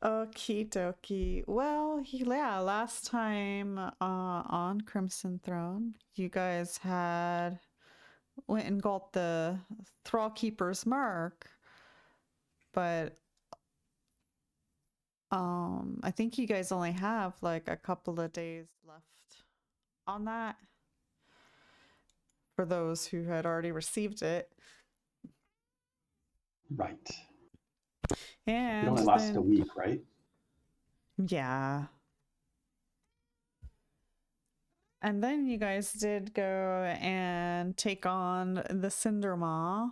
Okie dokie. Well, yeah, last time on Crimson Throne, you guys had went and got the Thrall Keeper's mark, but I think you guys only have like a couple of days left on that for those who had already received it. Right. It And only lasts a then, week, right? yeah. And then you guys did go and take on the Cindermaw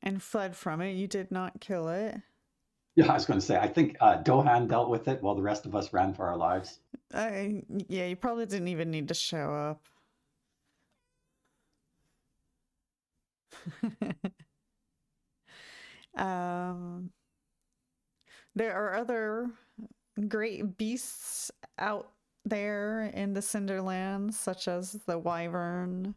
and fled from it. You did not kill it. Yeah, I was going to say, I think Dohan dealt with it while the rest of us ran for our lives. Yeah, you probably didn't even need to show up. um, there are other great beasts out there in the Cinderlands, such as the wyvern.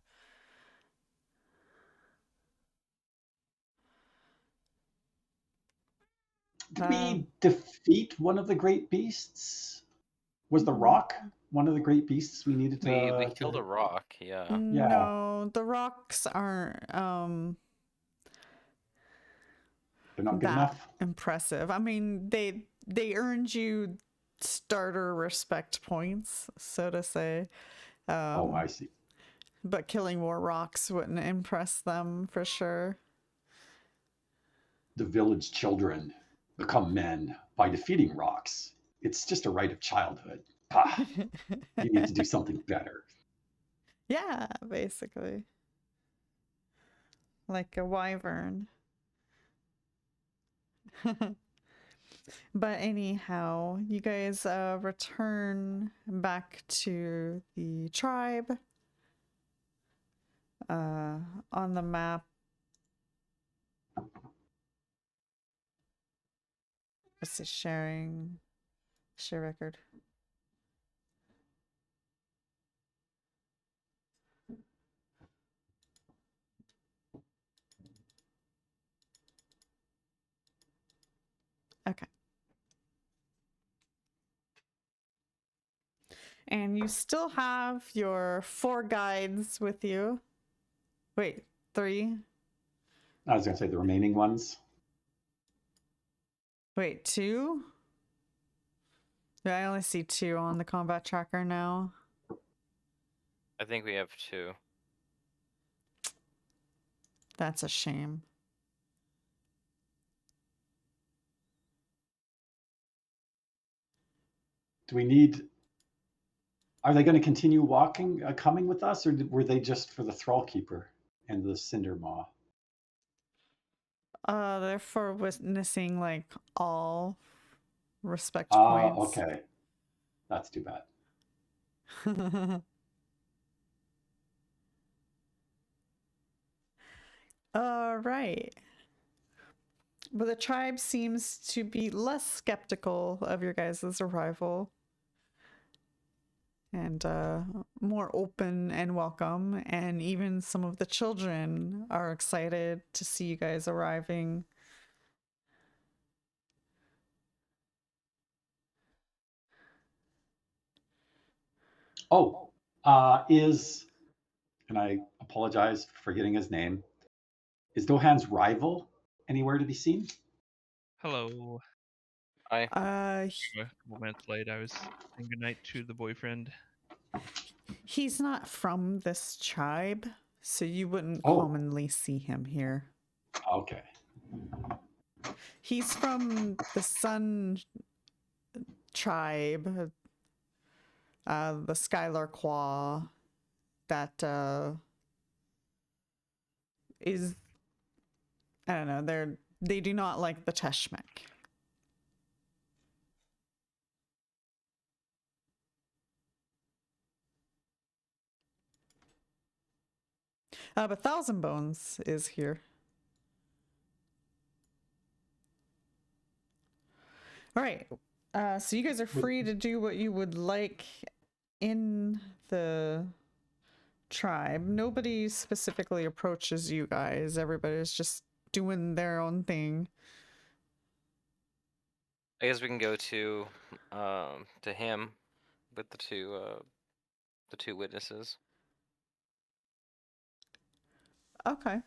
Did we defeat one of the great beasts? Was the rock one of the great beasts we needed We to killed a rock, yeah. Yeah. No, the rocks aren't They're not good that enough? impressive. I mean, they earned you starter respect points, so to say. Oh, I see. But killing more rocks wouldn't impress them for sure. The village children become men by defeating rocks. It's just a rite of childhood. Ah, you need to do something better. Yeah, basically. Like a wyvern. But anyhow, you guys return back to the tribe. On the map, this is sharing, share record. Okay. And you still have your 4 guides with you. Wait, 3? I was going to say the remaining ones. Wait, 2? Yeah, I only see 2 on the combat tracker now. I think we have 2. That's a shame. Do we need? Are they going to continue walking, coming with us, or were they just for the Thrall Keeper and the Cinder Maw? They're for witnessing like all respect points. Okay. That's too bad. All right. But the tribe seems to be less skeptical of your guys' arrival and more open and welcome. And even some of the children are excited to see you guys arriving. Oh, and I apologize for forgetting his name, is Dohan's rival anywhere to be seen? Hello. Hi. A couple minutes late. I was saying goodnight to the boyfriend. He's not from this tribe, so you wouldn't Oh. commonly see him here. Okay. He's from the Sun tribe, the Skylar Quaw, that is, I don't know, they do not like the Teshmek. But Thousand Bones is here. All right. So you guys are free to do what you would like in the tribe. Nobody specifically approaches you guys. Everybody's just doing their own thing. I guess we can go to him with the two witnesses. Okay.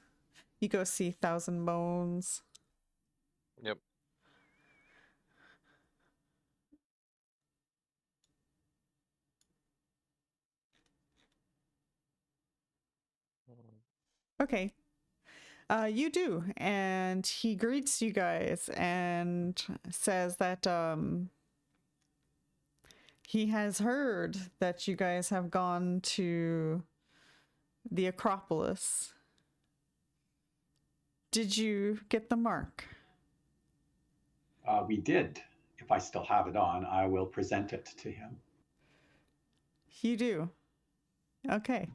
You go see Thousand Bones. Yep. Okay. You do, and he greets you guys and says that he has heard that you guys have gone to the Acropolis. Did you get the mark? We did. If I still have it on, I will present it to him. You do. Okay.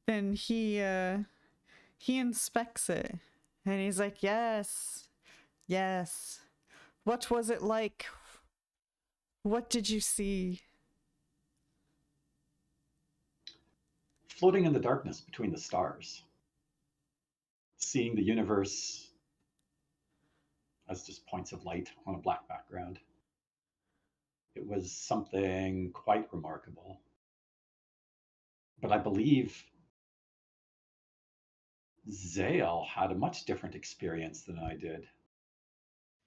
Then he inspects it and he's like, "Yes. Yes. What was it like? What did you see?" Floating in the darkness between the stars, seeing the universe as just points of light on a black background. It was something quite remarkable. But I believe Xale had a much different experience than I did.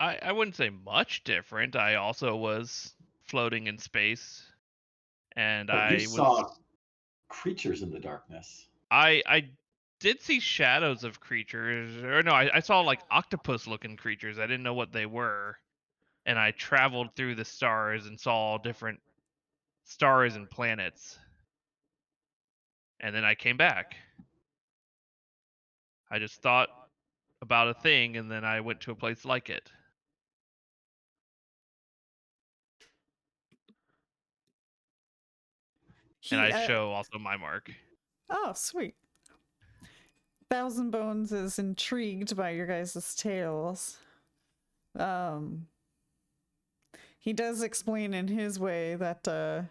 I wouldn't say much different. I also was floating in space, and But you I was saw creatures in the darkness. I did see shadows of creatures, or no, I saw like octopus-looking creatures. I didn't know what they were, and I traveled through the stars and saw different stars and planets, and then I came back. I just thought about a thing, and then I went to a place like it. And He I show also my mark. Oh, sweet. Thousand Bones is intrigued by your guys' tales. Um, he does explain in his way that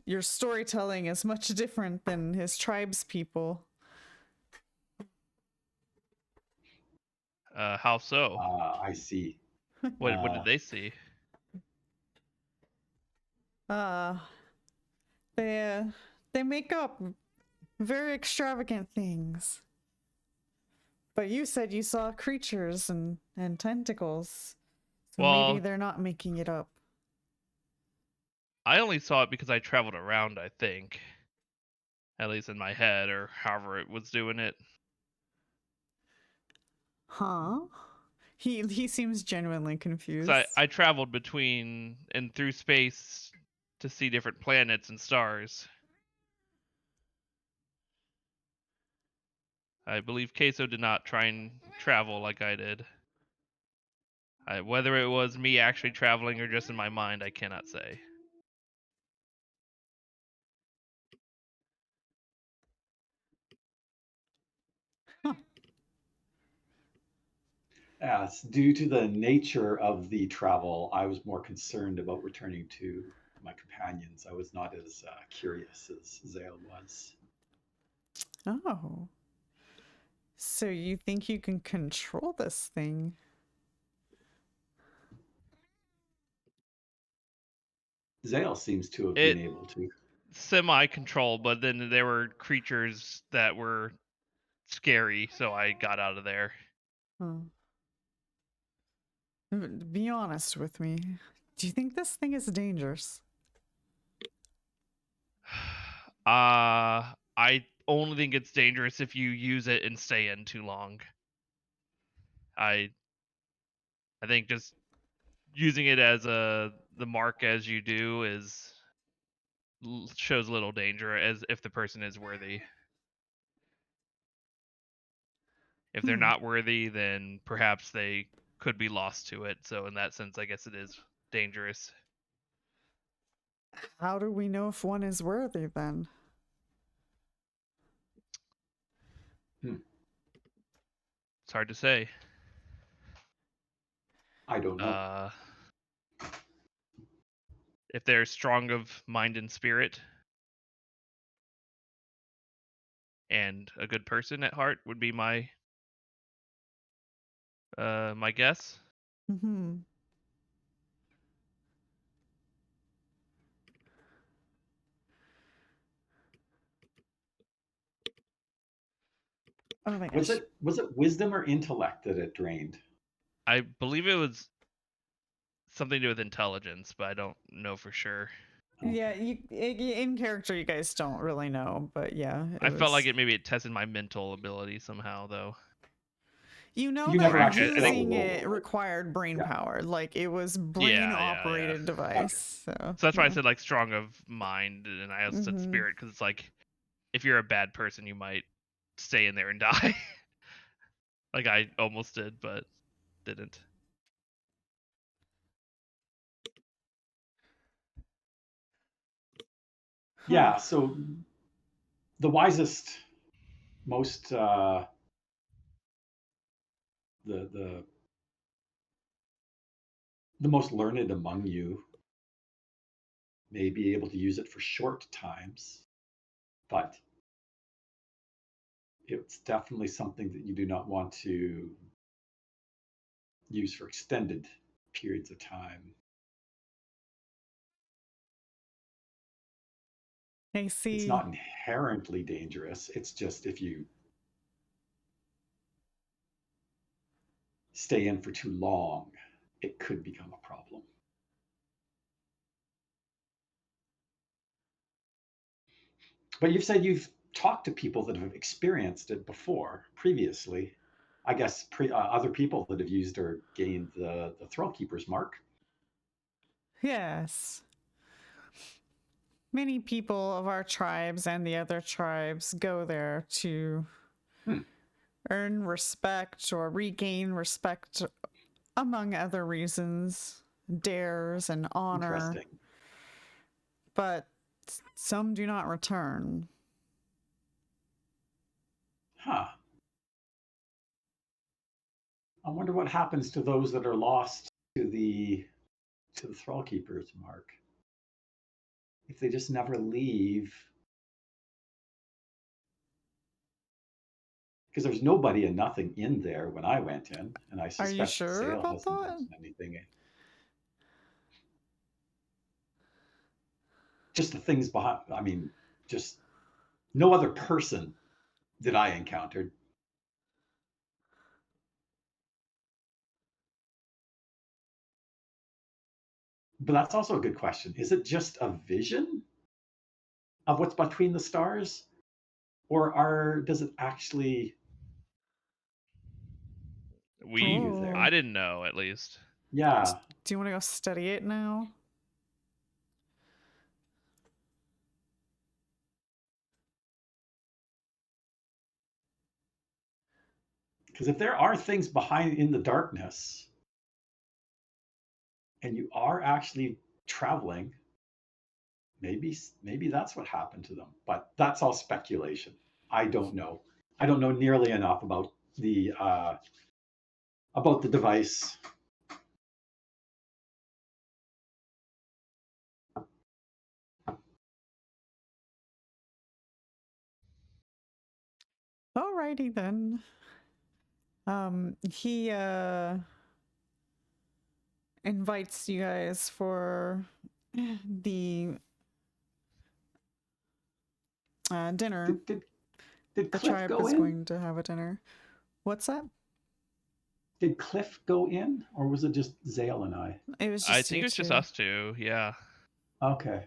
your storytelling is much different than his tribe's people. How so? I see. What did they see? Uh, they make up very extravagant things. But you said you saw creatures and tentacles. So maybe Well, they're not making it up. I only saw it because I traveled around, I think. At least in my head, or however it was doing it. Huh? He seems genuinely confused. So I traveled between and through space to see different planets and stars. I believe Kaeso did not try and travel like I did. Whether it was me actually traveling or just in my mind, I cannot say. As due to the nature of the travel, I was more concerned about returning to my companions. I was not as curious as Xale was. Oh. So you think you can control this thing? Xale seems to have It been able to. semi-control, but then there were creatures that were scary, so I got out of there. Huh. Be honest with me. Do you think this thing is dangerous? I only think it's dangerous if you use it and stay in too long. I think just using it as the mark as you do shows little danger as if the person is worthy. If they're not worthy, then perhaps they could be lost to it. So in that sense, I guess it is dangerous. How do we know if one is worthy then? It's hard to say. I don't know. If they're strong of mind and spirit and a good person at heart would be my my guess. Mm-hmm. Oh my Was gosh. it wisdom or intellect that it drained? I believe it was something to do with intelligence, but I don't know for sure. Yeah, Okay. in character, you guys don't really know, but yeah, I felt like it tested my mental ability somehow, though. You know You that never I actually think using rolled it required brain Yeah. power. Like it was brain yeah. operated device. So, So that's why I yeah. said like strong of mind, and I also said Mm-hmm. spirit because it's like if you're a bad person, you might stay in there and die. Like I almost did, but didn't. Yeah, so the wisest, most the the most learned among you may be able to use it for short times, but it's definitely something that you do not want to use for extended periods of time. I It's see. not inherently dangerous. It's just if you stay in for too long, it could become a problem. But you've said you've talked to people that have experienced it before, previously. I guess other people that have used or gained the Thrill Keeper's mark. Yes. Many people of our tribes and the other tribes go there to earn respect or regain respect, among other reasons, dares and honor. Interesting. But some do not return. Huh. I wonder what happens to those that are lost to the Thrall Keeper's mark. If they just never leave. Because there's nobody and nothing in there when I went in, and I Are you suspect sure Xale about hasn't that? mentioned anything. Just the things behind, I mean, just no other person that I encountered. But that's also a good question. Is it just a vision of what's between the stars? Or does it actually see you I Oh. there? didn't know at least. Yeah. Do you want to go study it now? Because if there are things behind in the darkness and you are actually traveling, maybe that's what happened to them. But that's all speculation. I don't know. I don't know nearly enough about the device. Alrighty then. He invites you guys for the dinner. Did The Cliff tribe go is in? going to have a dinner. What's that? Did Cliff go in, or was it just Xale and I? It was I just think you it was just two. us two. Yeah. Okay.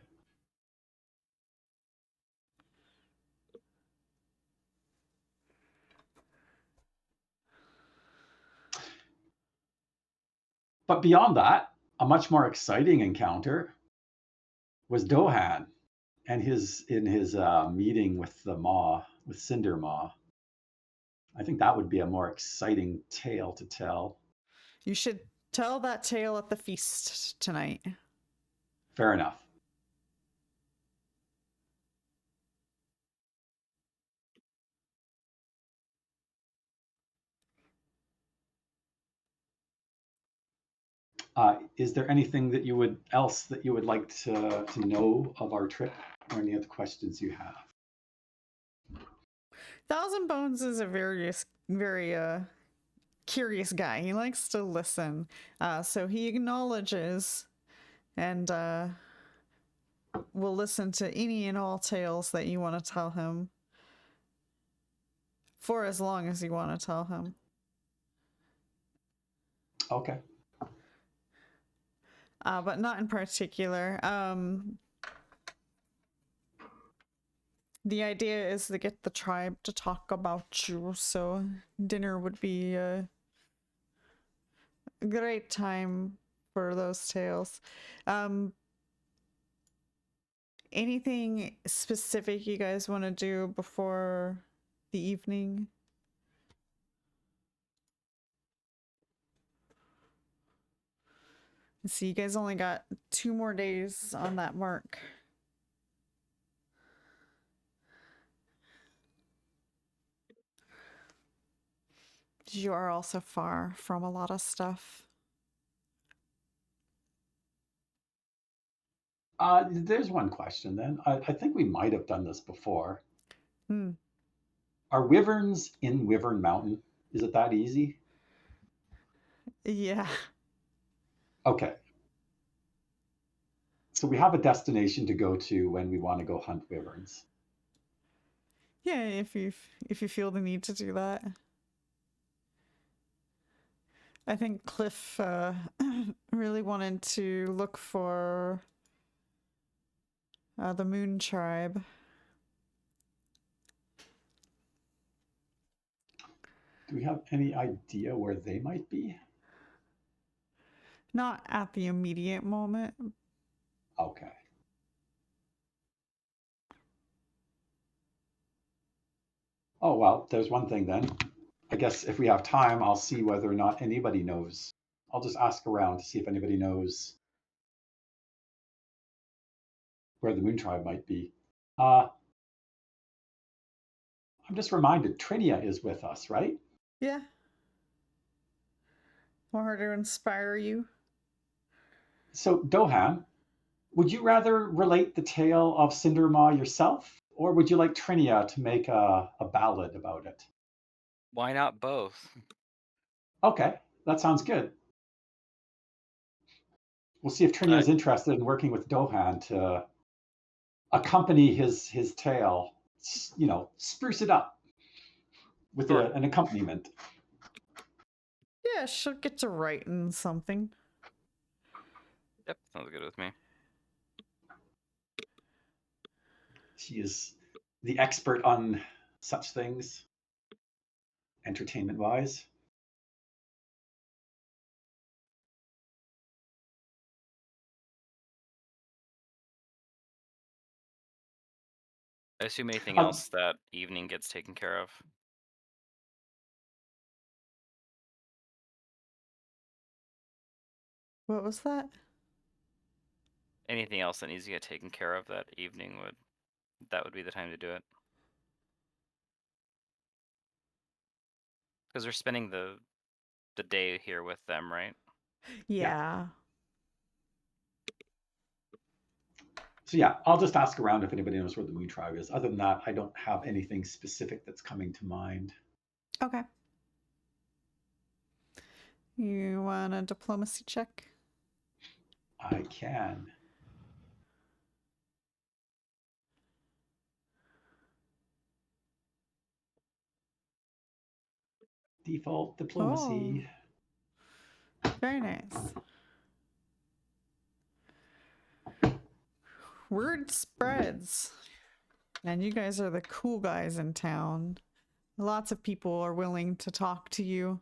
But beyond that, a much more exciting encounter was Dohan and his meeting with the Maw, with Cinder Maw. I think that would be a more exciting tale to tell. You should tell that tale at the feast tonight. Fair enough. Is there anything that you would like to know of our trip, or any other questions you have? Thousand Bones is a very curious guy. He likes to listen. So he acknowledges and will listen to any and all tales that you want to tell him. for as long as you want to tell him. Okay. But not in particular. The idea is to get the tribe to talk about you, so dinner would be a great time for those tales. Anything specific you guys want to do before the evening? Let's see, you guys only got 2 more days on that mark. You are also far from a lot of stuff. There's one question then. I think we might have done this before. Hmm. Are wyverns in Wyvern Mountain? Is it that easy? Yeah. Okay. So we have a destination to go to when we want to go hunt wyverns. Yeah, if you feel the need to do that. I think Cliff really wanted to look for the Moon Tribe. Do we have any idea where they might be? Not at the immediate moment. Okay. Oh, well, there's one thing then. I guess if we have time, I'll see whether or not anybody knows. I'll just ask around to see if anybody knows where the Moon Tribe might be. I'm just reminded Trinia is with us, right? Yeah. Want her to inspire you? So, Dohan, would you rather relate the tale of Cinderma yourself, or would you like Trinia to make a ballad about it? Why not both? Okay, that sounds good. We'll see if Trinia is interested in working with Dohan to accompany his tale, spruce it up with Sure. an accompaniment. Yeah, she'll get to writing something. Yep, sounds good with me. She is the expert on such things, entertainment wise. I assume anything Um, else that evening gets taken care of. What was that? Anything else that needs to get taken care of that evening would be the time to do it. Because we're spending the day here with them, right? Yeah. So yeah, I'll just ask around if anybody knows where the Moon Tribe is. Other than that, I don't have anything specific that's coming to mind. Okay. You want a diplomacy check? I can. Default diplomacy. Very nice. Word spreads. And you guys are the cool guys in town. Lots of people are willing to talk to you.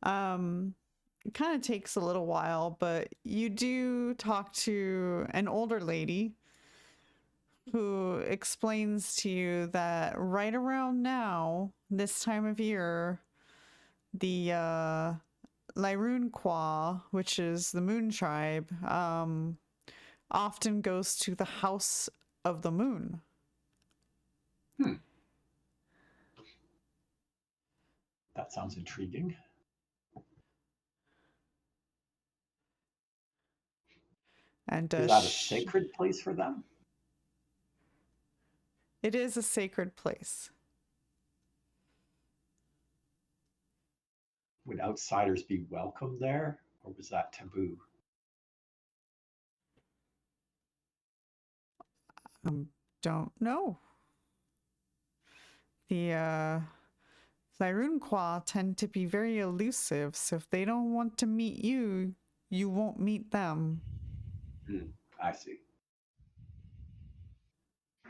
It kind of takes a little while, but you do talk to an older lady who explains to you that right around now, this time of year, the Lyrunqua, which is the Moon Tribe, often goes to the House of the Moon. That sounds intriguing. And Is that a sacred place for them? It is a sacred place. Would outsiders be welcome there, or was that taboo? Don't know. The Lyrunqua tend to be very elusive, so if they don't want to meet you, you won't meet them. I see.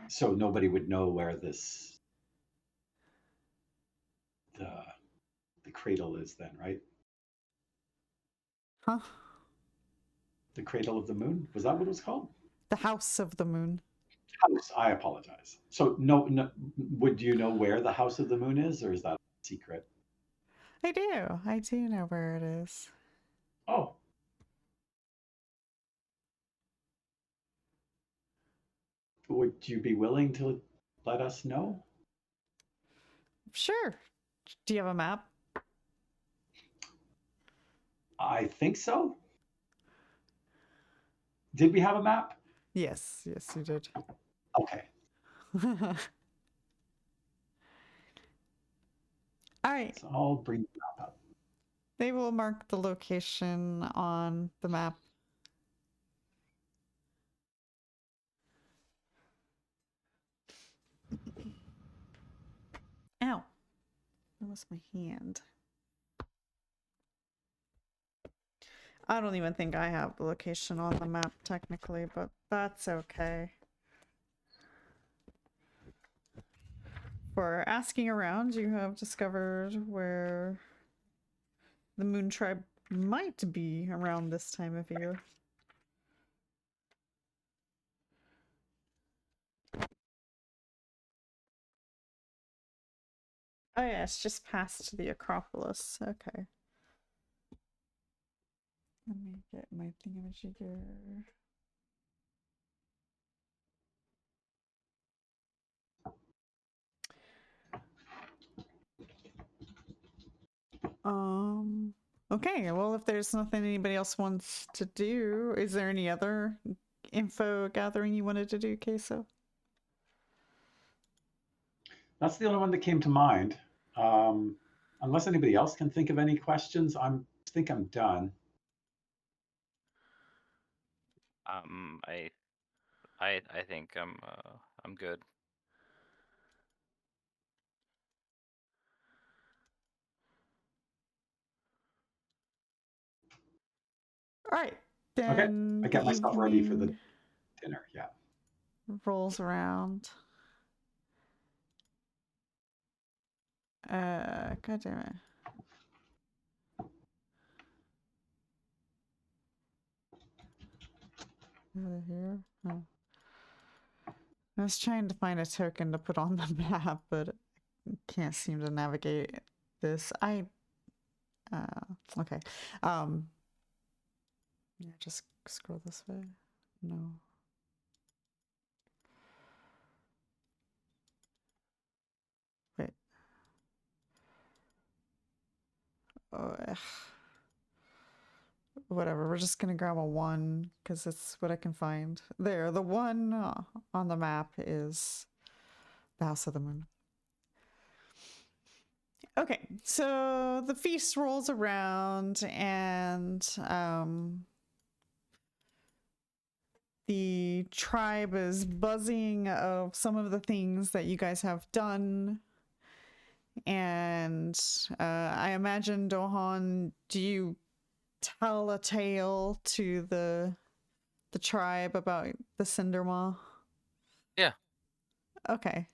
So nobody would know where the cradle is then, right? Huh? The cradle of the moon? Was that what it was called? The House of the Moon. House. I apologize. So no, would you know where the House of the Moon is, or is that a secret? I do. I do know where it is. Oh. Would you be willing to let us know? Sure. Do you have a map? I think so. Did we have a map? Yes, yes, you did. Okay. All right. So I'll bring the map up. They will mark the location on the map. Ow. That was my hand. I don't even think I have the location on the map technically, but that's okay. For asking around, you have discovered where the Moon Tribe might be around this time of year. Oh yeah, it's just past the Acropolis. Okay. Let me get my thingamajigger. Okay, well, if there's nothing anybody else wants to do, is there any other info gathering you wanted to do, Kaeso? That's the only one that came to mind. Unless anybody else can think of any questions, I think I'm done. I think I'm good. All right, Okay, then I the get myself ready for the evening dinner. Yeah. rolls around. God damn it. Over here? Oh. I was trying to find a token to put on the map, but I can't seem to navigate this. Okay. Yeah, just scroll this way. No. Wait. Oh, whatever. We're just gonna grab a 1 because it's what I can find. There, the 1 on the map is the House of the Moon. Okay, so the feast rolls around and the tribe is buzzing of some of the things that you guys have done. And I imagine, Dohan, do you tell a tale to the tribe about the Cindermaw? Yeah. Okay.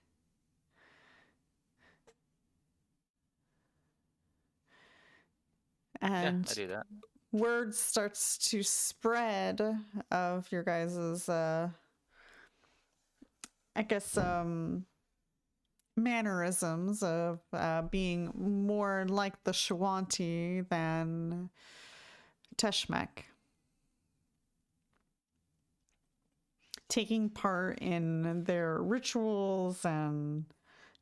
And Yeah, I do that. word starts to spread of your guys's I guess mannerisms of being more like the Shawanti than Teshmek. Taking part in their rituals and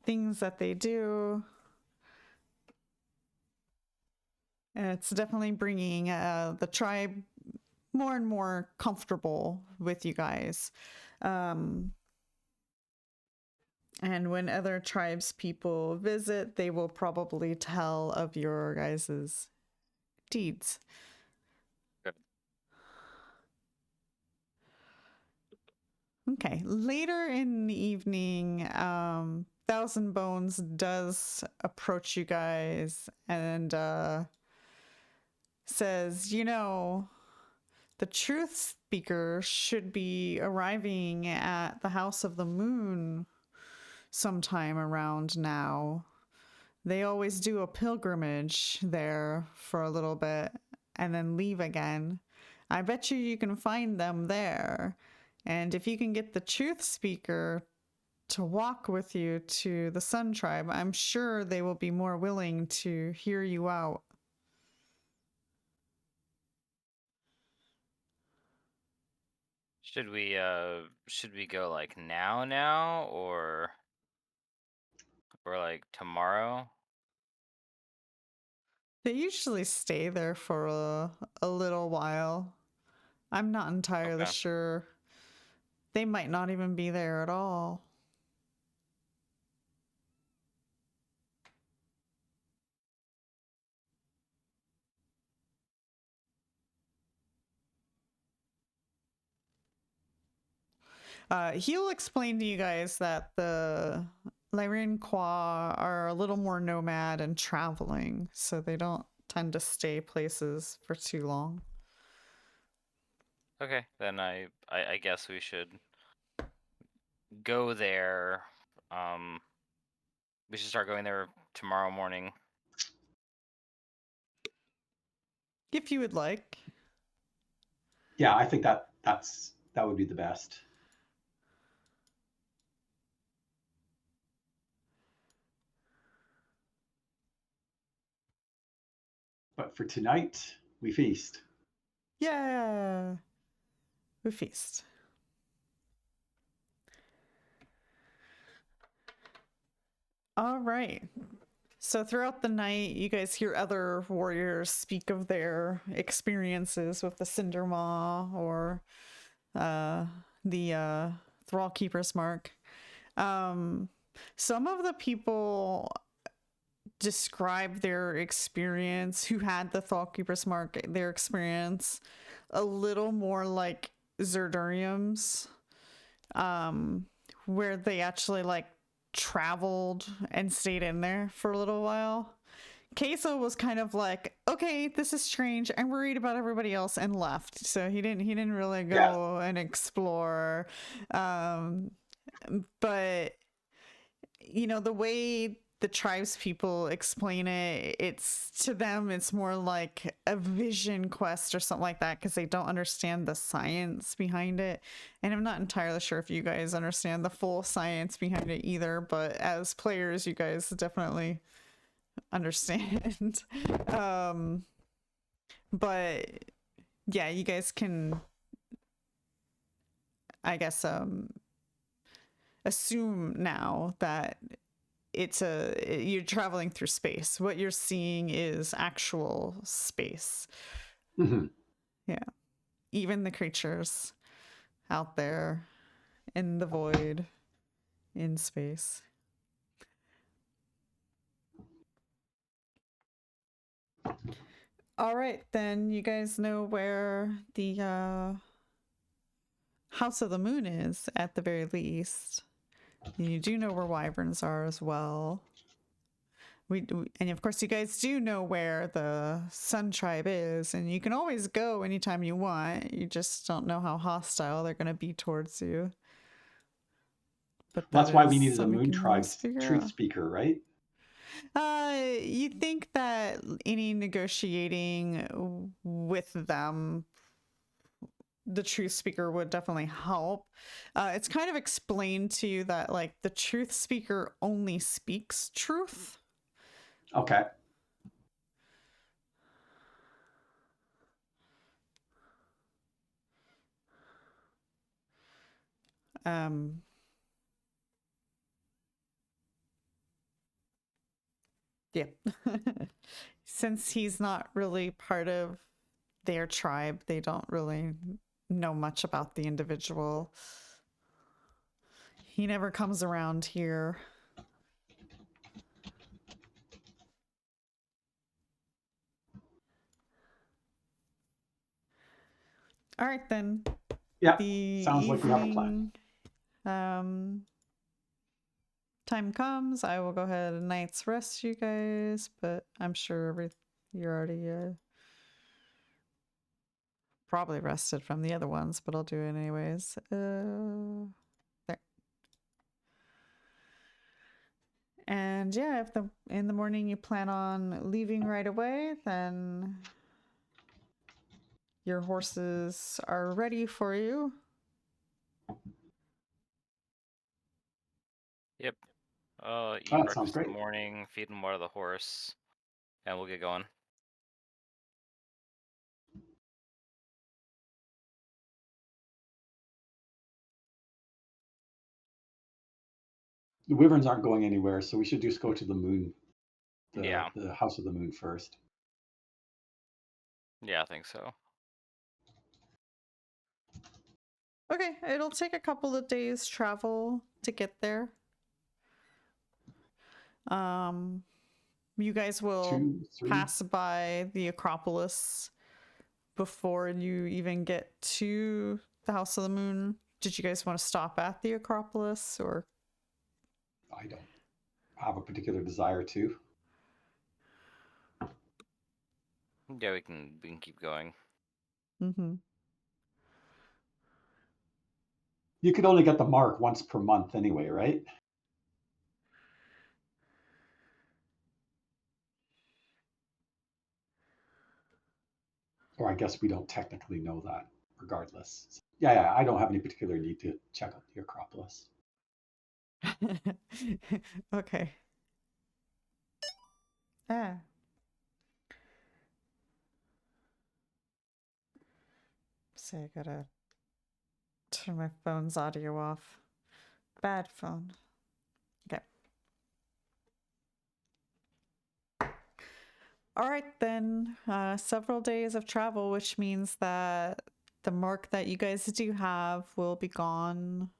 things that they do. And it's definitely bringing the tribe more and more comfortable with you guys. And when other tribes people visit, they will probably tell of your guys' deeds. Good. Okay, later in the evening, the Thousand Bones does approach you guys and says, you know, the truth speaker should be arriving at the House of the Moon sometime around now. They always do a pilgrimage there for a little bit and then leave again. I bet you can find them there. And if you can get the truth speaker to walk with you to the Sun Tribe, I'm sure they will be more willing to hear you out. Should we go like now or like tomorrow? They usually stay there for a little while. I'm not entirely Okay. sure. They might not even be there at all. He'll explain to you guys that the Lyran Qua are a little more nomad and traveling, so they don't tend to stay places for too long. Okay, then I guess we should go there. We should start going there tomorrow morning. If you would like. Yeah, I think that would be the best. But for tonight, we feast. Yeah. We feast. All right. So throughout the night, you guys hear other warriors speak of their experiences with the Cinder Maw or the Thrall Keeper's Mark. Some of the people describe their experience, who had the Thrall Keeper's Mark, their experience a little more like Zurdurium's, where they actually like traveled and stayed in there for a little while. Kaeso was kind of like, okay, this is strange. I'm worried about everybody else, and left. So he didn't really go and explore. But you know, the way the tribes people explain it, it's to them it's more like a vision quest or something like that, because they don't understand the science behind it. And I'm not entirely sure if you guys understand the full science behind it either, but as players you guys definitely understand. But yeah, you guys can, I guess, assume now that you're traveling through space. What you're seeing is actual space. Mm-hmm. Yeah. Even the creatures out there in the void, in space. All right, then you guys know where the House of the Moon is at the very least. You do know where wyverns are as well. And of course you guys do know where the Sun Tribe is, and you can always go anytime you want. You just don't know how hostile they're going to be towards you. But That's why we is needed a something Moon you can Tribe's figure truth out. speaker, right? You think that any negotiating with them, the truth speaker would definitely help. It's kind of explained to you that like the truth speaker only speaks truth. Okay. Yeah. Since he's not really part of their tribe, they don't really know much about the individual. He never comes around here. All right, then. Yeah. The Sounds like we have a plan. time comes, I will go ahead and night's rest you guys, but I'm sure you're already probably rested from the other ones, but I'll do it anyways. There. And yeah, if in the morning you plan on leaving right away, then your horses are ready for you. Yep. Eat Oh, that sounds breakfast in great. the morning, feed and water the horse, and we'll get going. The wyverns aren't going anywhere, so we should just go to the moon, Yeah. the house of the moon first. Yeah, I think so. Okay, it'll take a couple of days travel to get there. You guys will 2, 3. pass by the Acropolis before you even get to the House of the Moon. Did you guys want to stop at the Acropolis or? I don't have a particular desire to. Yeah, we can keep going. Mm-hmm. You could only get the mark once per month anyway, right? Or I guess we don't technically know that regardless. Yeah, I don't have any particular need to check out the Acropolis. Okay. Ah. So I gotta turn my phone's audio off. Bad phone. Okay. All right, then. Several days of travel, which means that the mark that you guys do have will be gone.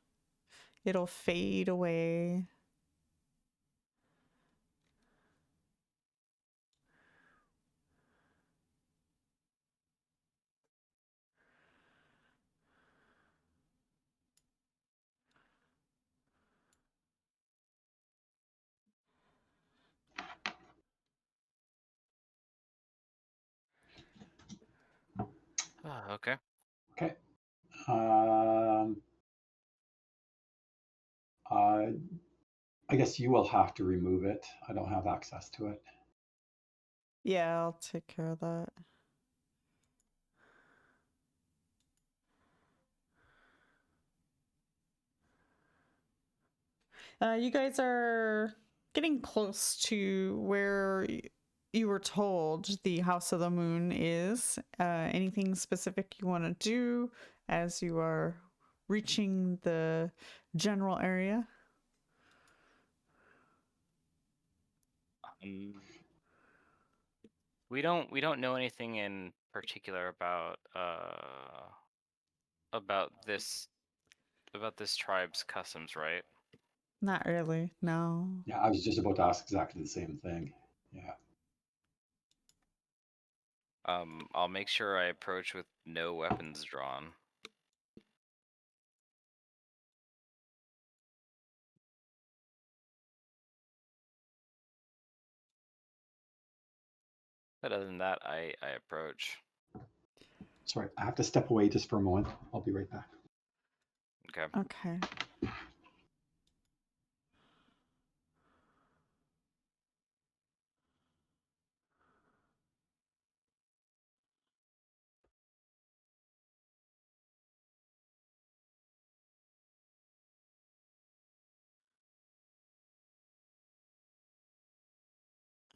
It'll fade away. Okay. Okay. Um, I guess you will have to remove it. I don't have access to it. Yeah, I'll take care of that. You guys are getting close to where you were told the House of the Moon is. Anything specific you want to do as you are reaching the general area? We don't know anything in particular about this tribe's customs, right? Not really, no. Yeah, I was just about to ask exactly the same thing. Yeah. I'll make sure I approach with no weapons drawn. But other than that, I approach. Sorry, I have to step away just for a moment. I'll be right back. Okay. Okay.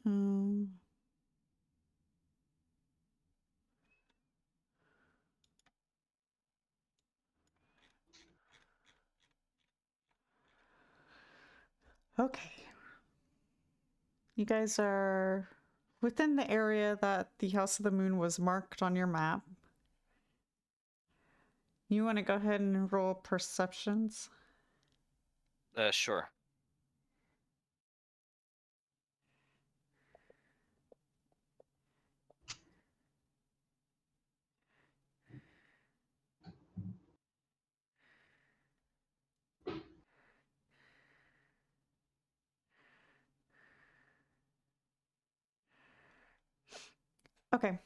Hmm. Okay. You guys are within the area that the House of the Moon was marked on your map. You want to go ahead and roll perceptions? Sure. Okay.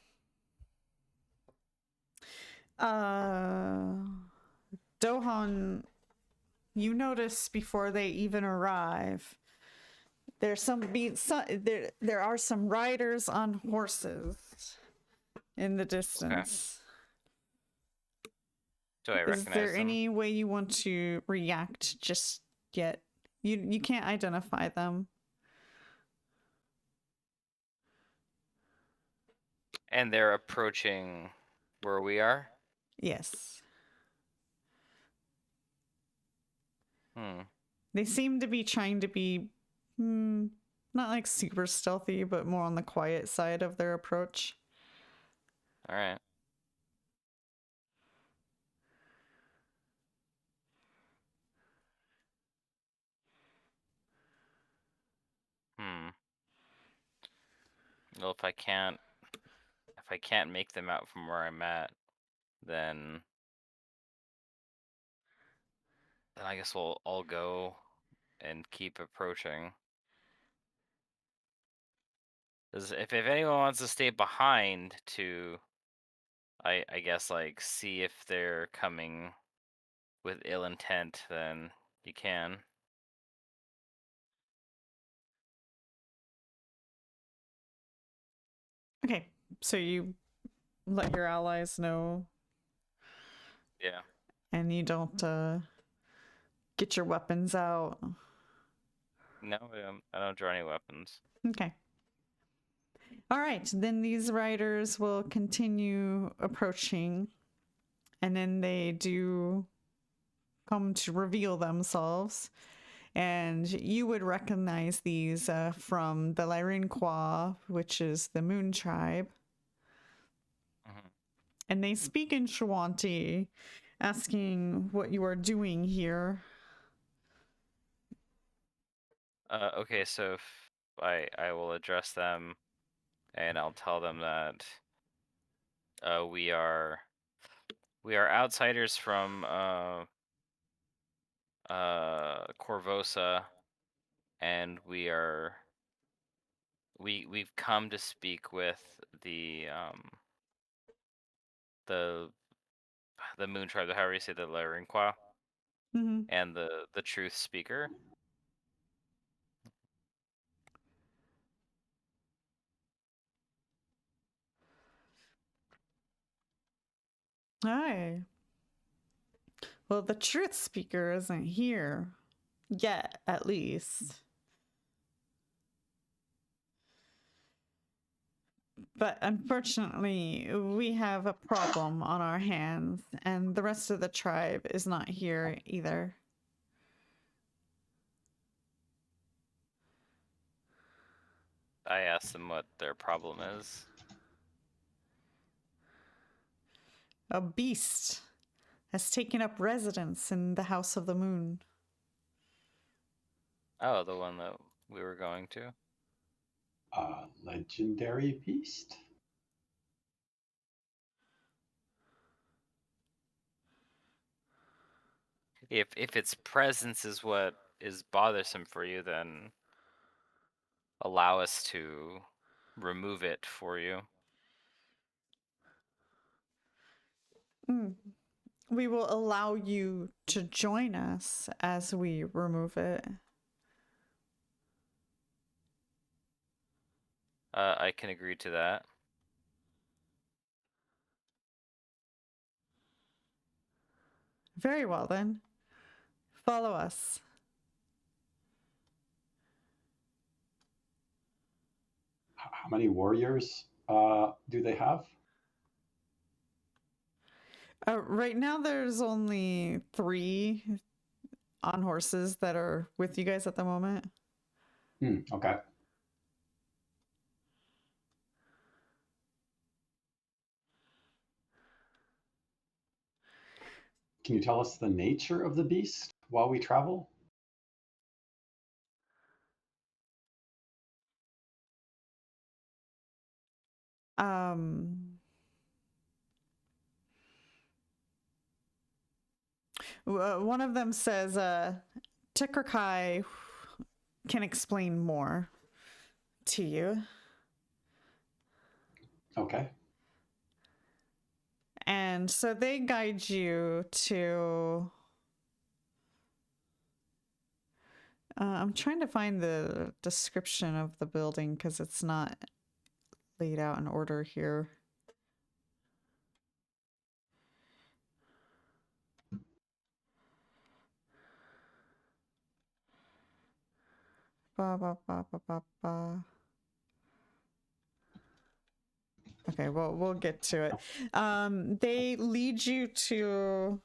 Dohan, you notice before they even arrive, there's there are some riders on horses in the distance. Do I Is recognize there them? any way you want to react just yet? You can't identify them. And they're approaching where we are? Yes. Hmm. They seem to be trying to be not like super stealthy, but more on the quiet side of their approach. Alright. Well, if I can't make them out from where I'm at, then I guess we'll all go and keep approaching. 'Cause if anyone wants to stay behind to, I guess, like, see if they're coming with ill intent, then you can. Okay, so you let your allies know, Yeah. and you don't get your weapons out. No, I don't draw any weapons. Okay. All right, then these riders will continue approaching, and then they do come to reveal themselves. And you would recognize these from the Lyrinqua, which is the moon tribe. Mhm. And they speak in Shawanti, asking what you are doing here. Okay, so if I will address them, and I'll tell them that we are outsiders from Korvosa, and we've come to speak with the moon tribe, however you say, the Larinqua, Mm-hmm. and the truth speaker. Hi. Well, the truth speaker isn't here yet, at least. But unfortunately, we have a problem on our hands, and the rest of the tribe is not here either. I asked them what their problem is. A beast has taken up residence in the House of the Moon. Oh, the one that we were going to. Legendary beast? If its presence is what is bothersome for you, then allow us to remove it for you. We will allow you to join us as we remove it. I can agree to that. Very well, then. Follow us. How many warriors do they have? Right now, there's only 3 on horses that are with you guys at the moment. Okay. Can you tell us the nature of the beast while we travel? One of them says, Tikrikai can explain more to you. Okay. And so they guide you to. I'm trying to find the description of the building because it's not laid out in order here. Ba, ba, ba, ba, ba, ba. Okay, well, we'll get to it. They lead you to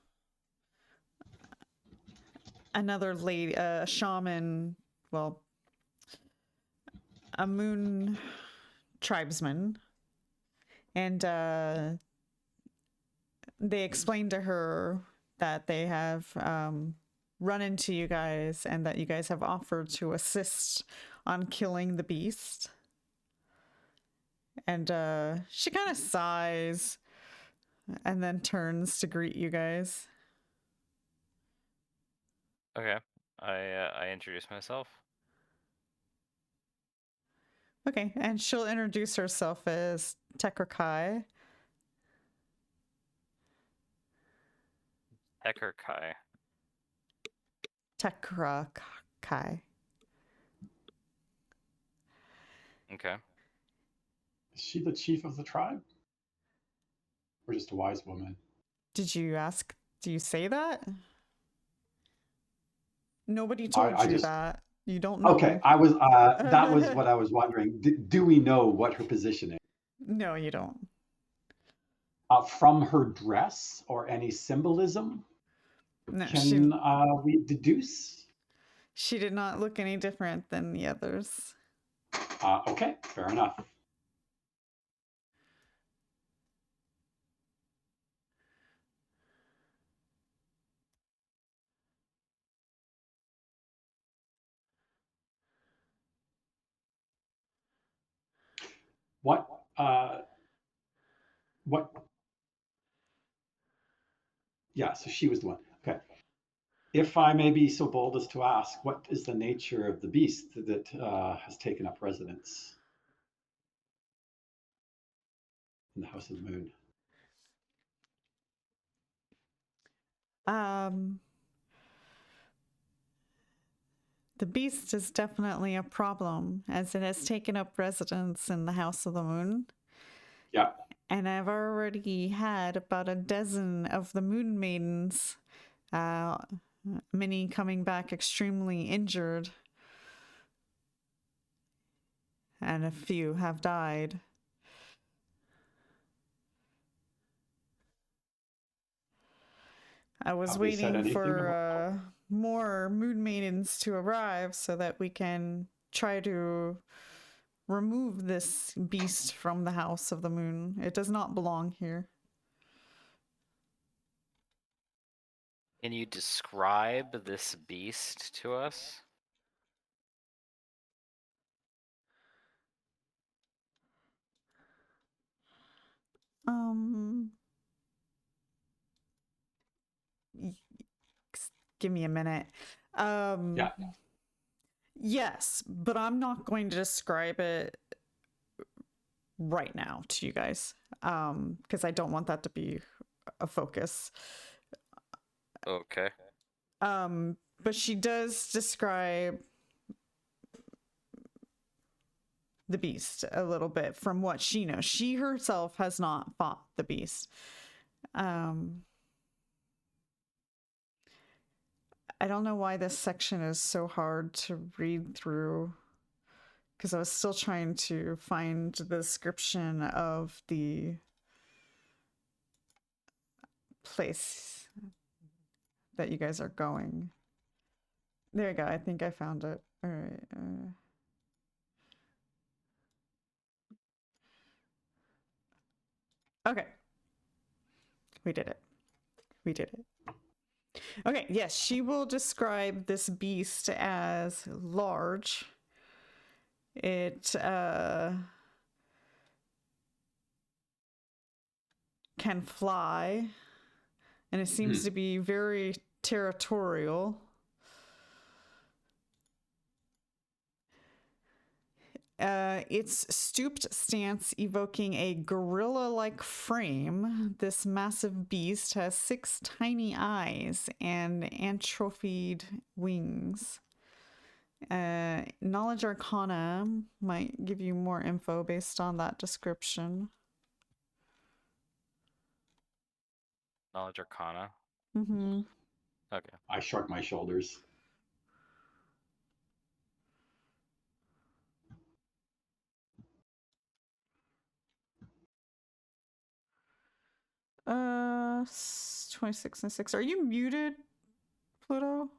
another lady, a shaman, well, a moon tribesman. And they explain to her that they have run into you guys and that you guys have offered to assist on killing the beast. And she kind of sighs and then turns to greet you guys. Okay. I introduce myself. Okay, and she'll introduce herself as Tekrakai. Hecker Kai. Tekrakai. Okay. Is she the chief of the tribe? Or just a wise woman? Did you ask? Do you say that? Nobody told I you just that. You don't know. okay. I was that was what I was wondering. Do we know what her position is? No, you don't. From her dress or any symbolism, No, can we deduce? she did not look any different than the others. Okay, fair enough. What? What? Yeah, so she was the one. Okay. If I may be so bold as to ask, what is the nature of the beast that has taken up residence in the House of the Moon? The beast is definitely a problem, as it has taken up residence in the House of the Moon. Yeah. And I've already had about a dozen of the Moon Maidens, many coming back extremely injured, and a few have died. I was Have they said waiting anything about? for more Moon Maidens to arrive so that we can try to remove this beast from the House of the Moon. It does not belong here. Can you describe this beast to us? Give me a minute. Yeah. Yes, but I'm not going to describe it right now to you guys, because I don't want that to be a focus. Okay. But she does describe the beast a little bit from what she knows. She herself has not fought the beast. I don't know why this section is so hard to read through, because I was still trying to find the description of the place that you guys are going. There you go. I think I found it. All right. Okay. We did it. We did it. Okay, yes, she will describe this beast as large. It can fly, and it seems to be very territorial. its stooped stance evoking a gorilla-like frame, this massive beast has 6 tiny eyes and atrophied wings. Knowledge Arcana might give you more info based on that description. Knowledge Arcana. Mm-hmm. Okay. I shrug my shoulders. Uh, 26 and 6. Are you muted, Pluto?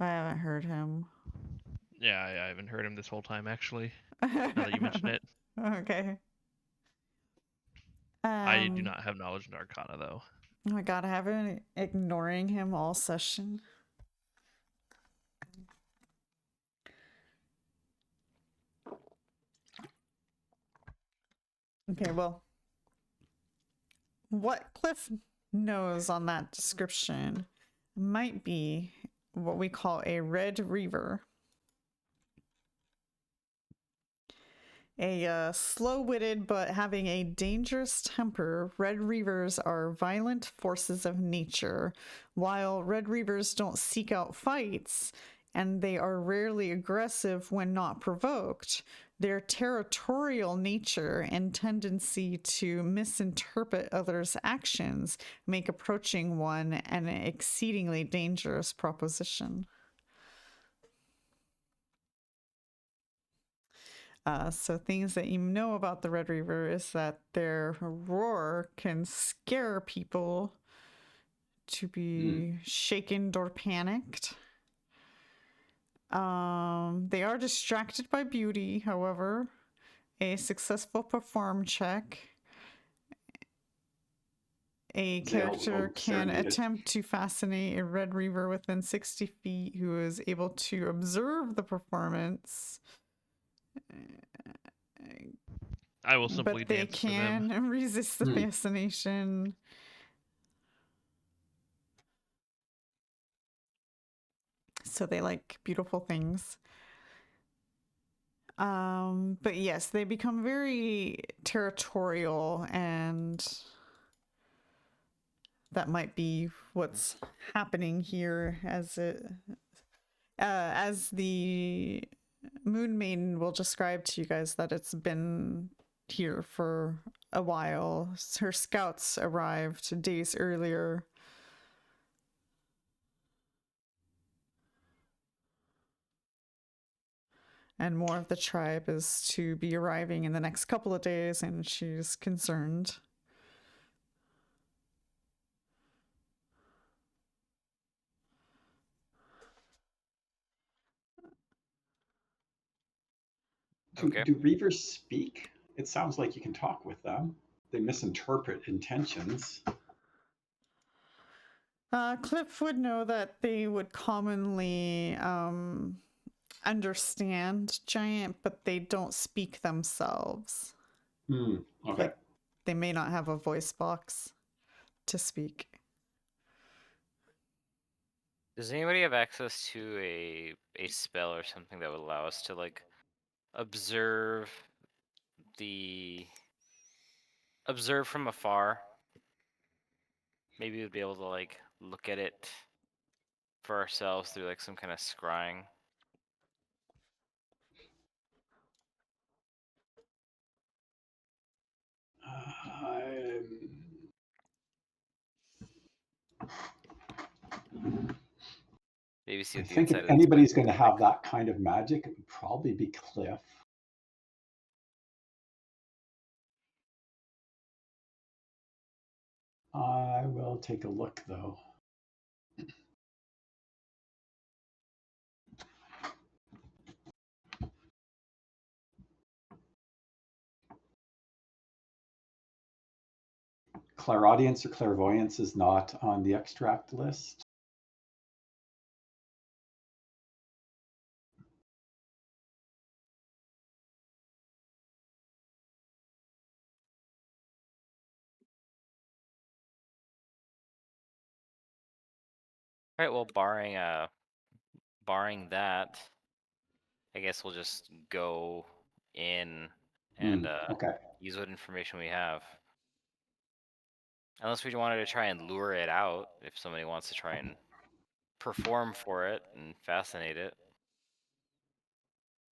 I haven't heard him. Yeah, I haven't heard him this whole time, actually. Now that you mention it. Okay. I do not have knowledge in Arcana, though. Oh my god, I have been ignoring him all session. Okay, well, what Cliff knows on that description might be what we call a red reaver. A slow-witted but having a dangerous temper, Red Reavers are violent forces of nature. While Red Reavers don't seek out fights, and they are rarely aggressive when not provoked, their territorial nature and tendency to misinterpret others' actions make approaching one an exceedingly dangerous proposition. So things that you know about the Red Reaver is that their roar can scare people to be shaken or panicked. They are distracted by beauty, however. A successful perform check. A Xale character will can serenade it. attempt to fascinate a Red Reaver within 60 feet who is able to observe the performance. I will simply But they dance for them. can resist the fascination. So they like beautiful things. But yes, they become very territorial, and that might be what's happening here as the Moon Maiden will describe to you guys that it's been here for a while. Her scouts arrived days earlier. And more of the tribe is to be arriving in the next couple of days, and she's concerned. Okay. Do Reavers speak? It sounds like you can talk with them. They misinterpret intentions. Cliff would know that they would commonly understand giant, but they don't speak themselves. Okay. Like, they may not have a voice box to speak. Does anybody have access to a spell or something that would allow us to like observe from afar? Maybe we'd be able to like look at it for ourselves through like some kind of scrying. Maybe see I what the think if inside of this anybody's place going to looks have like. that kind of magic, it would probably be Cliff. I will take a look, though. Clairaudience or clairvoyance is not on the extract list. All right. Well, barring that, I guess we'll just go in and Okay. use what information we have. Unless we wanted to try and lure it out, if somebody wants to try and perform for it and fascinate it.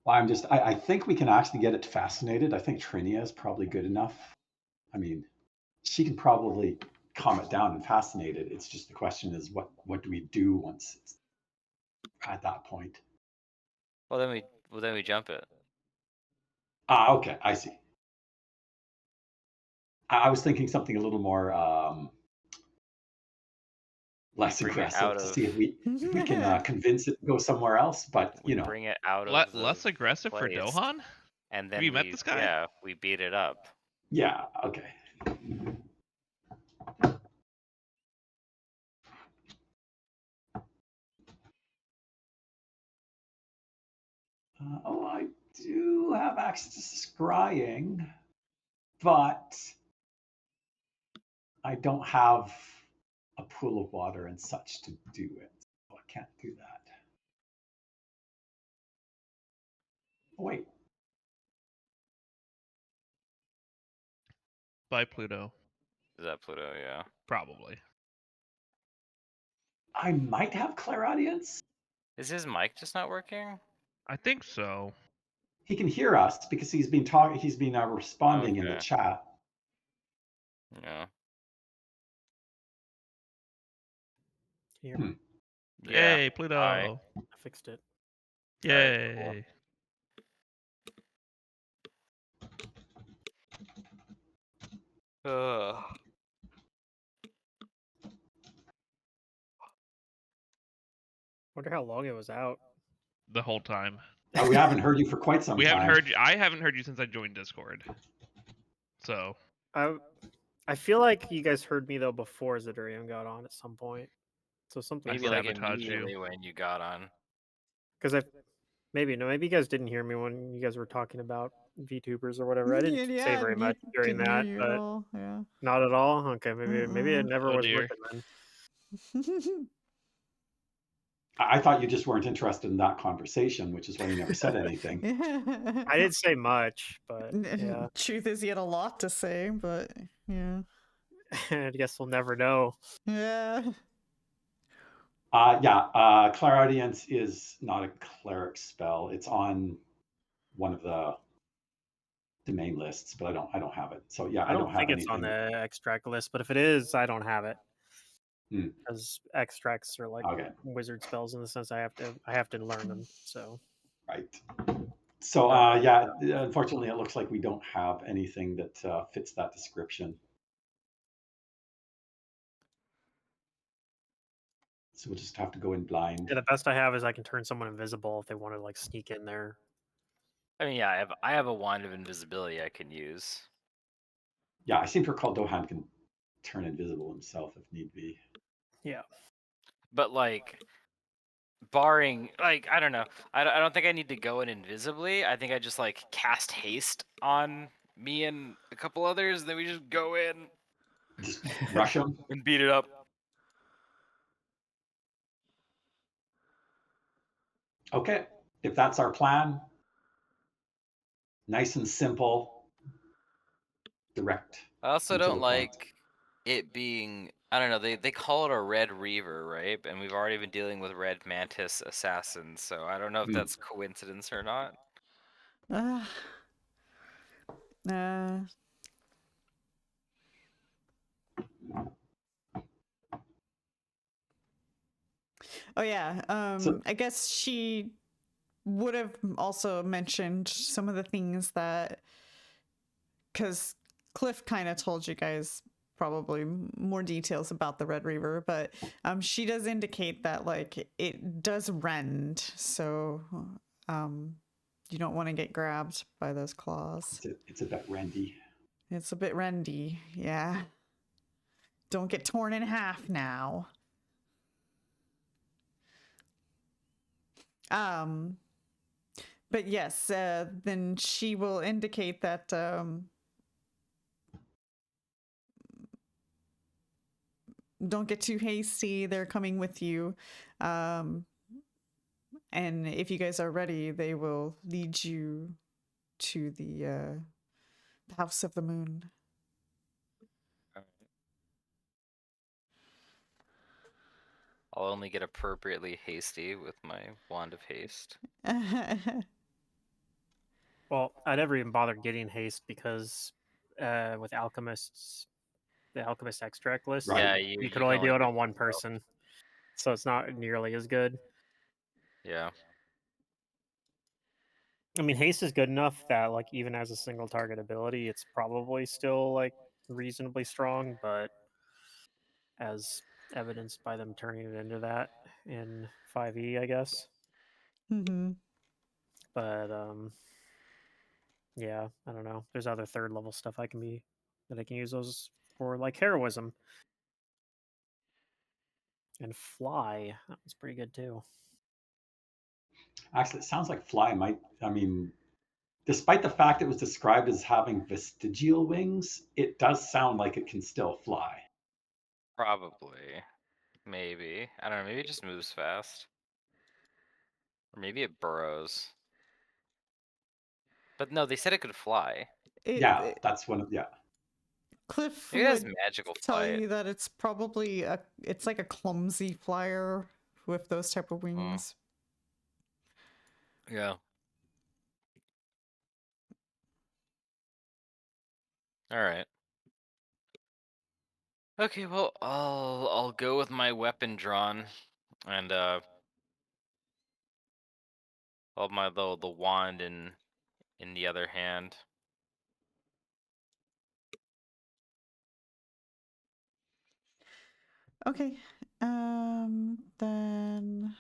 Well, I think we can actually get it fascinated. I think Trinia is probably good enough. I mean, she can probably calm it down and fascinate it. It's just the question is what do we do once it's at that point? Well, then we jump it. Okay, I see. I was thinking something a little more less Bring it aggressive out to of. see if we can convince it to go somewhere else. But We bring it out of the Less aggressive for place, Dohan? and Have then you met this guy? we beat it up. yeah, okay. I do have access to scrying, but I don't have a pool of water and such to do it. So I can't do that. Oh, wait, By Pluto. Is that Pluto? Yeah. Probably. I might have clairaudience. Is his mic just not working? I think so. He can hear us because he's been talking. He's been responding in the Okay. chat. Yeah. Here, Hmm. Yeah. Yay, Pluto. Hi. I fixed it. Yay. Ugh. Wonder how long it was out. The whole time. We haven't heard you for quite some We time. haven't heard you. I haven't heard you since I joined Discord. So I feel like you guys heard me though before Zurdurium got on at some point. So something Maybe like sabotaged you. immediately when you got on. because maybe you guys didn't hear me when you guys were talking about VTubers or whatever. I didn't say very you much during didn't hear that, you but at all. Yeah. not at all. Okay, maybe it never Oh, was dear. working then. I thought you just weren't interested in that conversation, which is why you never said anything. I didn't say much, but yeah, Truth is, he had a lot to say, but yeah. I guess we'll never know. Yeah. Clairaudience is not a cleric spell. It's on one of the domain lists, but I don't have it. So yeah, I don't have think it's on anything. the extract list, but if it is, I don't have it. Hmm. Because extracts are like Okay, wizard spells in the sense I have to learn them. So right. So unfortunately, it looks like we don't have anything that fits that description. So we'll just have to go in blind. yeah, the best I have is I can turn someone invisible if they want to like sneak in there. I mean, yeah, I have a wand of invisibility I can use. Yeah, I seem to recall Dohan can turn invisible himself if need be. Yeah. But like, barring like, I don't know. I don't think I need to go in invisibly. I think I just like cast haste on me and a couple others. Then we just go in Just rush him. and beat it up. Okay, if that's our plan, nice and simple, direct. I also and to don't the point. like it being, I don't know, they call it a red reaver, right? And we've already been dealing with red mantis assassins, so I don't know if Hmm. that's coincidence or not. Uh, oh yeah. I guess she would have also mentioned some of the things that, because Cliff kind of told you guys probably more details about the Red Reaver, but she does indicate that like it does rend, so you don't want to get grabbed by those claws. It's a bit rendy. It's a bit rendy, yeah. Don't get torn in half now. But yes, then she will indicate that don't get too hasty. They're coming with you. And if you guys are ready, they will lead you to the House of the Moon. I'll only get appropriately hasty with my wand of haste. Well, I never even bothered getting haste because with alchemists, the alchemist extract list, Right. Yeah, you could only do it on one person, so it's not nearly as good. Yeah. I mean, haste is good enough that like even as a single target ability, it's probably still like reasonably strong, but as evidenced by them turning it into that in 5e, I guess. Mm-hmm. But yeah, I don't know. There's other third level stuff that I can use those for, like heroism and fly. That was pretty good too. Actually, it sounds like fly might. I mean, despite the fact it was described as having vestigial wings, it does sound like it can still fly. Probably. Maybe. I don't know. Maybe it just moves fast. Or maybe it burrows. But no, they said it could fly. Yeah, that's one of Cliff Maybe it has would magical tell flight. you that it's probably it's like a clumsy flyer with those type of wings. Yeah. All right. Okay, well, I'll go with my weapon drawn, and I'll have my the wand in the other hand. Okay. Then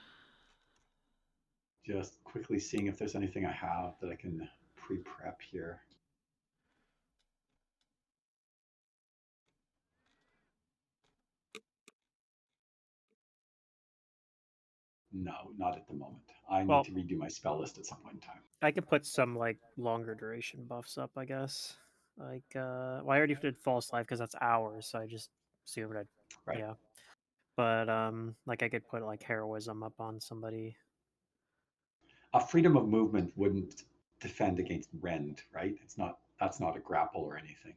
just quickly seeing if there's anything I have that I can pre-prep here. No, not at the moment. I need Well, to redo my spell list at some point in time. I could put some like longer duration buffs up, I guess. Like, well, I already did false life because that's hours, so I just assumed I'd, Right. yeah. But like I could put like heroism up on somebody. A freedom of movement wouldn't defend against rend, right? That's not a grapple or anything.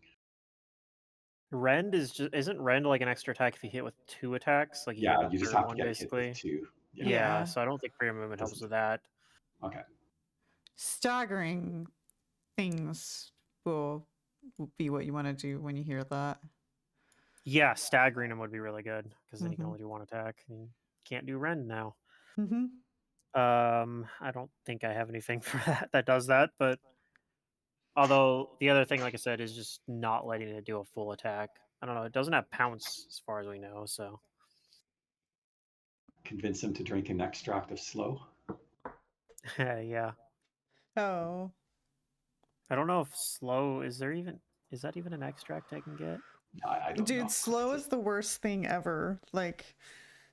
Rend isn't Rend like an extra attack if you hit with 2 attacks? Like you Yeah, get a you just third have to one get hit basically. with 2. Yeah. Yeah. So I don't think freedom of movement helps Doesn't- with that. Okay. staggering things will be what you want to do when you hear that. Yeah, staggering him would be really good because then you can Mhm. only do 1 attack. And you can't do Rend now. Mm-hmm. I don't think I have anything for that does that, but although the other thing, like I said, is just not letting it do a full attack. I don't know. It doesn't have pounce as far as we know, so Convince him to drink an extract of slow. yeah. Oh, I don't know if slow is that even an extract I can get? I don't know. dude, slow is the worst thing ever. Like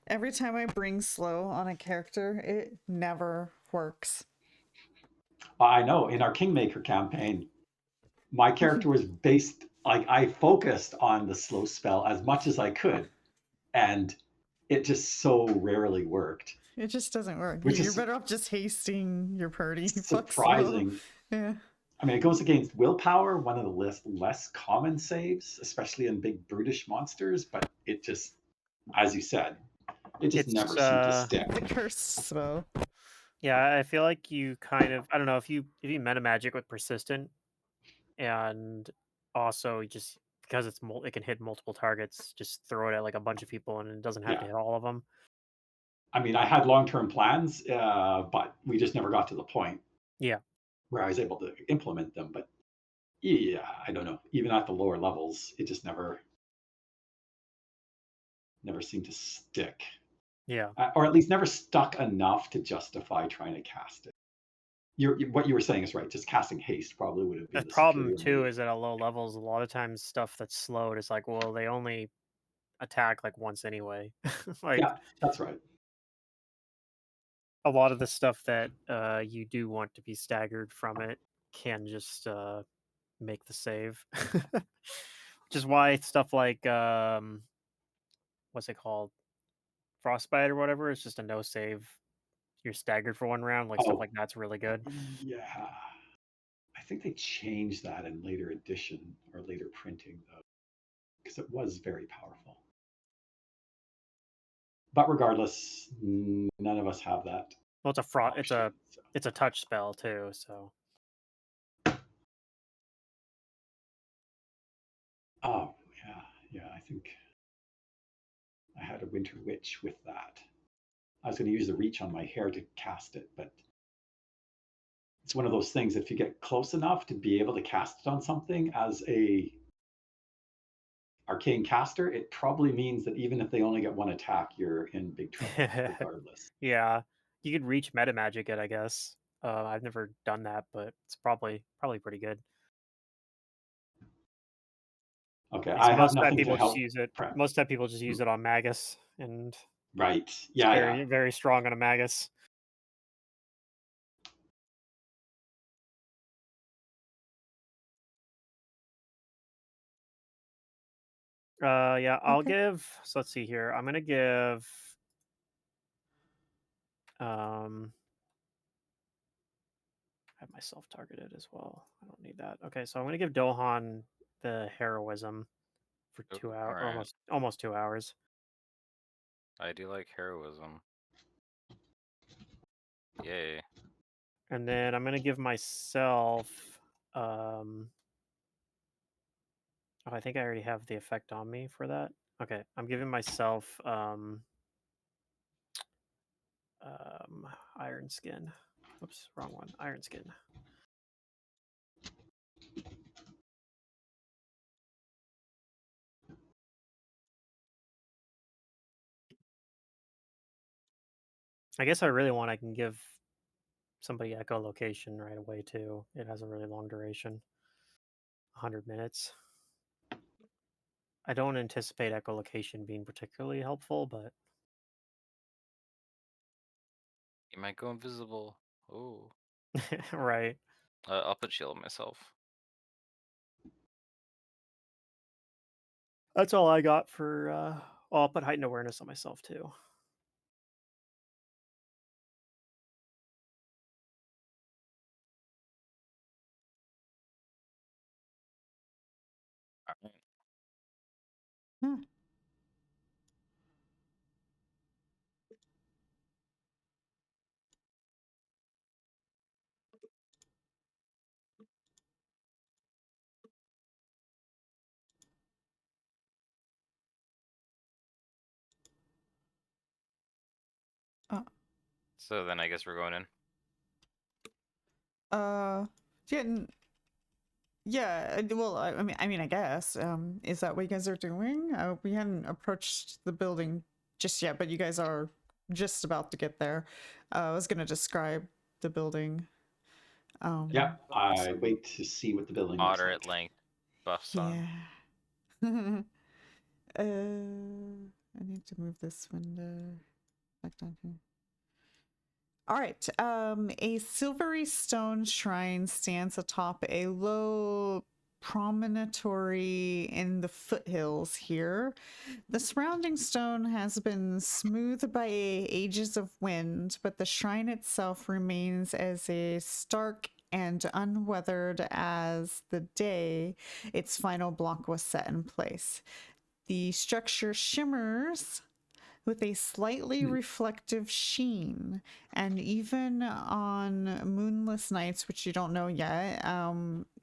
every time I bring slow on a character, it never works. I know in our Kingmaker campaign, my character was based like I focused on the slow spell as much as I could, and it just so rarely worked. It just doesn't work. Which You're is better off just hasting your party. Fuck slow. surprising. Yeah. I mean, it goes against willpower, one of the less common saves, especially in big brutish monsters. But it just, as you said, it just It's never seemed to stick. The cursed spell. Yeah, I feel like you kind of I don't know if you meta magic with persistent and also just because it can hit multiple targets, just throw it at like a bunch of people and it doesn't have to Yeah. hit all of them. I mean, I had long-term plans, but we just never got to the point. Yeah. Where I was able to implement them. But yeah, I don't know. Even at the lower levels, it just never seemed to stick. Yeah. Or at least never stuck enough to justify trying to cast it. What you were saying is right. Just casting haste probably would have been The the problem superior too move. is that at low levels, a lot of times stuff that's slowed is like, well, they only attack like once anyway. Like Yeah, that's right. a lot of the stuff that you do want to be staggered from it can just make the save. Which is why stuff like what's it called? Frostbite or whatever. It's just a no save. You're staggered for 1 round. Like stuff Oh. like that's really good. Yeah. I think they changed that in later edition or later printing, though, because it was very powerful. But regardless, none of us have that. Well, it's option, so. it's a touch spell too. So Oh, yeah. I think I had a Winter Witch with that. I was going to use the reach on my hair to cast it, but it's one of those things. If you get close enough to be able to cast it on something as a arcane caster, it probably means that even if they only get 1 attack, you're in big trouble regardless. yeah, you could reach meta magic it, I guess. I've never done that, but it's probably pretty good. Okay, Yeah, I have most of the time nothing to people just help use it. prep. Most of the time people just use it on Magus, and Right. it's Yeah. very strong on a Magus. Yeah, I'll Okay. give. So let's see here. I'm gonna give. I have myself targeted as well. I don't need that. Okay, so I'm gonna give Dohan the heroism for Oh, 2 hours, or alright. almost 2 hours. I do like heroism. Yay. And then I'm gonna give myself. Oh, I think I already have the effect on me for that. Okay, I'm giving myself Iron Skin. Oops, wrong one. Iron Skin. I guess I really want. I can give somebody echolocation right away too. It has a really long duration. 100 minutes. I don't anticipate echolocation being particularly helpful, but You might go invisible. Oh. right. I'll put shield on myself. That's all I got for. Oh, I'll put heightened awareness on myself too. Alright. Hmm. So then I guess we're going in. Yeah, yeah. Well, I mean, I guess. Is that what you guys are doing? We hadn't approached the building just yet, but you guys are just about to get there. I was gonna describe the building. Yeah. I wait to see what the building looks Moderate like. length buffs on. Yeah. I need to move this window back down here. All right. A silvery stone shrine stands atop a low promontory in the foothills here. The surrounding stone has been smoothed by ages of wind, but the shrine itself remains as a stark and unweathered as the day its final block was set in place. The structure shimmers with a slightly reflective sheen, and even on moonless nights, which you don't know yet,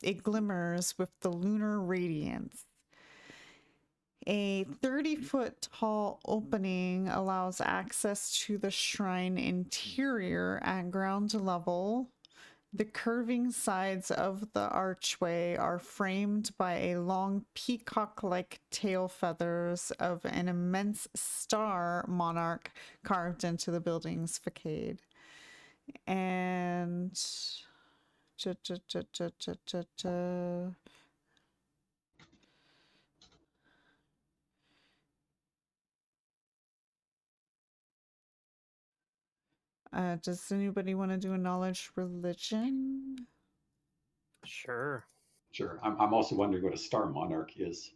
it glimmers with the lunar radiance. A 30-foot tall opening allows access to the shrine interior at ground level. The curving sides of the archway are framed by a long peacock-like tail feathers of an immense star monarch carved into the building's facade. And does anybody want to do a knowledge religion? Sure. Sure. I'm also wondering what a star monarch is.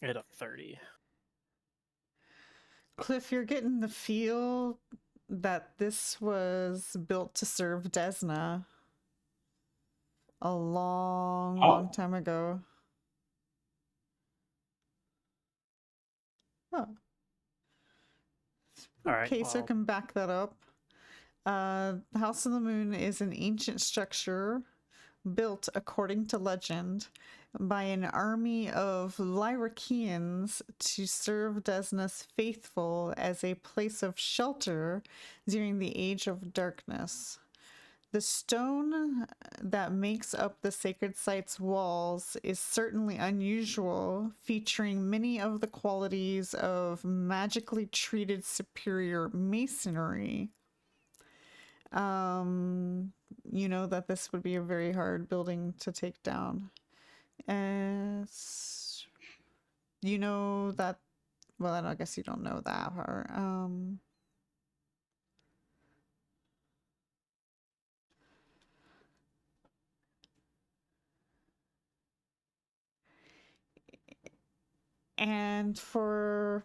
I hit a 30. Cliff, you're getting the feel that this was built to serve Desna a long, long Oh. time ago. Oh. All right, Kaeso well- can back that up. The House of the Moon is an ancient structure built, according to legend, by an army of Lyrakians to serve Desna's faithful as a place of shelter during the Age of Darkness. The stone that makes up the sacred site's walls is certainly unusual, featuring many of the qualities of magically treated superior masonry. You know that this would be a very hard building to take down. As you know that, well, I guess you don't know that part. And for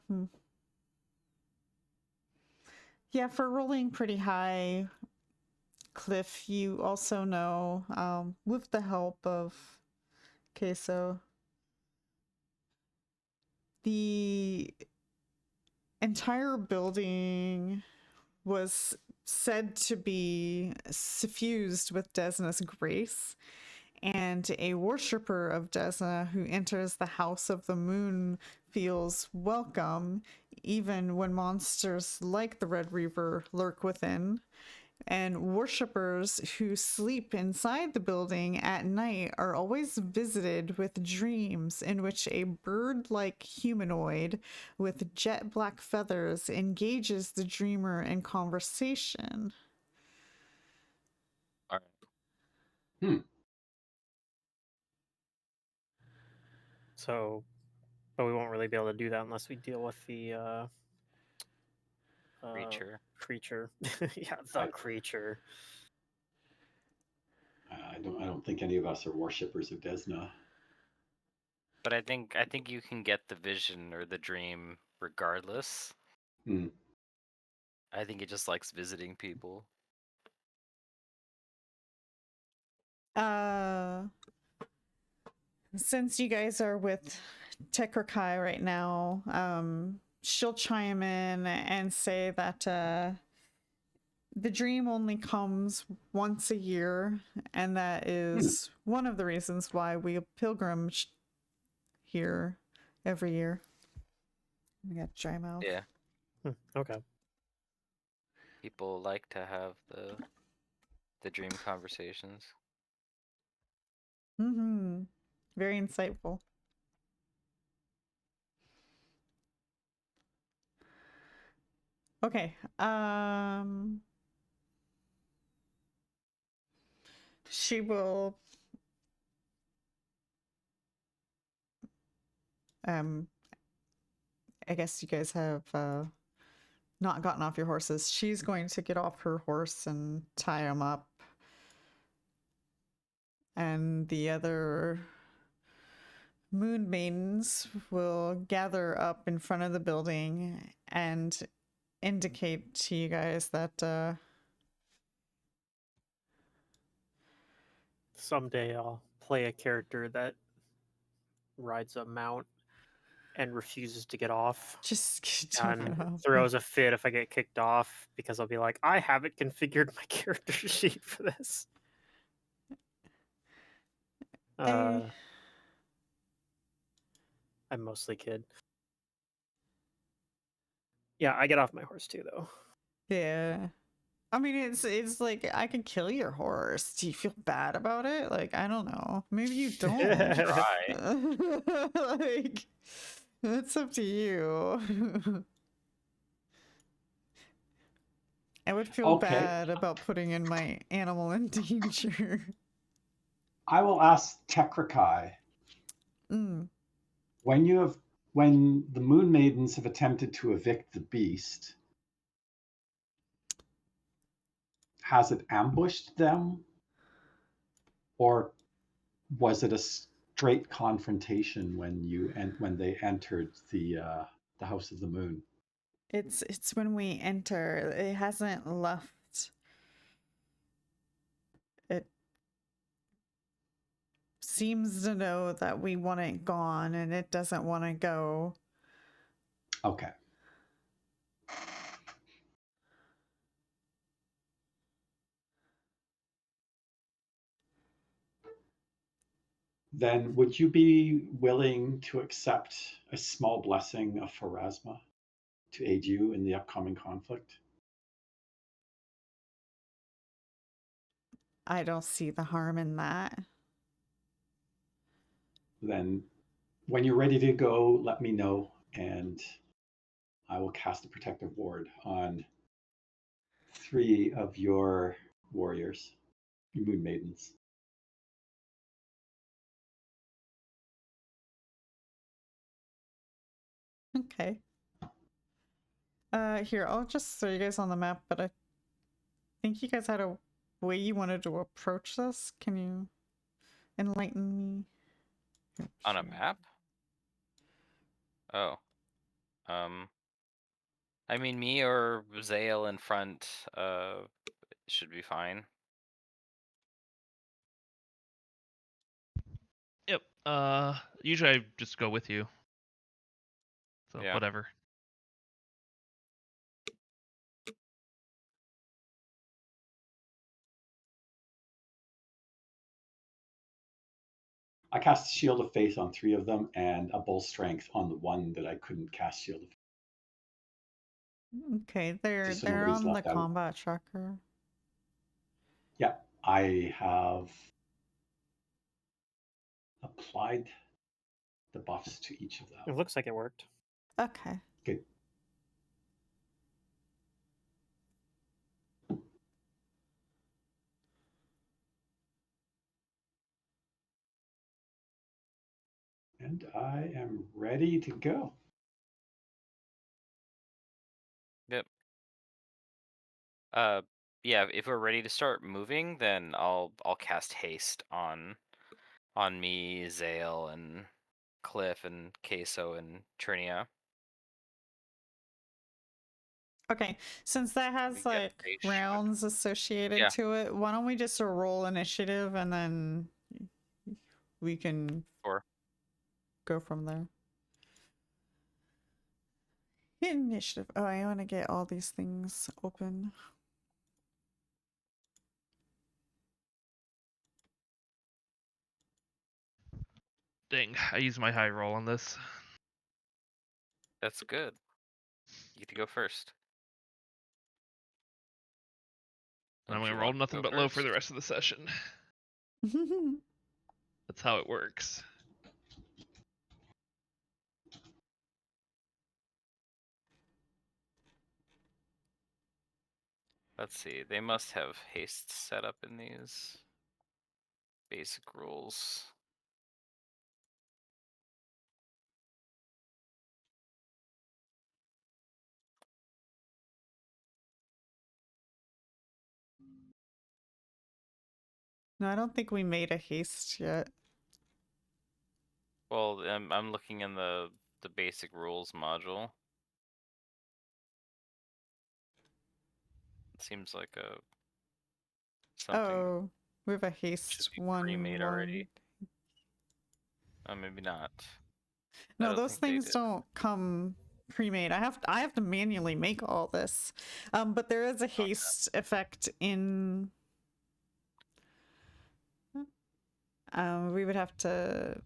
yeah, for rolling pretty high, Cliff, you also know, with the help of Kaeso, the entire building was said to be suffused with Desna's grace, and a worshipper of Desna who enters the House of the Moon feels welcome, even when monsters like the Red Reaver lurk within. And worshippers who sleep inside the building at night are always visited with dreams in which a bird-like humanoid with jet black feathers engages the dreamer in conversation. All right. So, but we won't really be able to do that unless we deal with the Creature. creature. Yeah, the creature. I don't think any of us are worshippers of Desna. But I think you can get the vision or the dream regardless. Hmm. I think it just likes visiting people. Since you guys are with Tekrakai right now, she'll chime in and say that the dream only comes once a year, and that is one of the reasons why we pilgrim here every year. I got dry mouth. Yeah. Okay. People like to have the dream conversations. Mm-hmm. Very insightful. Okay. She will I guess you guys have not gotten off your horses. She's going to get off her horse and tie him up. And the other moon maidens will gather up in front of the building and indicate to you guys that Someday I'll play a character that rides a mount and refuses to get off just don't and know. throws a fit if I get kicked off because I'll be like, I haven't configured my character sheet for this. I'm mostly kid. Yeah, I get off my horse too, though. Yeah. I mean, it's like, I can kill your horse. Do you feel bad about it? Like, I don't know. Maybe you don't. Try. Like, it's up to you. I would feel Okay. bad about putting in my animal in danger. I will ask Tekrakai, Mm. when the Moon Maidens have attempted to evict the beast, has it ambushed them, or was it great confrontation when they entered the House of the Moon. It's when we enter. It hasn't left. It seems to know that we want it gone, and it doesn't want to go. Okay. Then would you be willing to accept a small blessing of Pharasma to aid you in the upcoming conflict? I don't see the harm in that. Then when you're ready to go, let me know, and I will cast a protective ward on 3 of your warriors, your Moon Maidens. Okay. Here, I'll just throw you guys on the map, but I think you guys had a way you wanted to approach this. Can you enlighten me? Here, On a sure. map? Oh. I mean, me or Xale in front should be fine. Yep. Usually I just go with you. So Yeah. whatever. I cast Shield of Faith on 3 of them and a Bull Strength on the one that I couldn't cast Shield of Faith. Okay, they're So they're nobody's on the left out. combat tracker. Yeah, I have applied the buffs to each of It them. looks like it worked. Okay. Good. And I am ready to go. Yep. Yeah, if we're ready to start moving, then I'll cast haste on me, Xale, and Cliff, and Kaeso, and Trinia. Okay, since that We has get like they should. rounds associated Yeah. to it, why don't we just roll initiative and then we can Or go from there. Initiative. Oh, I want to get all these things open. Dang, I used my high roll on this. that's good. You get to go first. And I'm Don't gonna you roll want to nothing go but low for the first? rest of the session. That's how it works. Let's see. They must have haste set up in these basic rules. No, I don't think we made a haste yet. Well, I'm looking in the basic rules module. It seems like a something Oh, we have a should haste be 1 pre-made 1. already. Oh, maybe not. I No, don't those think they things did. don't come pre-made. I have to manually make all this. But there is a haste effect in. We would have to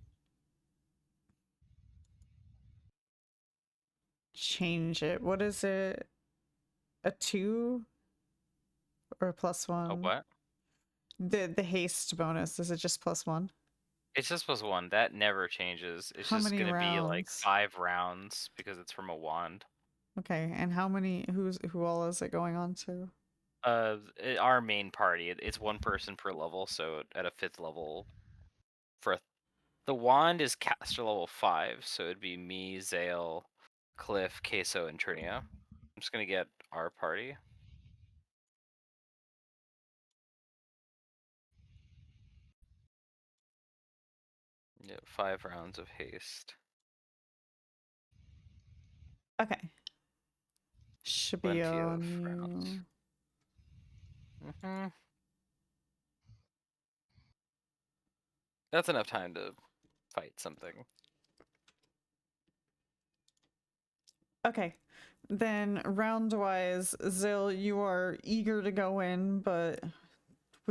change it. What is it? A 2 or a +1? A what? The haste bonus, is it just +1? It's just +1. That never changes. It's How just many gonna be like rounds? 5 rounds because it's from a wand. Okay, and who all is it going on to? Our main party. It's 1 person per level, so at a 5th level, the wand is caster level 5, so it'd be me, Xale, Cliff, Kaeso, and Trinia. I'm just gonna get our party. Yeah, 5 rounds of haste. Okay. Should be Plenty of on rounds. you. That's enough time to fight something. Okay. Then round-wise, Xale, you are eager to go in, but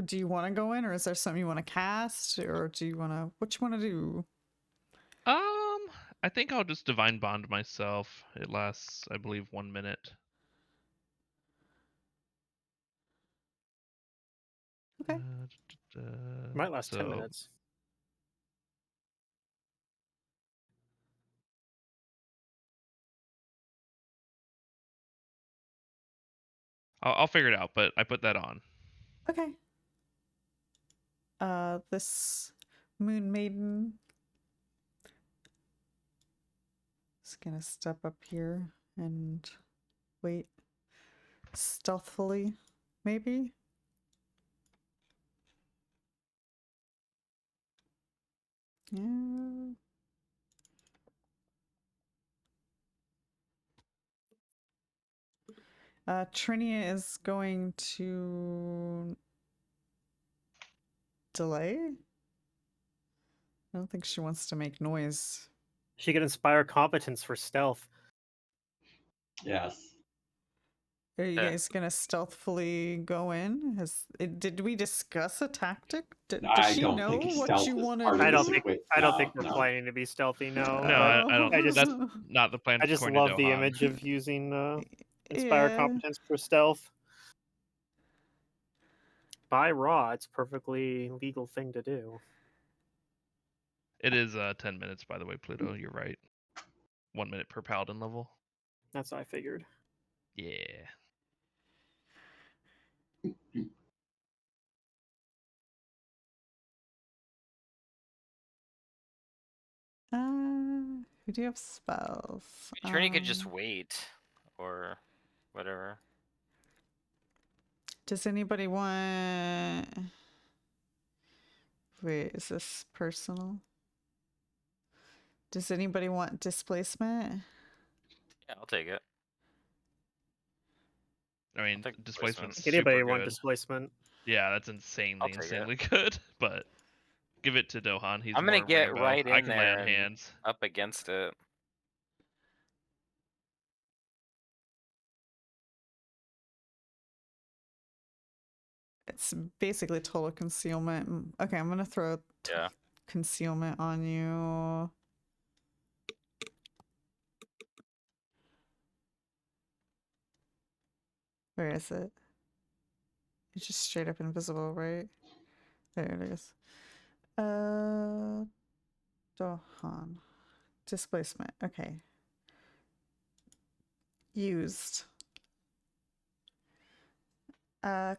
do you want to go in, or is there something you want to cast, or do you want to? What you want to do? I think I'll just divine bond myself. It lasts, I believe, 1 minute. Okay. Might last 10 so minutes. I'll figure it out, but I put that on. Okay. This Moon Maiden is gonna step up here and wait stealthily, maybe. Yeah. Trinia is going to delay. I don't think she wants to make noise. She could inspire competence for stealth. Yes. Are you Yeah. guys gonna stealthily go in? Did we discuss a tactic? Does I she don't know think what stealth you is want to part do? of I this don't think equation. I don't think we're No. planning to be stealthy. No, No, but I don't. I just That's not the plan. I just according to love the Dohan. image of using inspire Yeah. competence for stealth. By raw, it's a perfectly legal thing to do. It is 10 minutes, by the way, Pluto. You're right. 1 minute per paladin level. That's what I figured. Yeah. Who do you have spells? Trini could just wait, or whatever. Does anybody want? Wait, is this personal? Does anybody want displacement? Yeah, I'll take it. I mean, take displacement's Think anybody super want good. displacement? Yeah, that's insanely, take it. insanely good. But give it to Dohan. He's I'm gonna more get rainbow. right I in can lay on there and hands. up against it. It's basically total concealment. Okay, I'm gonna throw Yeah. concealment on you. Where is it? It's just straight up invisible, right? There it is. Dohan. Displacement. Okay. Used.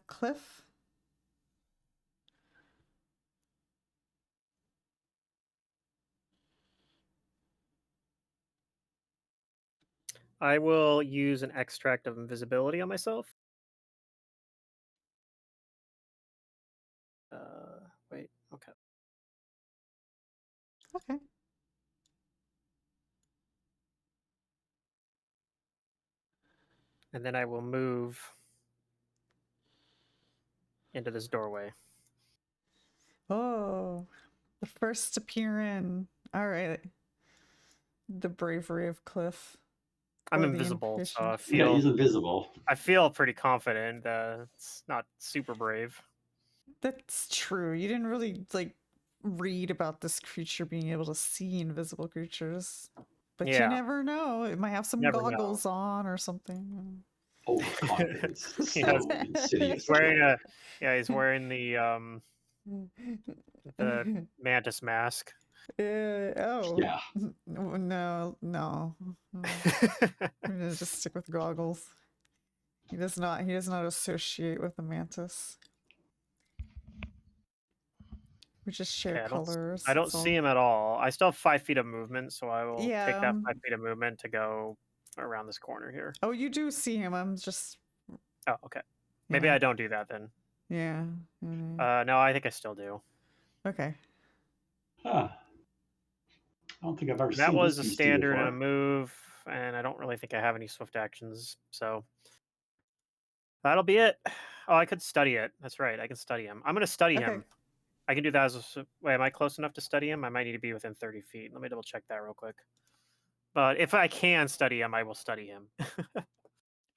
Cliff. I will use an extract of invisibility on myself. Wait, okay. Okay. And then I will move into this doorway. Oh, the first to peer in. All right. The bravery of Cliff. I'm Or the invisible, so impatient. Yeah, he's invisible. I feel pretty confident. It's not super brave. That's true. You didn't really like read about this creature being able to see invisible creatures, but you Yeah. never know. It might have some Never know. goggles on or something. Overconfidence. He So has- insidious. He's wearing he's wearing the mantis mask. Oh Yeah. no, no. I'm gonna just stick with goggles. He does not associate with the mantis. We just share Okay, colors. I don't that's all. see him at all. I still have 5 feet of movement, so I will take that Yeah. 5 feet of movement to go around this corner here. Oh, you do see him. I'm just. Oh, okay. Maybe Yeah. I don't do that then. Yeah. No, I think I still do. Okay. Huh. I don't think I've ever That seen was this a beastie standard and a before. move, and I don't really think I have any swift actions, so that'll be it. Oh, I could study it. That's right. I can study him. I'm going to study Okay. him. I can do that as a. Wait, am I close enough to study him? I might need to be within 30 feet. Let me double check that real quick. But if I can study him, I will study him.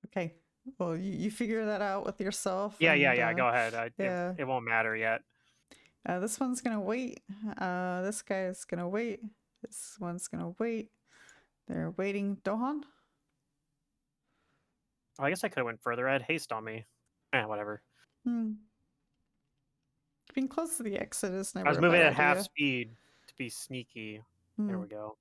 Okay. Well, you figure that out with yourself. Yeah. and, Go ahead. Yeah. It won't matter yet. This one's gonna wait. This guy's gonna wait. This one's gonna wait. They're waiting. Dohan? Oh, I guess I could have went further. I had haste on me. Whatever. Being close to the exit is I never was a moving bad at half idea. speed to be sneaky. There we go.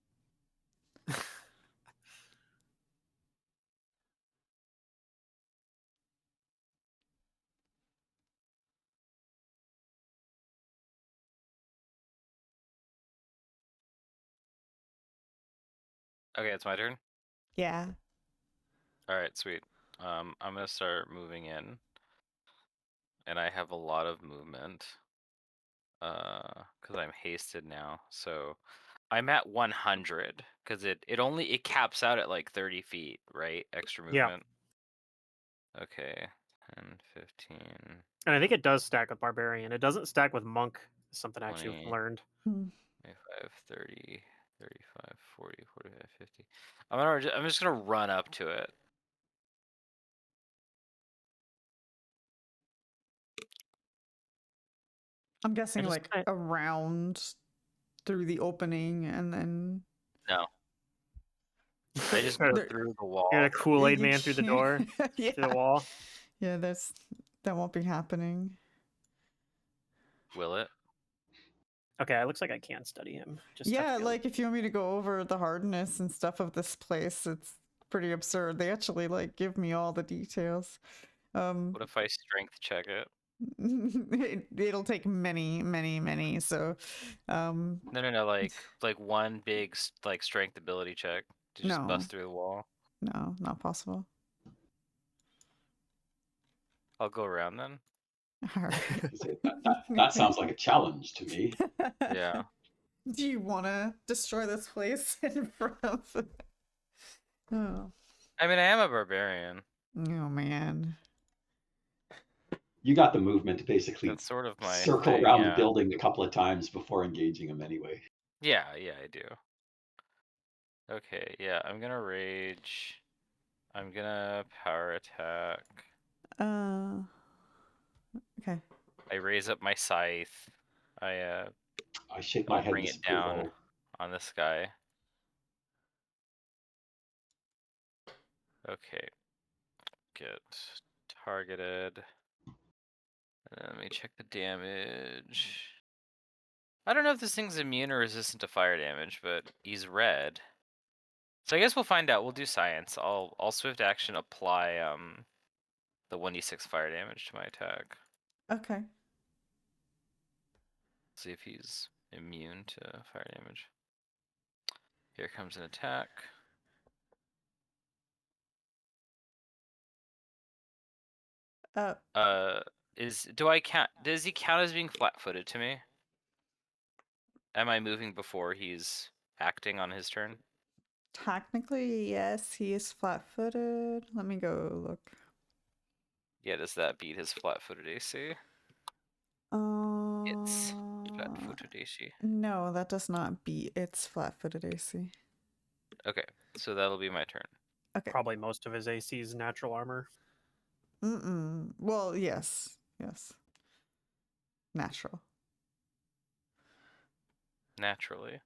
Okay, it's my turn. Yeah. All right, sweet. I'm gonna start moving in, and I have a lot of movement. Because I'm hasted now, so I'm at 100 because it caps out at like 30 feet, right? Extra Yeah. movement. Okay, 10, 15. And I think it does stack with Barbarian. It doesn't stack with Monk. Is something I actually 20. learned. 25, 30, 35, 40, 45, 50. I'm just gonna run up to it. I'm guessing just- like around through the opening and then. No, I just go There- through the wall. You're the Kool-Aid you man through the can't- door, yeah. through the wall. Yeah, that won't be happening. Will it? Okay, it looks like I can study him. Just have Yeah, to go- like if you want me to go over the hardness and stuff of this place, it's pretty absurd. They actually like give me all the details. What if I strength check it? It'll take many. So, No, like one big like strength ability check to just No. bust through the wall. no, not possible. I'll go around then. All right. That sounds like a challenge to me. Yeah. Do you want to destroy this place in front of? Oh, I mean, I am a barbarian. oh man. You got the movement to basically That's sort of my circle thing, around the yeah. building a couple of times before engaging him anyway. Yeah, I do. Okay, yeah, I'm gonna rage. I'm gonna power attack. Okay. I raise up my scythe. I shake my I'll head bring in it down disapproval. on this guy. Okay. Get targeted. Let me check the damage. I don't know if this thing's immune or resistant to fire damage, but he's red. So I guess we'll find out. We'll do science. I'll swift action apply the 1d6 fire damage to my attack. Okay. See if he's immune to fire damage. Here comes an attack. Does he count as being flat-footed to me? Am I moving before he's acting on his turn? Technically, yes, he is flat-footed. Let me go look. Yeah, does that beat his flat-footed AC? It's flat-footed AC. No, that does not beat its flat-footed AC. Okay, so that'll be my turn. Okay. Probably most of his AC is natural armor. Well, yes. Natural. Naturally.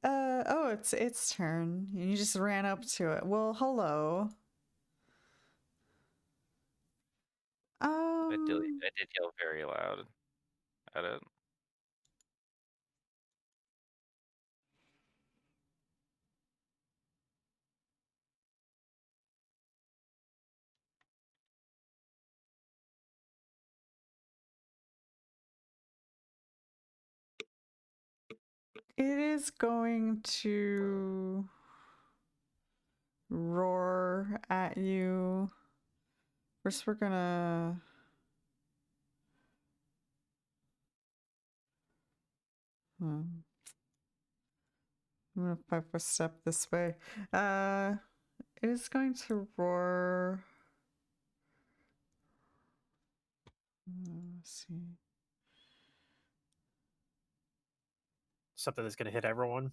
Oh, it's its turn. And you just ran up to it. Well, hello. I did yell very loud at it. It is going to roar at you. First, we're gonna I'm gonna 5-foot step this way. It is going to roar. Let's see. Something that's going to hit everyone.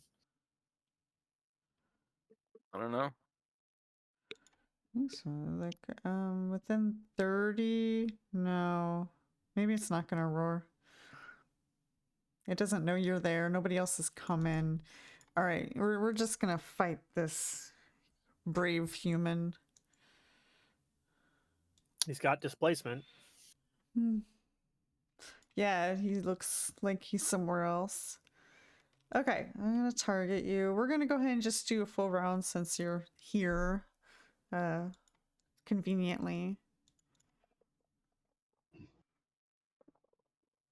I don't know. I think so. Like, within 30? No. Maybe it's not gonna roar. It doesn't know you're there. Nobody else has come in. All right, we're just gonna fight this brave human. He's got displacement. Hmm. Yeah, he looks like he's somewhere else. Okay, I'm gonna target you. We're gonna go ahead and just do a full round since you're here, conveniently.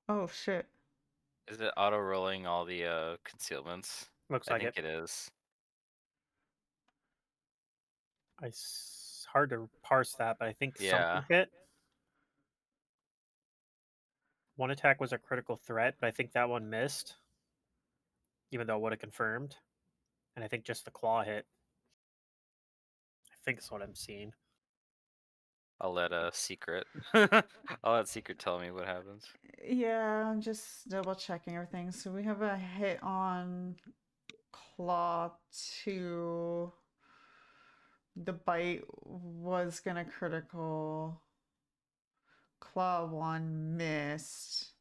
Oh shit. Is it auto rolling all the concealments? Looks I like think it. it is. It's hard to parse that, but I think Yeah. something hit. One attack was a critical threat, but I think that one missed, even though it would have confirmed. And I think just the claw hit. I think is what I'm seeing. I'll let Secret. I'll let Secret tell me what happens. Yeah, I'm just double checking everything. So we have a hit on Claw 2. The bite was gonna critical. Claw 1 missed.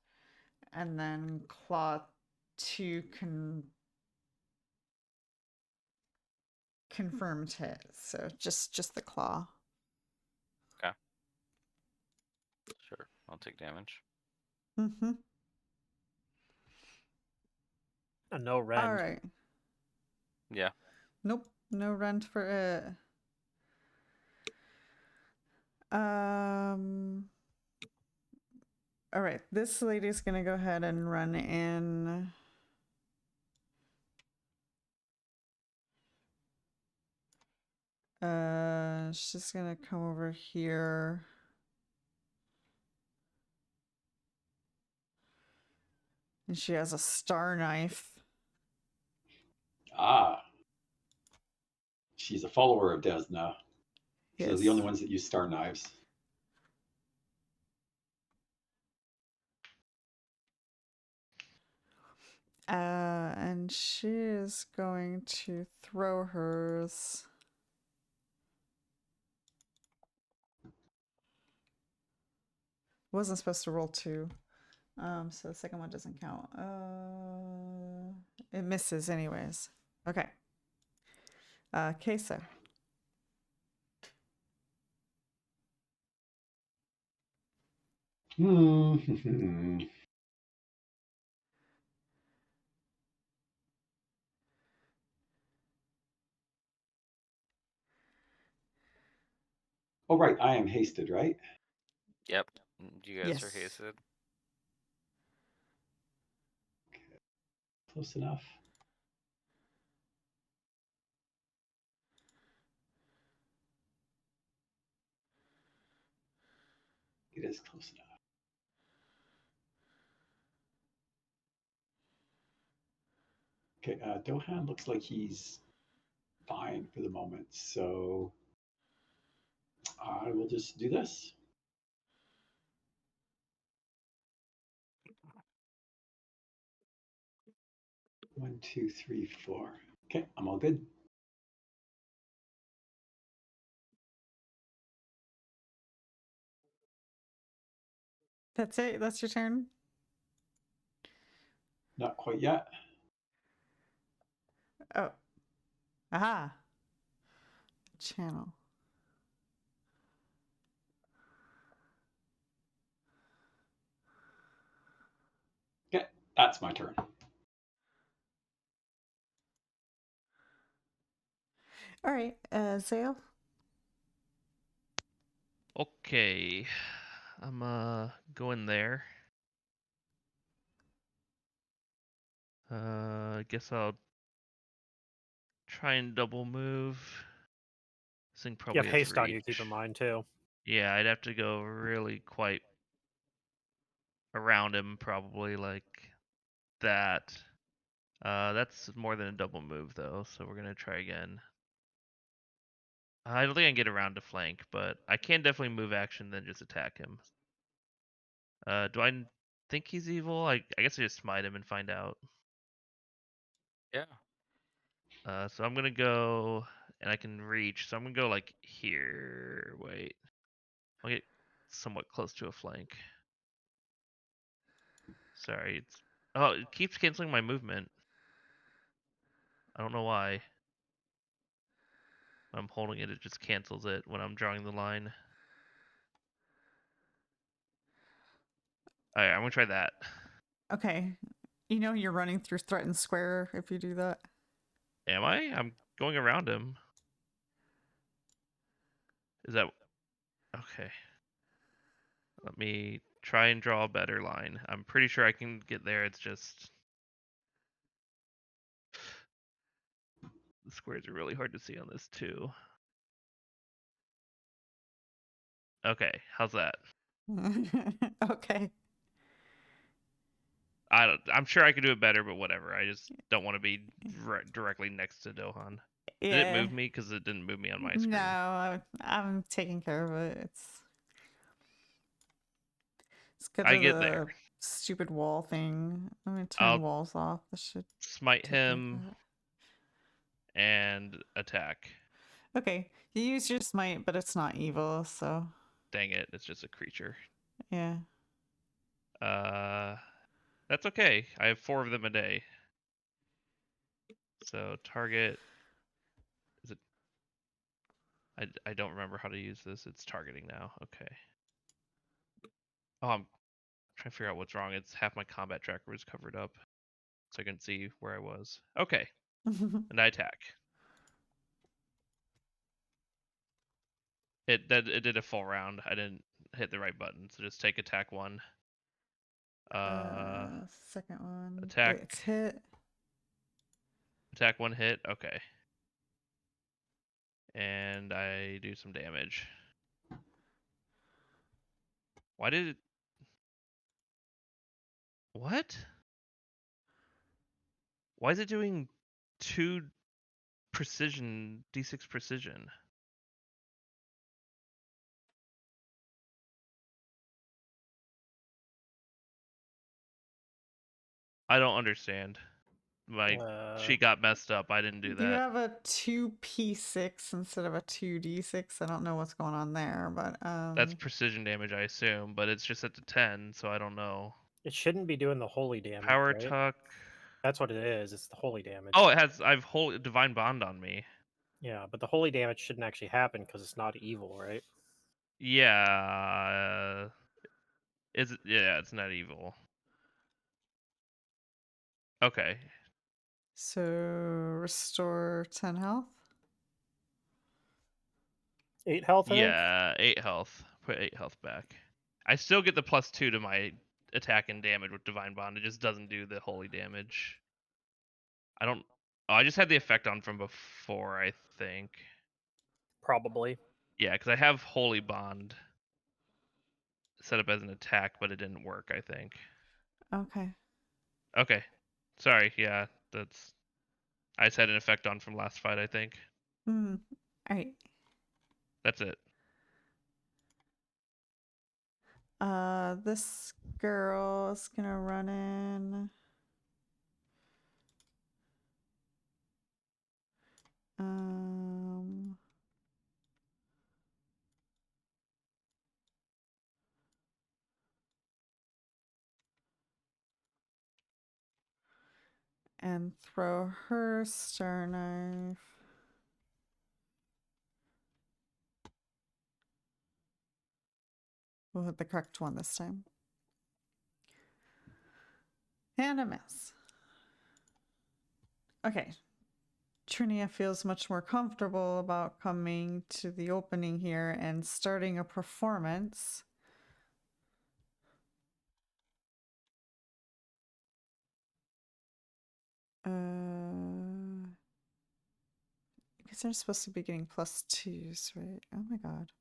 And then Claw 2 confirmed hit. So just the claw. Sure, I'll take damage. Mm-hmm. A no rend. All right. Yeah. Nope, no rent for it. All right, this lady's gonna go ahead and run in. She's gonna come over here. And she has a star knife. Ah, she's a follower of Desna. So Yes. the only ones that use star knives. And she is going to throw hers. Wasn't supposed to roll 2. So the second one doesn't count. It misses anyways. Okay. Kaeso. Oh, right. I am hasted, right? Yep. You guys are Yes. hasted. Close enough. It is close enough. Okay, Dohan looks like he's fine for the moment, so I will just do this. One, two, three, four. Okay, I'm all good. That's it. That's your turn. Not quite yet. Oh. Aha. Channel. Okay, that's my turn. All right. Xale. Okay, I'm going there. I guess I'll try and double move. This thing You probably have has haste on you, reach. keep in mind, too. Yeah, I'd have to go really quite around him, probably like that. That's more than a double move though, so we're gonna try again. I don't think I can get around to flank, but I can definitely move action then just attack him. Do I think he's evil? I guess I just smite him and find out. Yeah. So I'm gonna go, and I can reach. So I'm gonna go like here. Wait, I'll get somewhat close to a flank. Sorry, it's it keeps canceling my movement. I don't know why. When I'm holding it, it just cancels it when I'm drawing the line. Alright, I'm gonna try that. Okay. You know you're running through threatened square if you do that. Am I? I'm going around him. Is that okay? Let me try and draw a better line. I'm pretty sure I can get there. It's just the squares are really hard to see on this too. Okay, how's that? Okay. I'm sure I could do it better, but whatever. I just don't want to be directly next to Dohan. Did it Yeah. move me? Because it didn't move me on my No, screen. I'm taking care of it. It's good I of get there. the stupid wall thing. I'm gonna turn I'll walls off. This should smite take care of him that. and attack. Okay, you use your smite, but it's not evil, so Dang it, it's just a creature. yeah. That's okay. I have 4 of them a day. So target is it? I don't remember how to use this. It's targeting now. Okay. Oh, I'm trying to figure out what's wrong. It's half my combat tracker was covered up, so I couldn't see where I was. Okay, and I attack. It did a full round. I didn't hit the right button, so just take attack 1. Second one. Attack. It's hit. Attack 1 hit. Okay. And I do some damage. Why did it? What? Why is it doing 2 precision, d6 precision? I don't understand. My sheet got messed up. I didn't do You that. have a 2p6 instead of a 2d6. I don't know what's going on there, but That's precision damage, I assume, but it's just at the 10, so I don't know. It shouldn't be doing the holy damage. Power right? tuck. That's what it is. It's the holy damage. Oh, I've holy divine bond on me. Yeah, but the holy damage shouldn't actually happen because it's not evil, right? Yeah. Yeah, it's not evil. Okay. so restore 10 health. 8 health, I think? Yeah, 8 health. Put 8 health back. I still get the +2 to my attack and damage with divine bond. It just doesn't do the holy damage. I don't. Oh, I just had the effect on from before, I think. Probably. Yeah, because I have holy bond set up as an attack, but it didn't work, I think. Okay. Okay. Sorry, yeah, that's... I just had an effect on from last fight, I think. All right. That's it. This girl is gonna run in. And throw her star knife. We'll hit the correct one this time. And a miss. Okay. Trinia feels much more comfortable about coming to the opening here and starting a performance. Because they're supposed to be getting +2s, right? Oh my god.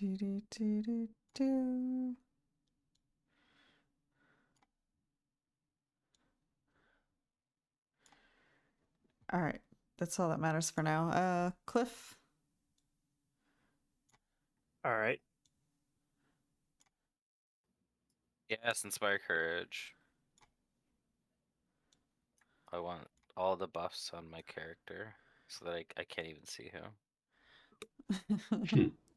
Do, do, do, do, do. All right, that's all that matters for now. Cliff. All right. Yes, inspire courage. I want all the buffs on my character so that I can't even see him.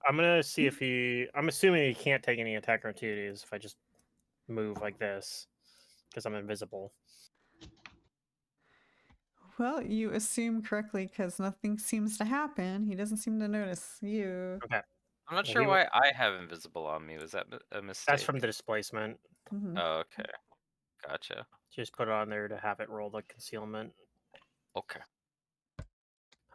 I'm gonna see if he. I'm assuming he can't take any attack opportunities if I just move like this, because I'm invisible. Well, you assume correctly because nothing seems to happen. He doesn't seem to notice you. Okay. I'm not Well, sure he will- why I have invisible on me. Was that a mistake? That's from the displacement. Mhm. Oh, okay. Gotcha. Just put it on there to have it roll the concealment. Okay.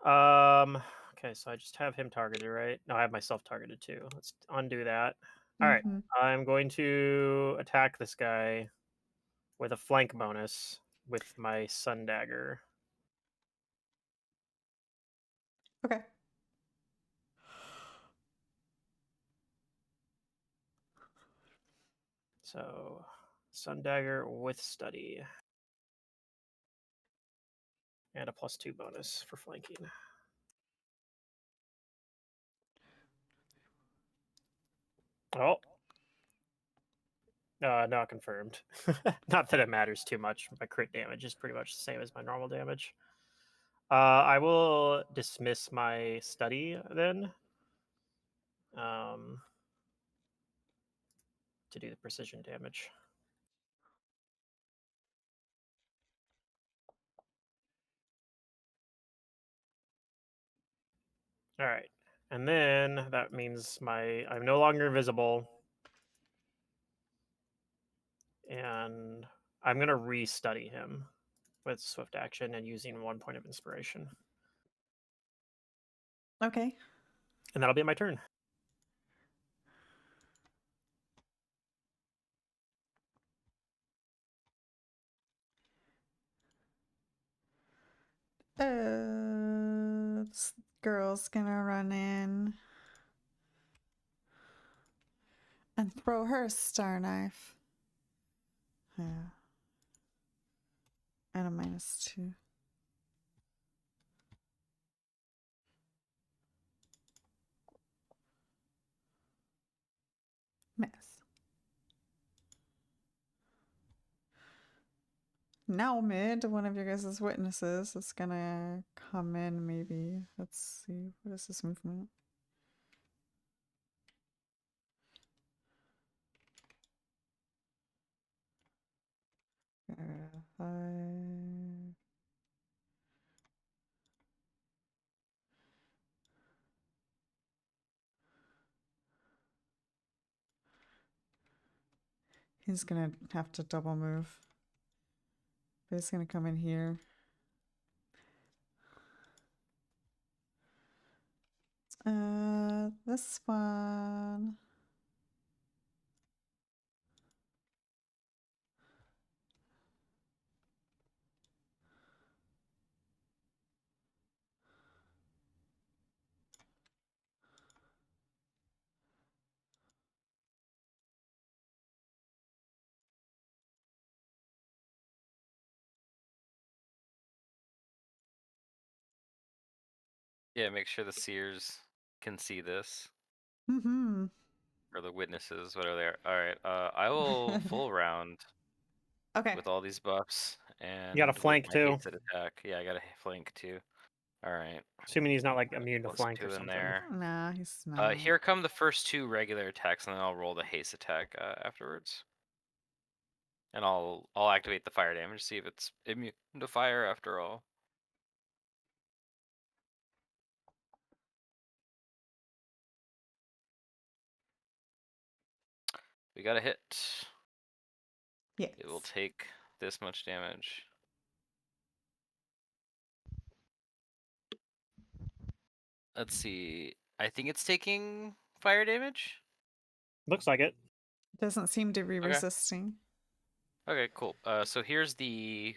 Okay, so I just have him targeted, right? No, I have myself targeted too. Let's undo that. All right. Mhm. I'm going to attack this guy with a flank bonus with my sun dagger. Okay. So, sun dagger with study. And a +2 bonus for flanking. Oh. Not confirmed. Not that it matters too much. My crit damage is pretty much the same as my normal damage. I will dismiss my study then. To do the precision damage. All right. And then that means I'm no longer invisible. And I'm going to restudy him with swift action and using 1 point of inspiration. Okay. And that'll be my turn. This girl's gonna run in and throw her star knife. Yeah. And a -2. Miss. Now mid, one of your guys' witnesses is gonna come in maybe. Let's see. What is this movement? Five. He's gonna have to double move. But he's gonna come in here. This one. Yeah, make sure the seers can see this. Mm-hmm. Or the witnesses, whatever they are. Alright, I will full round Okay. with all these buffs and You got a with flank my too. hasted attack. Yeah, I got a flank too. Alright. Assuming he's not like immune to flank +2 or in something. there. Nah, he's not. Here come the first 2 regular attacks, and then I'll roll the haste attack afterwards. And I'll activate the fire damage, see if it's immune to fire after all. We got a hit. Yes. It will take this much damage. Let's see. I think it's taking fire damage. Looks like it. Doesn't seem to be Okay. resisting. Okay, cool. So here's the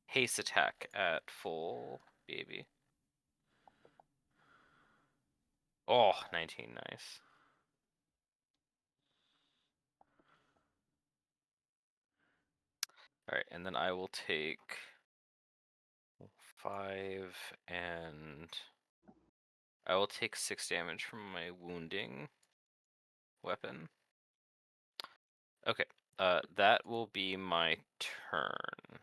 haste attack at full, baby. Oh, 19, nice. All right, and then I will take 5, and I will take 6 damage from my wounding weapon. Okay, that will be my turn.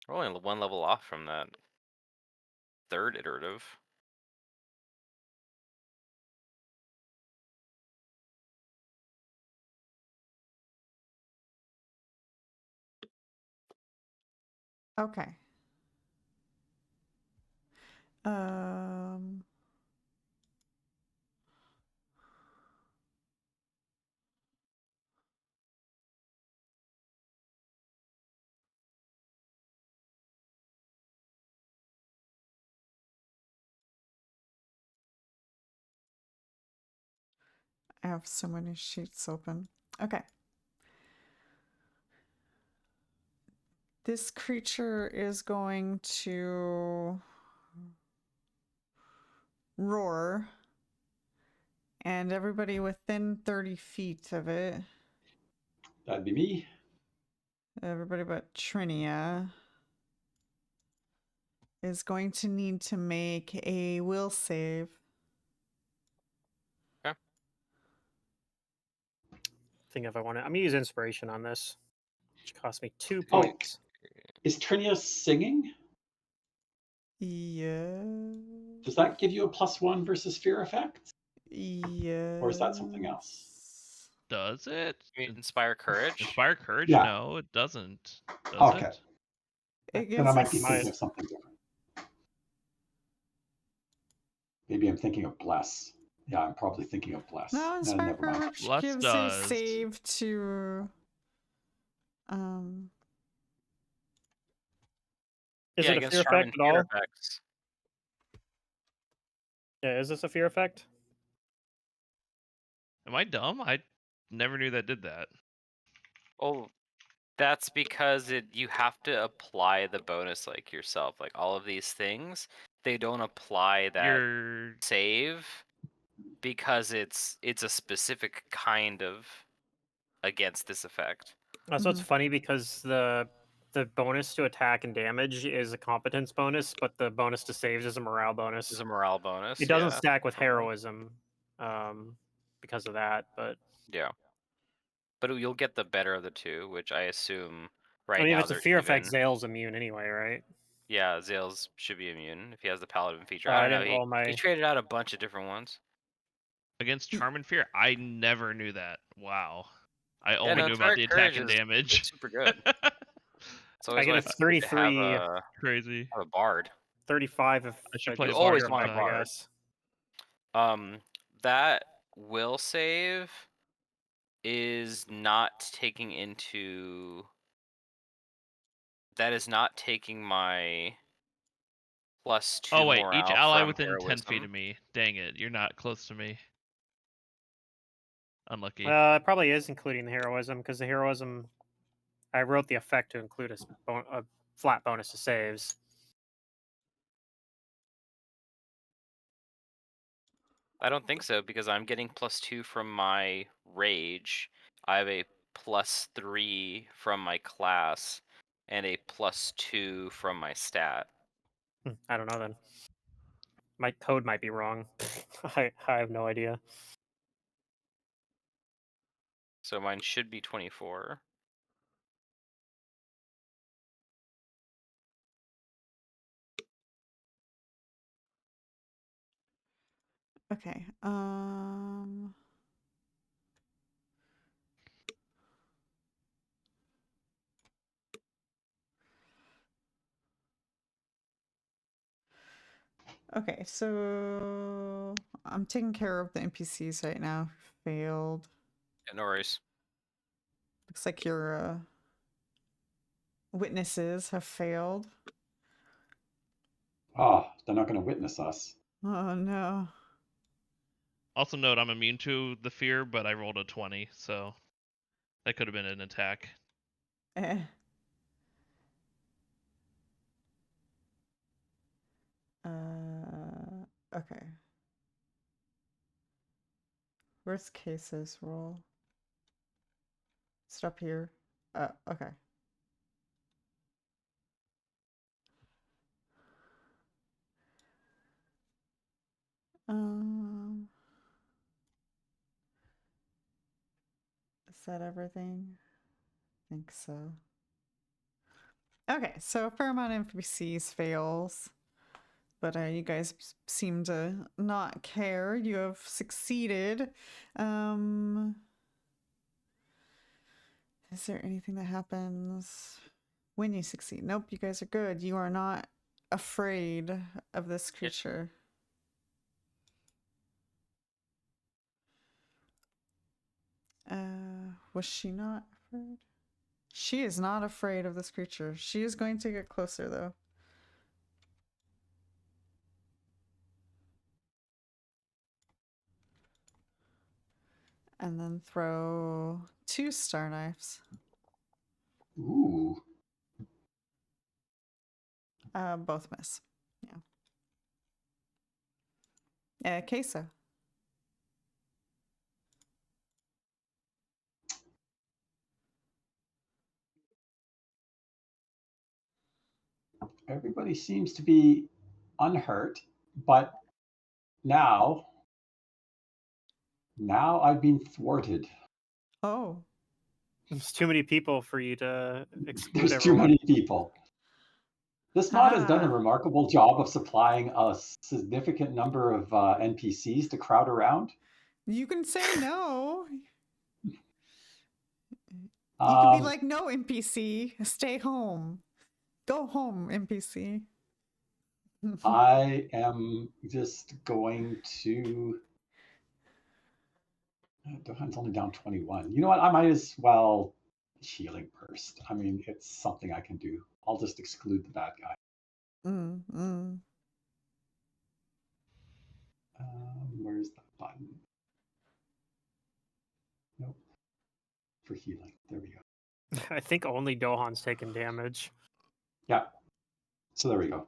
We're only 1 level off from that 3rd iterative. Okay. Um. I have so many sheets open. Okay. This creature is going to roar, and everybody within 30 feet of it, That'd be me. everybody but Trinia, is going to need to make a will save. Think if I want to, I'm gonna use inspiration on this, which costs me 2 Oh. points. Is Trinia singing? Yeah. Does that give you a +1 versus fear effect? Yeah. Or is that something else? Does it? You mean Inspire Courage? Inspire courage? Yeah. No, it doesn't. Does Okay. it? It Then I gives might be us thinking of something different. Maybe I'm thinking of Bless. Yeah, I'm probably thinking of Bless. no Inspire Never mind. Courage Bless gives a does. save to Is Yeah, it a against fear charm effect and at fear all? effects. Yeah, is this a fear effect? Am I dumb? I never knew that did that. Oh, that's because you have to apply the bonus like yourself. Like all of these things, they don't apply that You're save because it's a specific kind of against this effect. So it's funny because the bonus to attack and damage is a competence bonus, but the bonus to saves is a morale bonus. It's a morale bonus. It doesn't yeah. stack with heroism, because of that. But Yeah. But you'll get the better of the two, which I assume right I mean, now if it's a they're fear even. effect, Xale's immune anyway, right? Yeah, Zales should be immune if he has the paladin feature. Oh, I I don't know. didn't roll He my. traded out a bunch of different ones. against charm and fear. I never knew that. Wow. I Yeah, only no, knew about Inspire the attack Courage and is damage. it's super good. It's I always get why a it's good to have 33, Crazy. a bard. 35 if I should I play do You a always fear want a effect, I bard. guess. That will save is not taking into. That is not taking my +2 Oh wait, morale each ally from within 10 feet heroism. of me. Dang it, you're not close to me. Unlucky. It probably is including the heroism because the heroism, I wrote the effect to include a flat bonus to saves. I don't think so because I'm getting +2 from my rage. I have a +3 from my class and a +2 from my stat. I don't know then. My code might be wrong. I have no idea. So mine should be 24. okay. Okay, so I'm taking care of the NPCs right now. Failed. Yeah, no worries. Looks like your witnesses have failed. Ah, they're not going to witness us. Oh no. Also note I'm immune to the fear, but I rolled a 20, so that could have been an attack. Eh. Okay. Where's Kaeso's roll? Is it up here? Okay. Um, is that everything? I think so. Okay, so a fair amount of NPCs fails, but you guys seem to not care. You have succeeded. Is there anything that happens when you succeed? Nope, you guys are good. You are not afraid of this creature. Was she not afraid? She is not afraid of this creature. She is going to get closer, though. And then throw 2 star knives. Ooh. Both miss. Yeah. Kaeso. Everybody seems to be unhurt, but now I've been thwarted. Oh. There's too many people for you to exclude There's too everyone. many people. This mod has done a Ah. remarkable job of supplying a significant number of NPCs to crowd around. You can say no. You could be Um, like, no, NPC, stay home. Go home, NPC. I am just going to. Dohan's only down 21. You know what? I might as well healing burst. I mean, it's something I can do. I'll just exclude the bad guy. Where's the button? Nope. For healing. There we go. I think only Dohan's taken damage. Yeah. So there we go.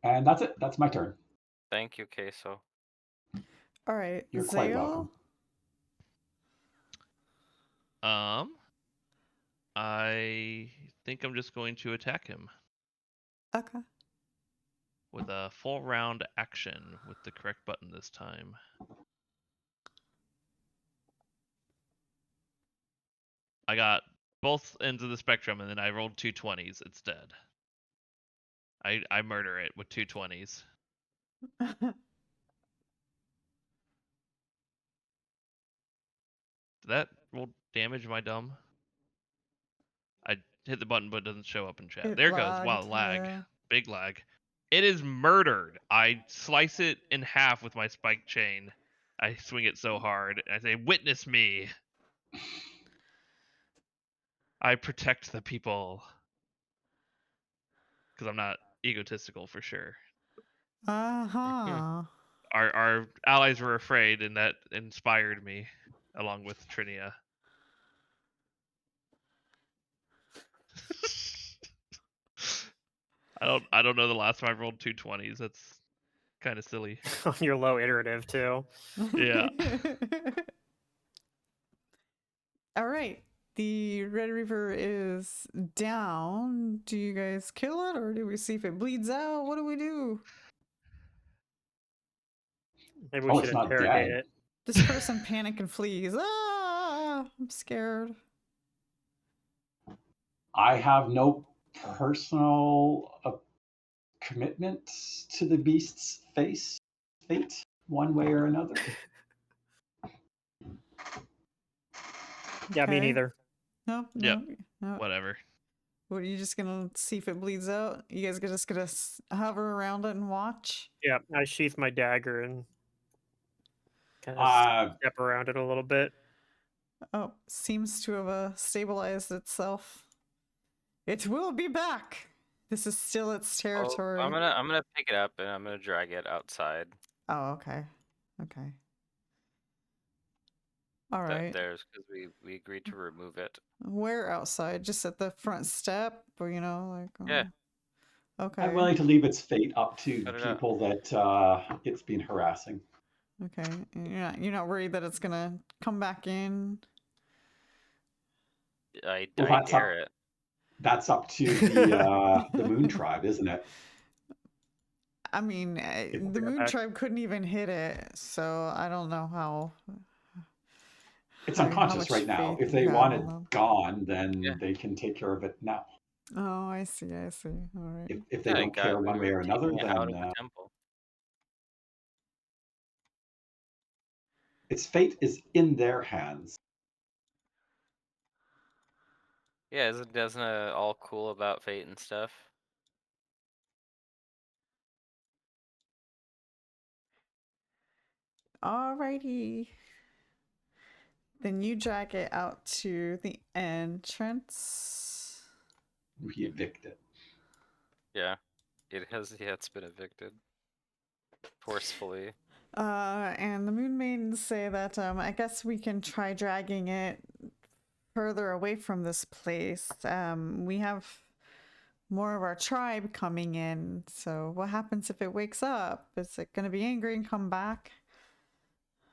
And that's it. That's my turn. Thank you, Kaeso. All right, You're quite Xale? welcome. I think I'm just going to attack him Okay. with a full round action with the correct button this time. I got both ends of the spectrum, and then I rolled 2 20s. It's dead. I murder it with 2 20s. Did that roll damage? Am I dumb? I hit the button, but it doesn't show up in chat. It There it goes. Wow, lagged, lag. yeah. Big lag. It is murdered. I slice it in half with my spike chain. I swing it so hard. I say, "Witness me. I protect the people." Because I'm not egotistical for sure. Uh-huh. Our allies were afraid, and that inspired me, along with Trinia. I don't know the last time I rolled 2 20s. That's kind of silly. On your low iterative, too. Yeah. All right. The Red Reaver is down. Do you guys kill it or do we see if it bleeds out? What do we do? Maybe we Oh, should it's not interrogate dead. it. This person panic and flees. Ah, I'm scared. I have no personal commitment to the beast's fate, one way or another. Yeah, me Okay. neither. No, Yep. no. Whatever. What, are you just gonna see if it bleeds out? You guys are just gonna hover around it and watch? Yeah, I sheath my dagger and kind of Uh, step around it a little bit. Oh, seems to have stabilized itself. It will be back. This is still its Well, territory. I'm gonna pick it up and I'm gonna drag it outside. Oh, okay. Okay. All right. There's because we agreed to remove it. Where outside? Just at the front step, or like? Yeah. Okay. I'm willing to leave its fate up to the Cut it out. people that it's been harassing. Okay. And you're not worried that it's gonna come back in? I Well, I dare it. That's up to the Moon Tribe, isn't it? I mean, It- the bring it Moon back. Tribe couldn't even hit it, so I don't know how. It's how unconscious much right now. faith If you they have want in it them. gone, then Yeah. they can take care of it now. Oh, I see. I see. All right. If they Yeah, don't care one we way were or another, taking it out then of the temple. its fate is in their hands. Yeah, doesn't it all cool about fate and stuff? Alrighty. Then you drag it out to the entrance. We evict it. Yeah, it has. Yeah, it's been evicted forcefully. And the Moon Maidens say that I guess we can try dragging it further away from this place. We have more of our tribe coming in, so what happens if it wakes up? Is it gonna be angry and come back?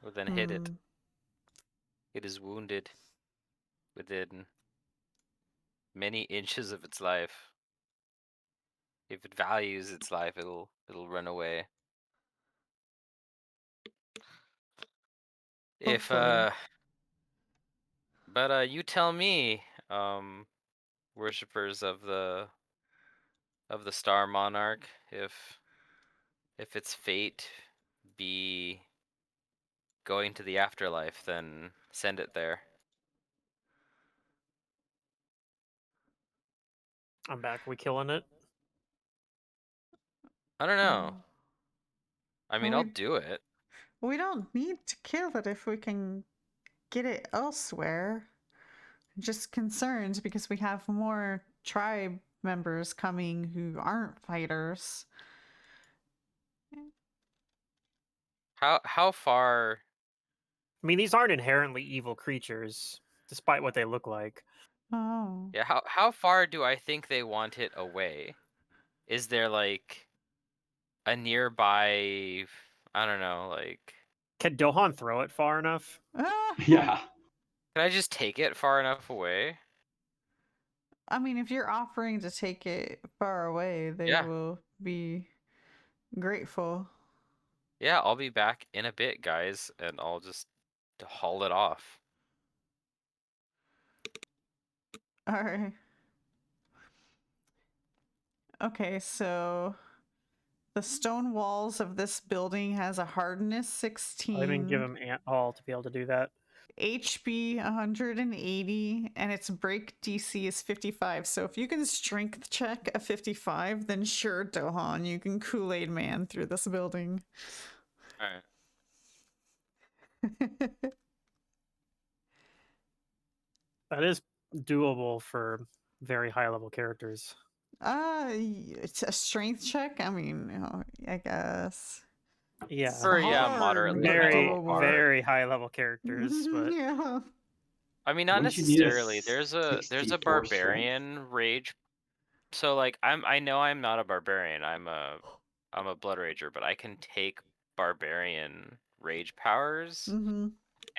Well, then hit it. Hmm. It is wounded within many inches of its life. If it values its life, it'll run away. If Hopefully. but you tell me, worshippers of the Star Monarch, if its fate be going to the afterlife, then send it there. I'm back. We killing it? I don't know. Oh. I mean, Well, I'll do it. we don't need to kill it if we can get it elsewhere. Just concerned because we have more tribe members coming who aren't fighters. How far? I mean, these aren't inherently evil creatures, despite what they look like. Oh. Yeah, how far do I think they want it away? Is there like a nearby? I don't know. Like, Can Dohan throw it far enough? Ah! Yeah. can I just take it far enough away? I mean, if you're offering to take it far away, they Yeah. will be grateful. Yeah, I'll be back in a bit, guys, and I'll just haul it off. All right. Okay, so the stone walls of this building has a hardness I didn't give 16, him all to be able to do that. HP 180, and its break DC is 55. So if you can strength check a 55, then sure, Dohan, you can Kool-Aid Man through this building. All right. That is doable for very high level characters. It's a strength check. I mean, I guess. Yeah. It's For hard, moderately but Very, doable. very high level characters, but Yeah. I mean, not Wouldn't you need a necessarily. There's a 64 barbarian rage. So like I know I'm not a barbarian. I'm a blood rager, but I can take barbarian rage powers. Mm-hmm.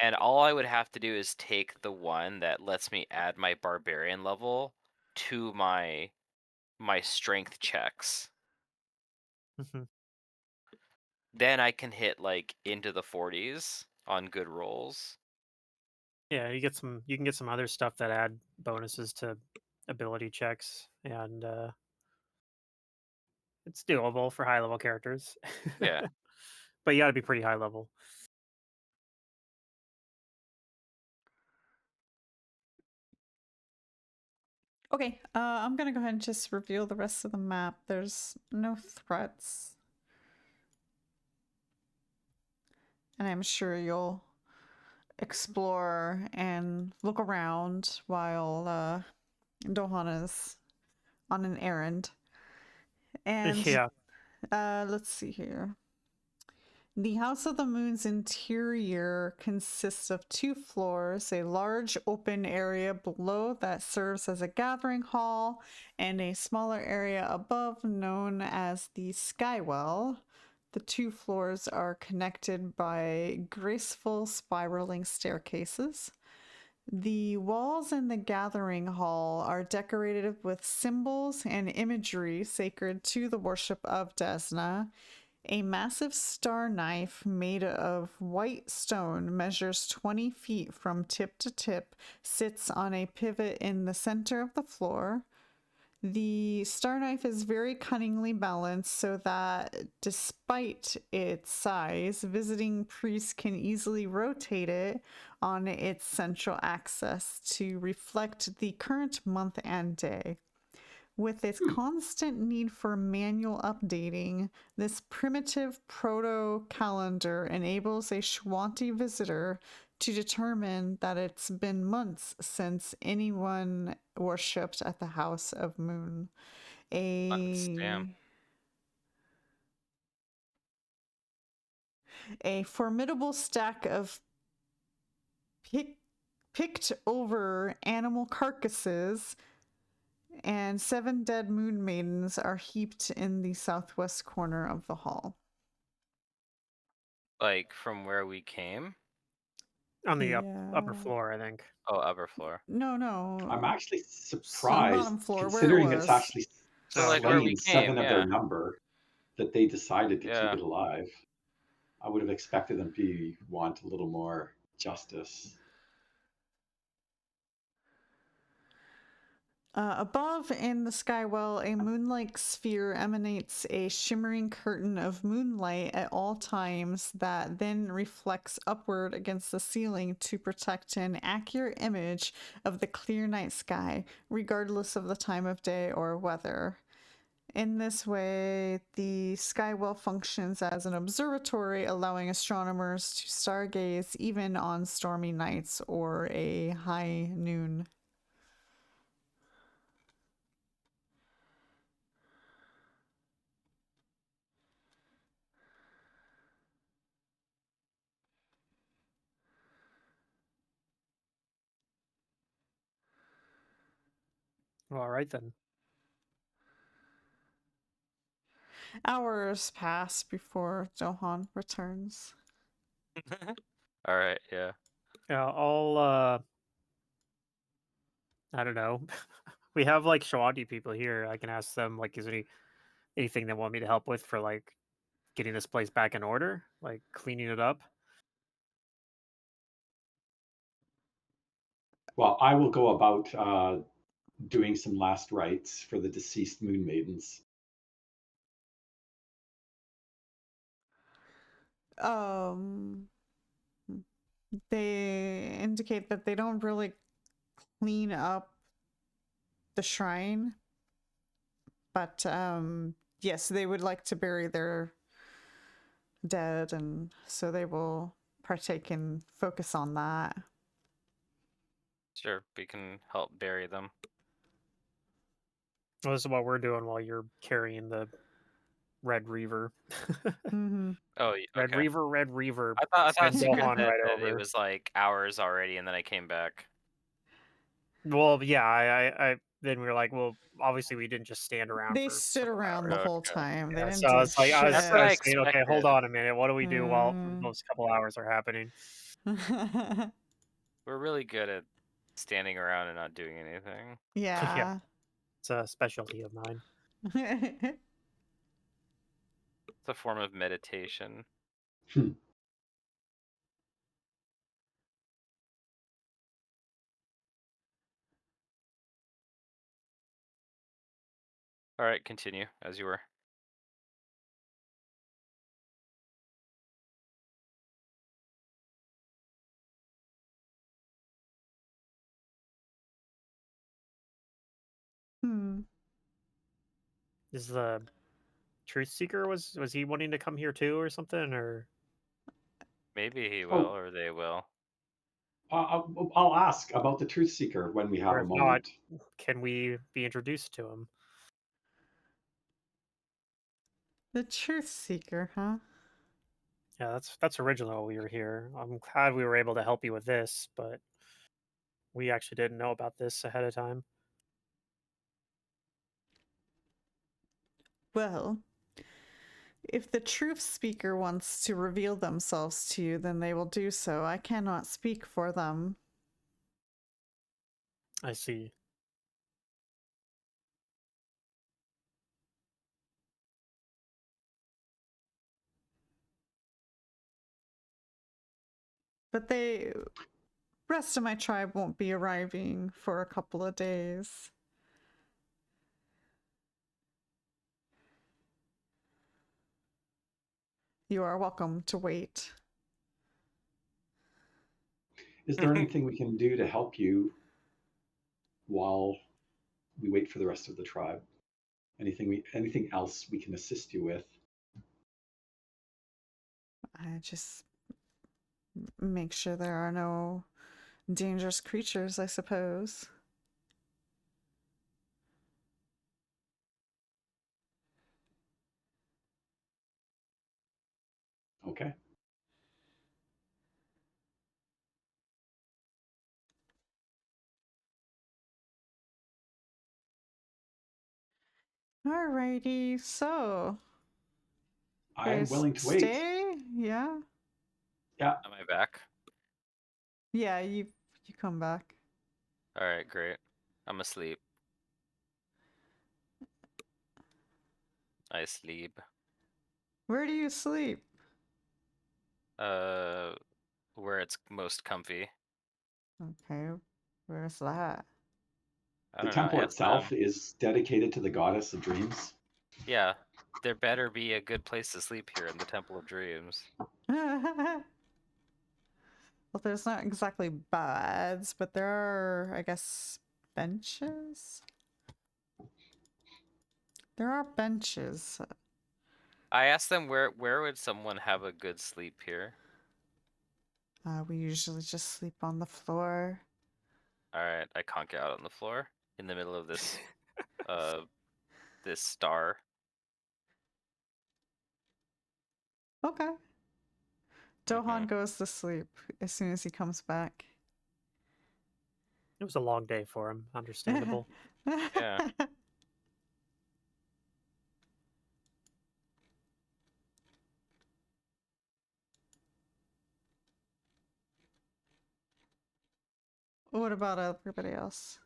And all I would have to do is take the one that lets me add my barbarian level to my strength checks. Mhm. Then I can hit like into the 40s on good rolls. Yeah, you can get some other stuff that add bonuses to ability checks, and it's doable for high level characters. Yeah. But you got to be pretty high level. Okay, I'm gonna go ahead and just reveal the rest of the map. There's no threats. And I'm sure you'll explore and look around while Dohan is on an errand. And Yeah, let's see here. The House of the Moon's interior consists of 2 floors, a large open area below that serves as a gathering hall, and a smaller area above known as the Skywell. The 2 floors are connected by graceful spiraling staircases. The walls in the gathering hall are decorated with symbols and imagery sacred to the worship of Desna. A massive star knife made of white stone measures 20 feet from tip to tip, sits on a pivot in the center of the floor. The star knife is very cunningly balanced so that despite its size, visiting priests can easily rotate it on its central axis to reflect the current month and day. With its constant need for manual updating, this primitive proto-calendar enables a Shwanti visitor to determine that it's been months since anyone worshipped at the House of Moon. Damn. A formidable stack of picked over animal carcasses and 7 dead moon maidens are heaped in the southwest corner of the hall. Like from where we came? On the upper Yeah. floor, I think. Oh, upper floor. No. I'm actually Bottom surprised, floor, where it considering it's was. actually So like where we slain 7 came, of yeah. their number, that they decided to keep Yeah. it alive. I would have expected them to want a little more justice. Above in the skywell, a moon-like sphere emanates a shimmering curtain of moonlight at all times that then reflects upward against the ceiling to protect an accurate image of the clear night sky, regardless of the time of day or weather. In this way, the skywell functions as an observatory, allowing astronomers to stargaze even on stormy nights or a high noon. Well, all right then. Hours pass before Dohan returns. All right, yeah. I'll I don't know. We have like Shawadi people here. I can ask them like, is there anything they want me to help with for like getting this place back in order, like cleaning it up? Well, I will go about doing some last rites for the deceased moon maidens. They indicate that they don't really clean up the shrine, but yes, they would like to bury their dead, and so they will partake and focus on that. Sure, we can help bury them. Well, this is what we're doing while you're carrying the Red Reaver. Mm-hmm. Oh, Red okay. Reaver. I thought Send Secret Dohan said right that it over. was like hours already, and then I came back. Well, yeah, I then we were like, well, obviously we didn't just stand around They for stood several around hours. the whole Okay. time. They Yeah, didn't so I do was like, shit. That's what I saying, okay, hold expected. on a minute. What do we do while Mm. those couple hours are happening? We're really good at standing around and not doing anything. Yeah. It's a specialty of mine. It's a form of meditation. All right, continue as you were. Is the Truth Seeker was he wanting to come here too or something, or Maybe he will, Oh, or they will. I'll ask about the Truth Seeker when we have or a if not, moment. can we be introduced to him? The truth seeker, huh? Yeah, that's originally why we were here. I'm glad we were able to help you with this, but we actually didn't know about this ahead of time. Well, if the truth speaker wants to reveal themselves to you, then they will do so. I cannot speak for them. I see. But the rest of my tribe won't be arriving for a couple of days. You are welcome to wait. Is there anything we can do to help you while we wait for the rest of the tribe? Anything else we can assist you with? I just make sure there are no dangerous creatures, I suppose. Okay. Alrighty, so I'm guys willing to wait. stay? Yeah. Yeah. Am I back? Yeah, you come back. All right, great. I'm asleep. I sleep. Where do you sleep? Where it's most comfy. Okay, where's that? I The don't know. temple Ask itself them. is dedicated to the goddess of dreams. Yeah, there better be a good place to sleep here in the Temple of Dreams. Well, there's not exactly beds, but there are, I guess, benches? There are benches. I asked them where would someone have a good sleep here. We usually just sleep on the floor. All right, I conk out on the floor in the middle of this this star. Okay. Dohan Mhm. goes to sleep as soon as he comes back. It was a long day for him. Understandable. Yeah. What about everybody else?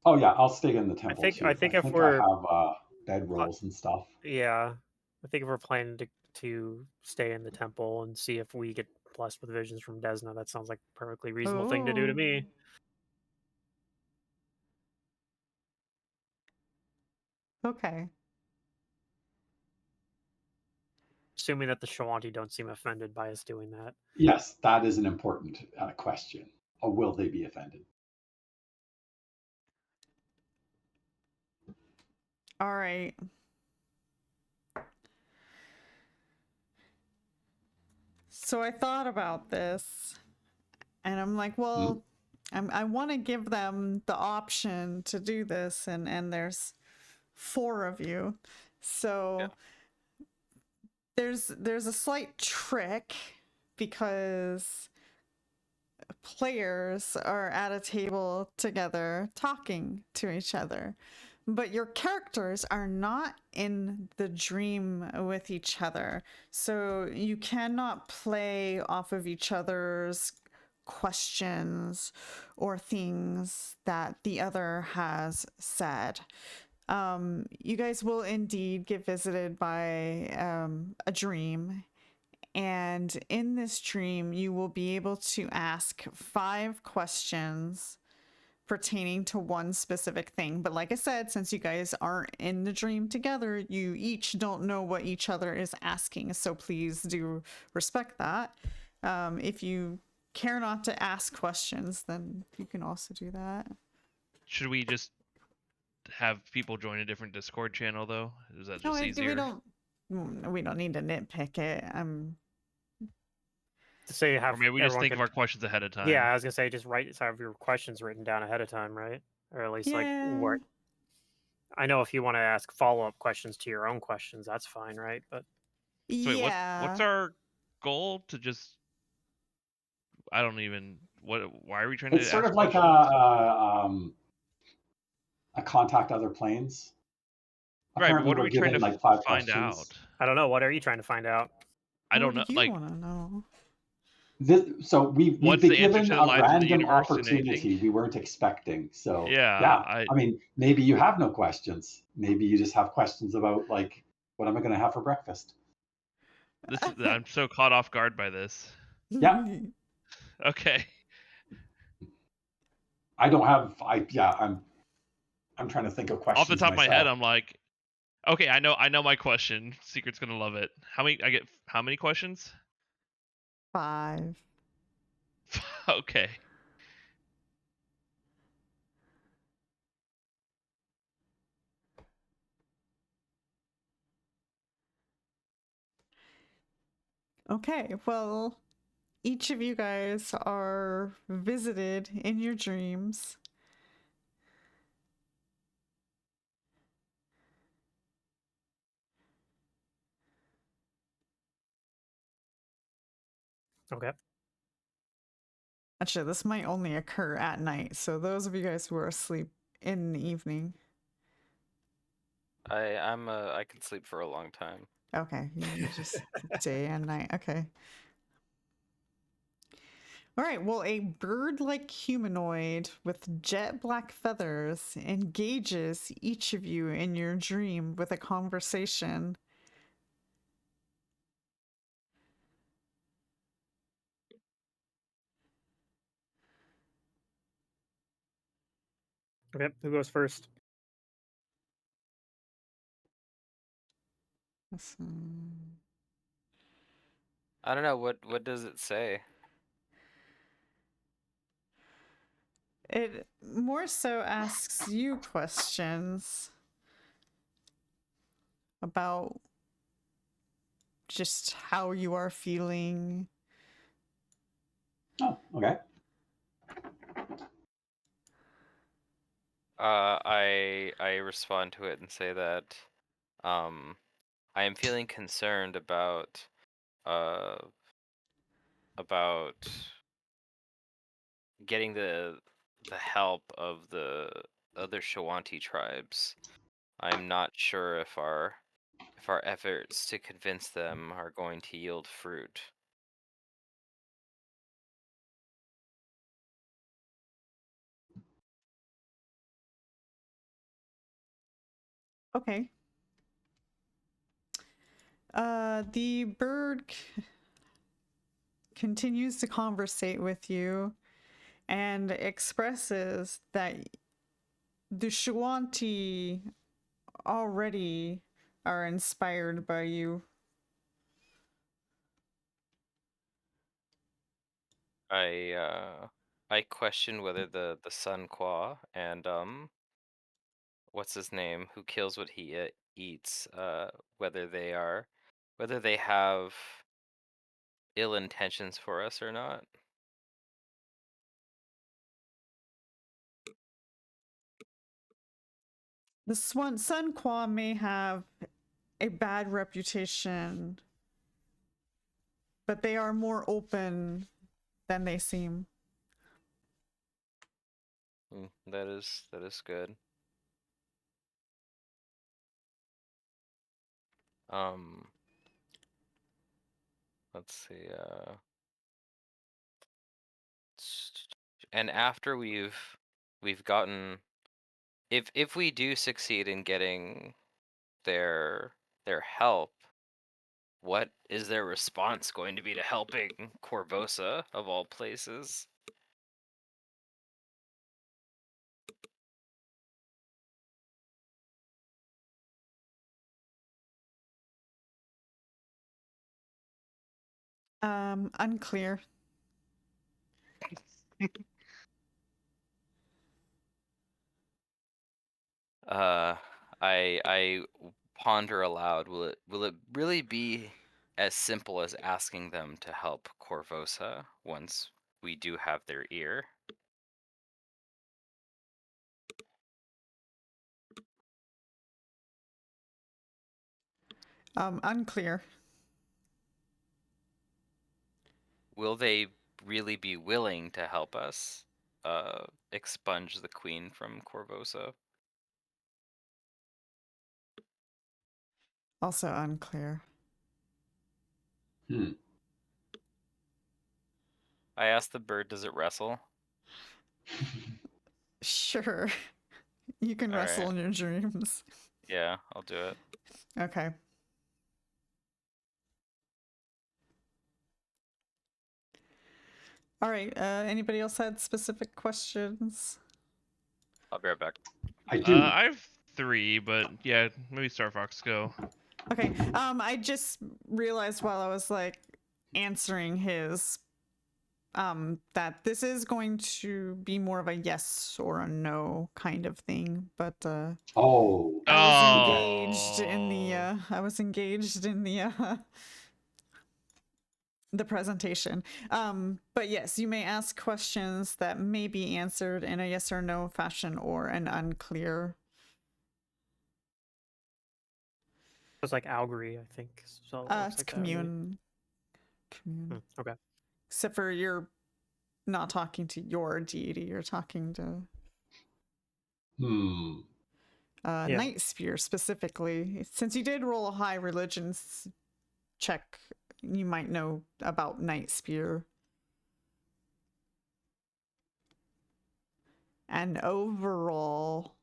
Oh yeah, I'll stay in the temple think- too. I think I if think we're- I have bed rolls and stuff. Yeah, I think if we're planning to stay in the temple and see if we get blessed with visions from Desna, that sounds like a perfectly reasonable thing to do to me. Okay. Assuming that the Shawanti don't seem offended by us doing that. Yes, that is an important question. Or will they be offended? All right. So I thought about this, and I'm like, well, I want to give them the option to do this, and there's 4 of you, so there's a slight trick because players are at a table together talking to each other, but your characters are not in the dream with each other, so you cannot play off of each other's questions or things that the other has said. You guys will indeed get visited by a dream, and in this dream, you will be able to ask 5 questions pertaining to one specific thing. But like I said, since you guys aren't in the dream together, you each don't know what each other is asking. So please do respect that. If you care not to ask questions, then you can also do that. Should we just have people join a different Discord channel though? Is that No, just easier? we don't need to nitpick it. To say Or have maybe we just everyone think could, of our questions ahead of time. Yeah, I was gonna say just have your questions written down ahead of time, right? Or at least like what. I know if you want to ask follow-up questions to your own questions, that's fine, right? But So wait, Yeah. what's our goal to just? I don't even. What? Why are we trying It's to sort ask of like questions? a contact other planes. Right, but Apparently, what are we're we trying given to like 5 find questions. out? I don't know. What are you trying to find out? I don't What know. do you Like, want to know? So we've what's been the answer given to the a life of the random universe and anything? opportunity we weren't expecting. So Yeah, yeah, I mean, maybe you have no questions. Maybe you just have questions about like, what am I going to have for breakfast? I'm so caught off guard by this. Yeah. Okay. I don't have. I'm trying to think of Off the questions top of my head, myself. I'm like, okay, I know my question. Secret's gonna love it. How many questions? 5. Okay. Okay, well, each of you guys are visited in your dreams. Okay. Actually, this might only occur at night, so those of you guys who are asleep in the evening. I can sleep for a long time. Okay, you just day and night. Okay. All right, well, a bird-like humanoid with jet black feathers engages each of you in your dream with a conversation. Okay. Who goes first? I don't know what does it say? It more so asks you questions about just how you are feeling. Oh, okay. I respond to it and say that I am feeling concerned uh about getting the help of the other Shawanti tribes. I'm not sure if our efforts to convince them are going to yield fruit. Okay. The bird continues to conversate with you and expresses that the Shawanti already are inspired by you. I question whether the Sun Qua and what's his name who kills what he eats whether they have ill intentions for us or not. The Sun Qua may have a bad reputation, but they are more open than they seem. That is good. Um, let's see. And after we've gotten, if we do succeed in getting their their help, what is their response going to be to helping Korvosa of all places? Unclear. Uh, I ponder aloud. Will it really be as simple as asking them to help Korvosa once we do have their ear? Unclear. will they really be willing to help us expunge the queen from Korvosa? Also unclear. Hmm. I asked the bird, does it wrestle? Sure. You can All wrestle right. in your dreams. Yeah, I'll do it. Okay. All right. Anybody else had specific questions? I'll be right back. I do. I have 3, but yeah, maybe Starfox go. Okay. I just realized while I was like answering his that this is going to be more of a yes or a no kind of thing, but Oh, I was engaged in the Oh. the presentation. But yes, you may ask questions that may be answered in a yes or no fashion or an unclear. It's like Algry, I think. So it looks It's like that, right? commune. Commune. Okay. Except for you're not talking to your deity, you're talking to hmm. Yeah. Night Spear specifically. Since you did roll a high religions check, you might know about Night Spear. And overall,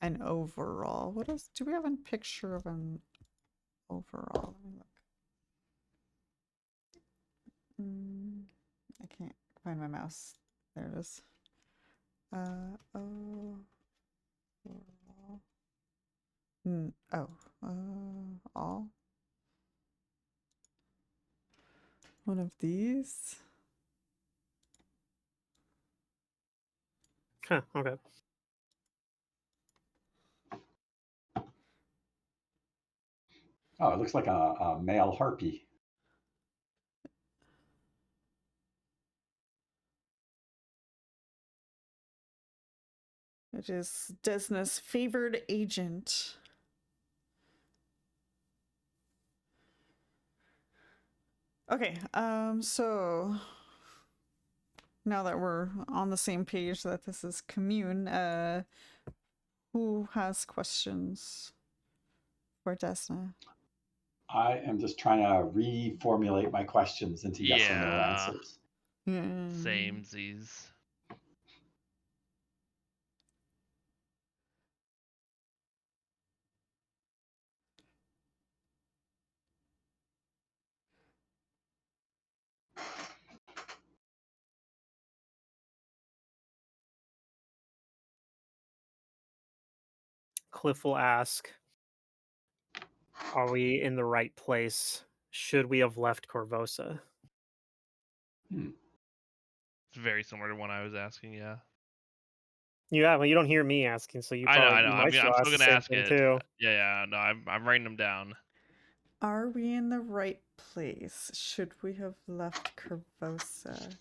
what else? Do we have a picture of an overall? Let me look. I can't find my mouse. There it is. Overall. All. One of these. Huh, okay. Oh, it looks like a male harpy. It is Desna's favored agent. Okay, so now that we're on the same page that this is commune, who has questions for Desna? I am just trying to reformulate my questions into yes or no Yeah. answers. Samesies. Cliff will ask, are we in the right place? Should we have left Korvosa? Hmm. It's very similar to one I was asking, yeah. Yeah, well, you don't hear me asking, so you I know. you might I'm still ask still the gonna same ask thing it. too. Yeah. No, I'm writing them down. Are we in the right place? Should we have left Korvosa?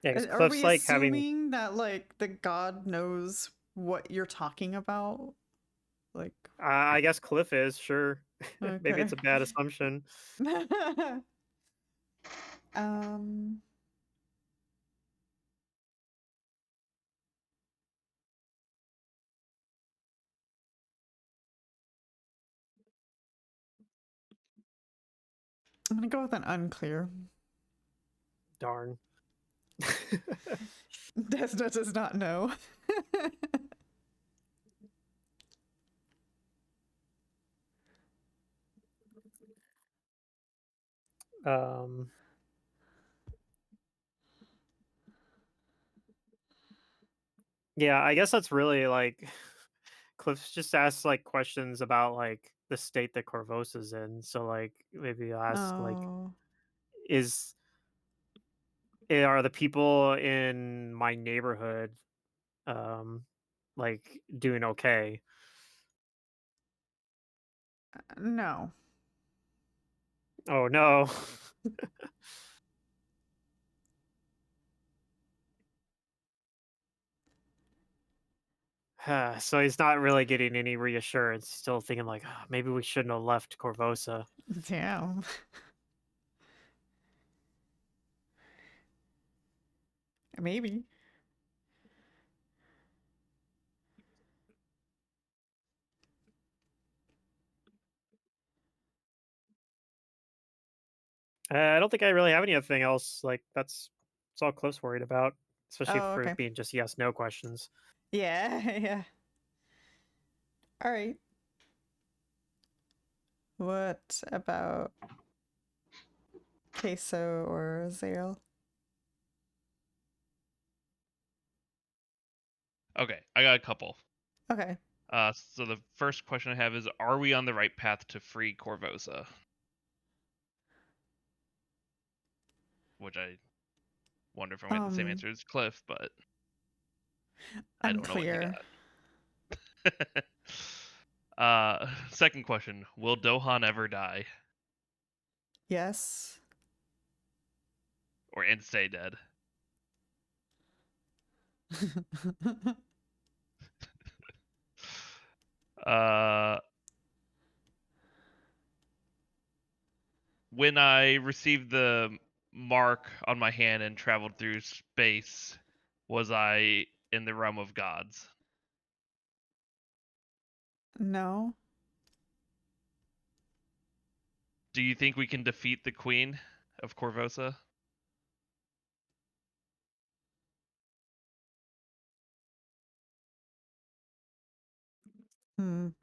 Yeah, because Are Cliff's we like having. assuming that like the god knows what you're talking about? Like, I guess Cliff is, sure. Maybe okay. it's a bad assumption. um. I'm gonna go with an unclear. Darn. Desna does not know. um. Yeah, I guess that's really like Cliff just asks like questions about like the state that Korvosa's in. So like maybe I'll ask like, Oh. are the people in my neighborhood like doing okay? No. Oh no. So he's not really getting any reassurance. Still thinking like, "Ah, maybe we shouldn't have left Korvosa." Damn. Maybe. I don't think I really have anything else. Like it's all close worried about, especially Oh, for okay. being just yes no questions. Yeah, yeah. All right. What about Kaeso or Xale? Okay, I got a couple. Okay. So the first question I have is, are we on the right path to free Korvosa? Which I wonder if I'm going to get the same answer as Cliff, but I don't know what he Unclear. got. Second question, will Dohan ever die Yes. and stay dead? Uh, when I received the mark on my hand and traveled through space, was I in the realm of gods? No. Do you think we can defeat the queen of Korvosa?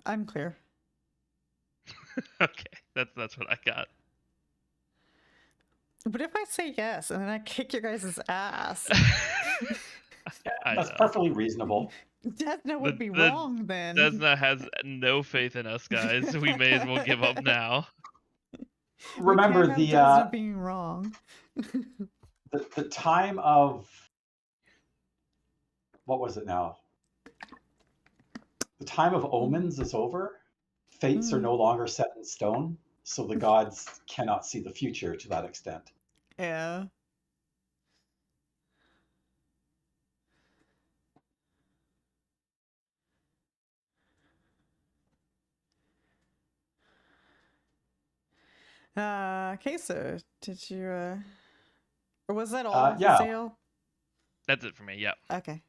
Unclear. Okay, that's what I got. But if I say yes and then I kick your guys' ass, I That's know. perfectly reasonable. Desna would be The wrong then. Desna has no faith in us, guys. We may as well give up now. We Remember can't have Desna being wrong. the time of what was it now? The time of omens is over. Fates are no longer set in stone, so the gods cannot see the future to that extent. Yeah. Kaeso, did you or was that all, Yeah. Xale? That's it for me. Yep. Okay.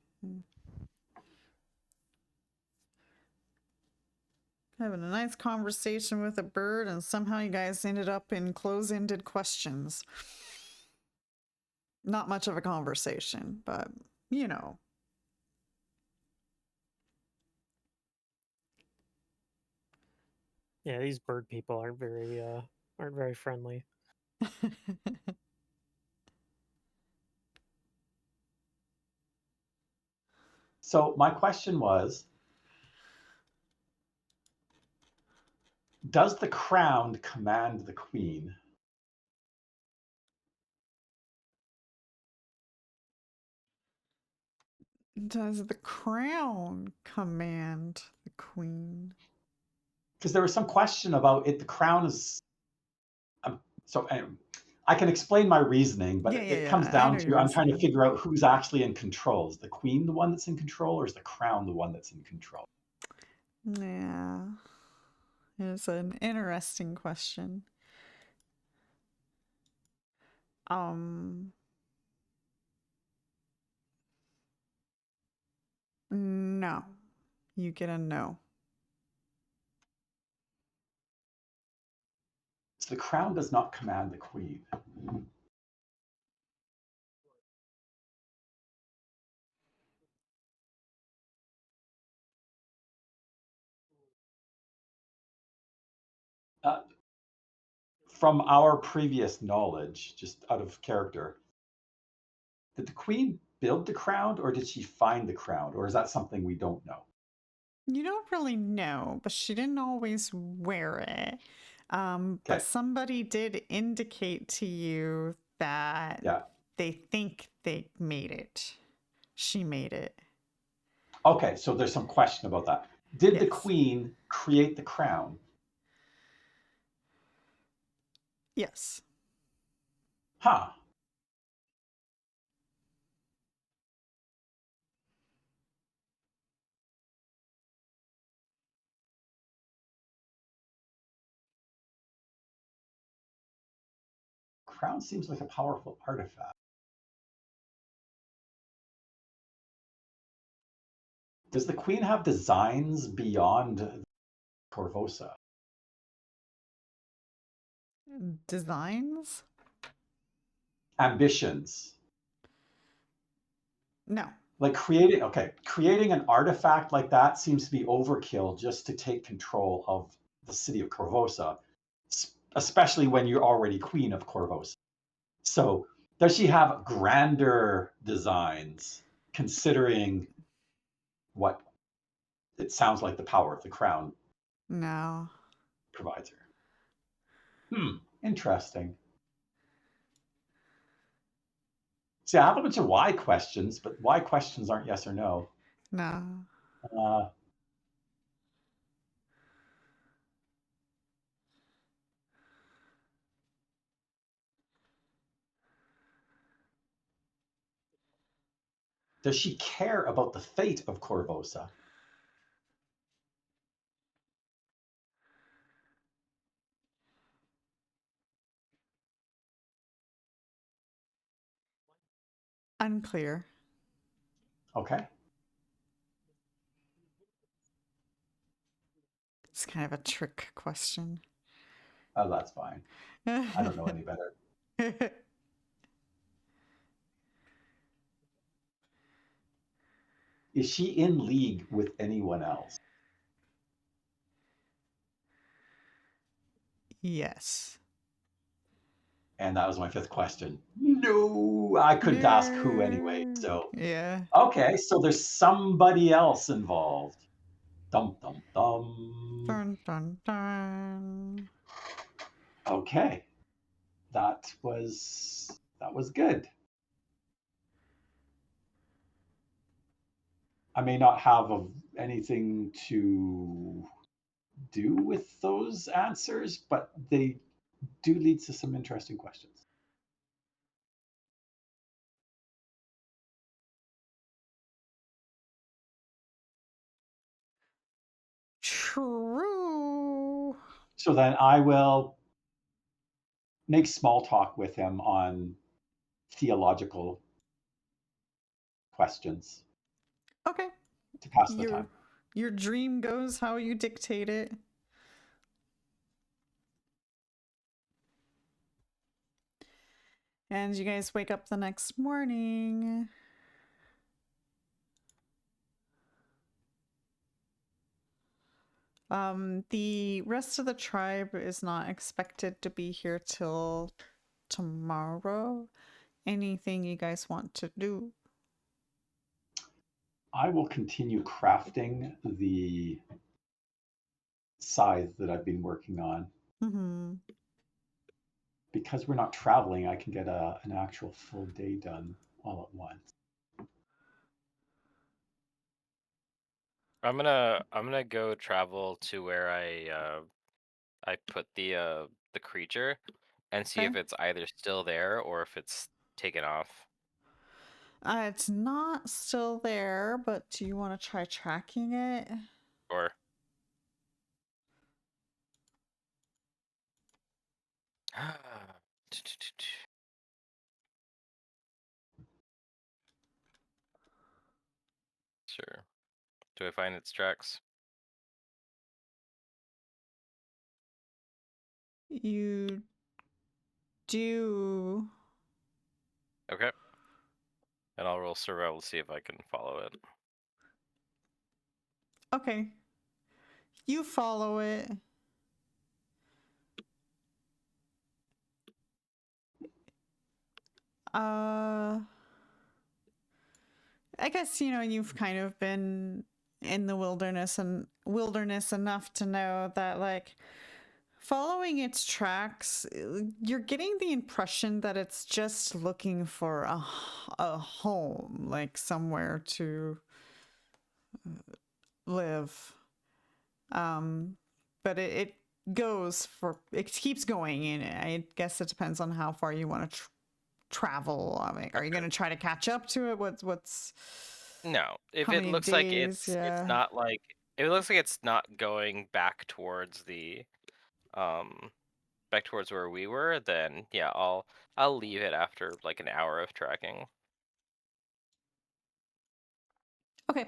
Having a nice conversation with a bird, and somehow you guys ended up in close-ended questions. Not much of a conversation, but you know. Yeah, these bird people aren't very friendly. So my question was, does the crown command the queen? Does the crown command the queen? Because there was some question about it. The crown is so. I can explain my reasoning, but it comes I know down your to I'm trying to reasoning. figure out who's actually in control. Is the queen the one that's in control, or is the crown the one that's in control? Yeah. It's an interesting question. No. You get a no. So the crown does not command the queen. From our previous knowledge, just out of character, did the queen build the crown or did she find the crown? Or is that something we don't know? You don't really know, but she didn't always wear it. But Okay. somebody did indicate to you that Yeah. they think they made it. She made it. Okay, so there's some question about that. Did the Yes. queen create the crown? Yes. Huh. crown seems like a powerful artifact. Does the queen have designs beyond Korvosa? Designs? Ambitions? No. Like creating an artifact like that seems to be overkill just to take control of the city of Korvosa, especially when you're already queen of Korvosa. So does she have grander designs considering what it sounds like the power of the crown No. provides her? Interesting. See, I have a bunch of why questions, but why questions aren't yes or no. No. Does she care about the fate of Korvosa? Unclear. Okay. It's kind of a trick question. Oh, that's fine. I don't know any better. Is she in league with anyone else? Yes. And that was my fifth question. No, I couldn't ask who anyway. So, Yeah. okay, so there's somebody else involved. Dum, dum, dum. Dun, dun, dun. Okay. That was good. I may not have anything to do with those answers, but they do lead to some interesting questions. True. So then I will make small talk with him on theological questions Okay. to pass the time. Your dream goes how you dictate it. And you guys wake up the next morning. The rest of the tribe is not expected to be here till tomorrow. Anything you guys want to do? I will continue crafting the scythe that I've been working on. Mm-hmm. Because we're not traveling, I can get an actual full day done all at once. I'm gonna go travel to where I put the creature and see Okay. if it's either still there or if it's taken off. It's not still there, but do you want to try tracking it? Or sure. Do I find its tracks? You do. Okay. And I'll roll survival to see if I can follow it. Okay. You follow it. I guess, you've kind of been in the wilderness enough to know that, like, following its tracks, you're getting the impression that it's just looking for a home, like somewhere to live. But it keeps going, and I guess it depends on how far you want to travel. I mean, are you going to try to catch up to it? What's No. If how it many looks like days? it's not like if it looks like it's not going back towards the back towards where we were, then yeah, I'll leave it after like an hour of tracking. Okay.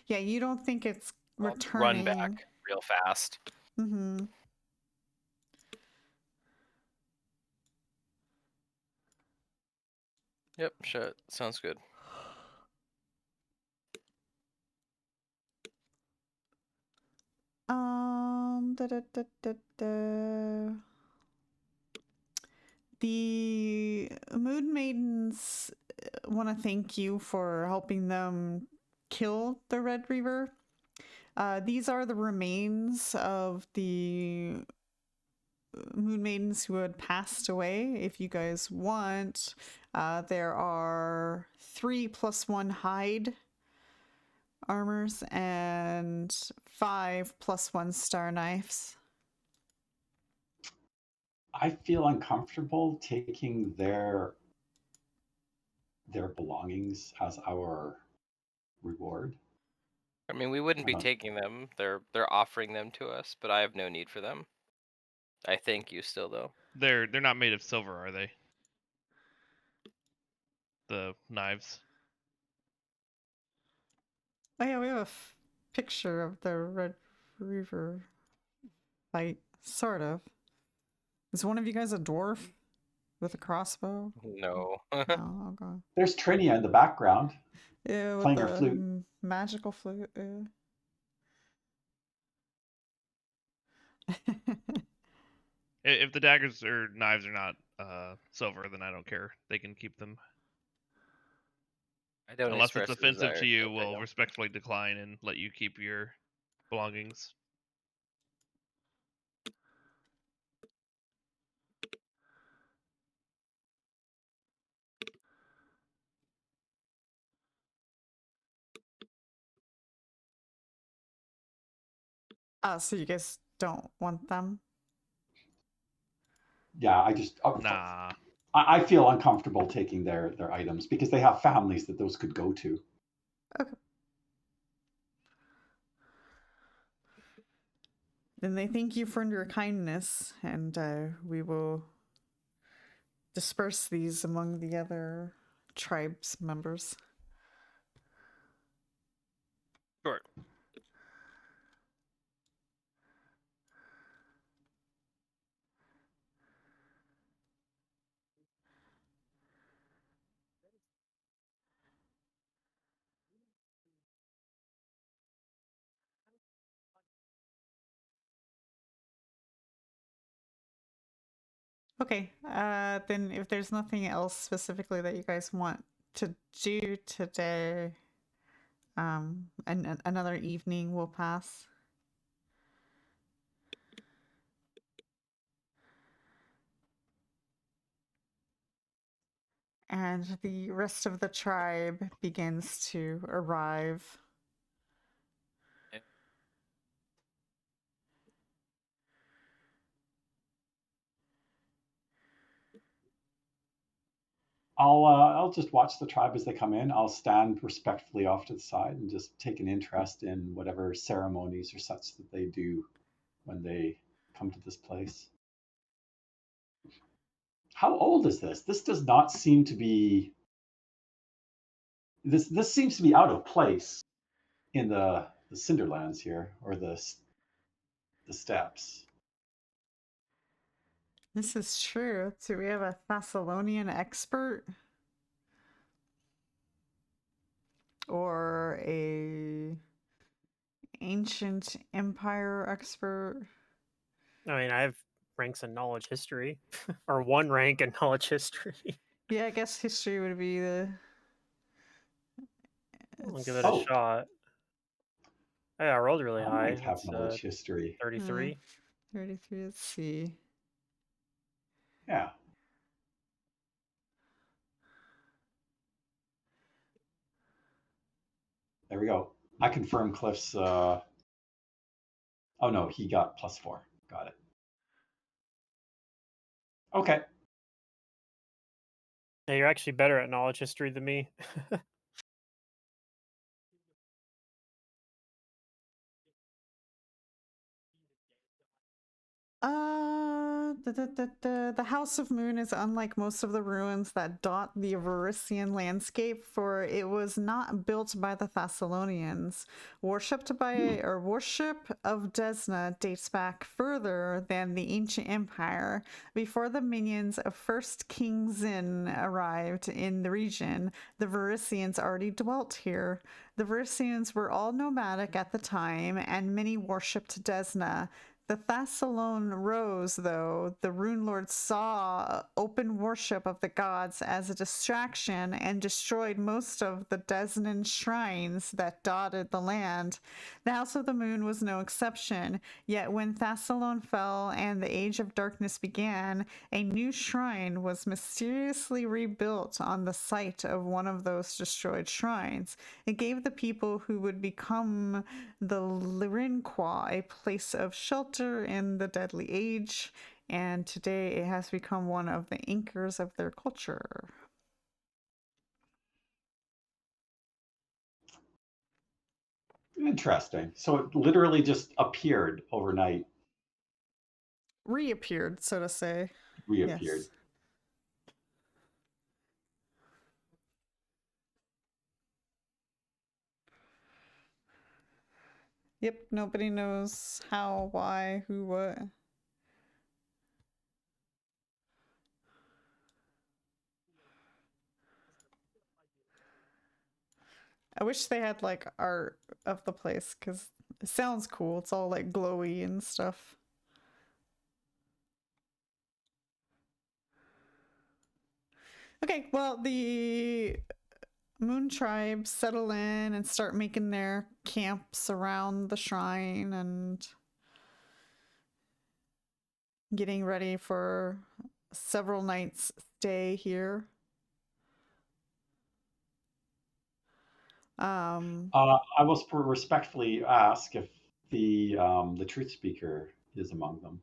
Yeah, you don't think it's I'll returning. run back real fast. Mm-hmm. Yep, shit. Sounds good. Da, da, da, da, da. The Moon Maidens want to thank you for helping them kill the Red Reaver. These are the remains of the Moon Maidens who had passed away. If you guys want, there are 3+1 hide armors and 5+1 star knives. I feel uncomfortable taking their belongings as our reward. I mean, we wouldn't be Uh-huh. taking them. They're offering them to us, but I have no need for them. I thank you still though. They're not made of silver, are they? The knives. Oh yeah, we have a picture of the Red Reaver fight, sort of. Is one of you guys a dwarf with a crossbow? No. No, okay. There's Trinia in the background. Yeah, with Playing her the flute. magical flute. If the daggers or knives are not silver, then I don't care. They can keep them. I don't Unless it's express a offensive desire to you, upgrade we'll them. respectfully decline and let you keep your belongings. So you guys don't want them? Yeah, I just Nah. I feel uncomfortable taking their items because they have families that those could go to. Okay. Then they thank you for your kindness, and we will disperse these among the other tribes members. Sure. Okay, then if there's nothing else specifically that you guys want to do today, and another evening will pass. And the rest of the tribe begins to arrive. I'll just watch the tribe as they come in. I'll stand respectfully off to the side and just take an interest in whatever ceremonies or such that they do when they come to this place. How old is this? This does not seem to be. This seems to be out of place in the Cinderlands here, or the steppes. This is true. Do we have a Thessalonian expert? Or a ancient empire expert? I mean, I have ranks in knowledge history, or one rank in knowledge history. Yeah, I guess history would be the. I'll It's... give it a Oh, shot. Yeah, I rolled really I high. might have It's knowledge history. 33. 33, let's see. Yeah. There we go. I confirm Cliff's. Oh no, he got +4. Got it. Okay. Yeah, you're actually better at knowledge history than me. The House of Moon is unlike most of the ruins that dot the Evryscian landscape, for it was not built by the Thessalonians. Worship of Desna dates back further than the ancient empire. Before the minions of first King Zin arrived in the region, the Evryscians already dwelt here. The Evryscians were all nomadic at the time, and many worshipped Desna. The Thassalon rose, though. The Rune Lord saw open worship of the gods as a distraction and destroyed most of the Desnan shrines that dotted the land. The House of the Moon was no exception, yet when Thassalon fell and the Age of Darkness began, a new shrine was mysteriously rebuilt on the site of one of those destroyed shrines. It gave the people who would become the Lirinqua a place of shelter in the deadly age, and today it has become one of the anchors of their culture. Interesting. So it literally just appeared overnight, Reappeared, so to say. reappeared. Yes. Yep, nobody knows how, why, who, what. I wish they had like art of the place because it sounds cool. It's all like glowy and stuff. Okay, well, the Moon tribes settle in and start making their camps around the shrine and getting ready for several nights stay here. I will respectfully ask if the truth speaker is among them.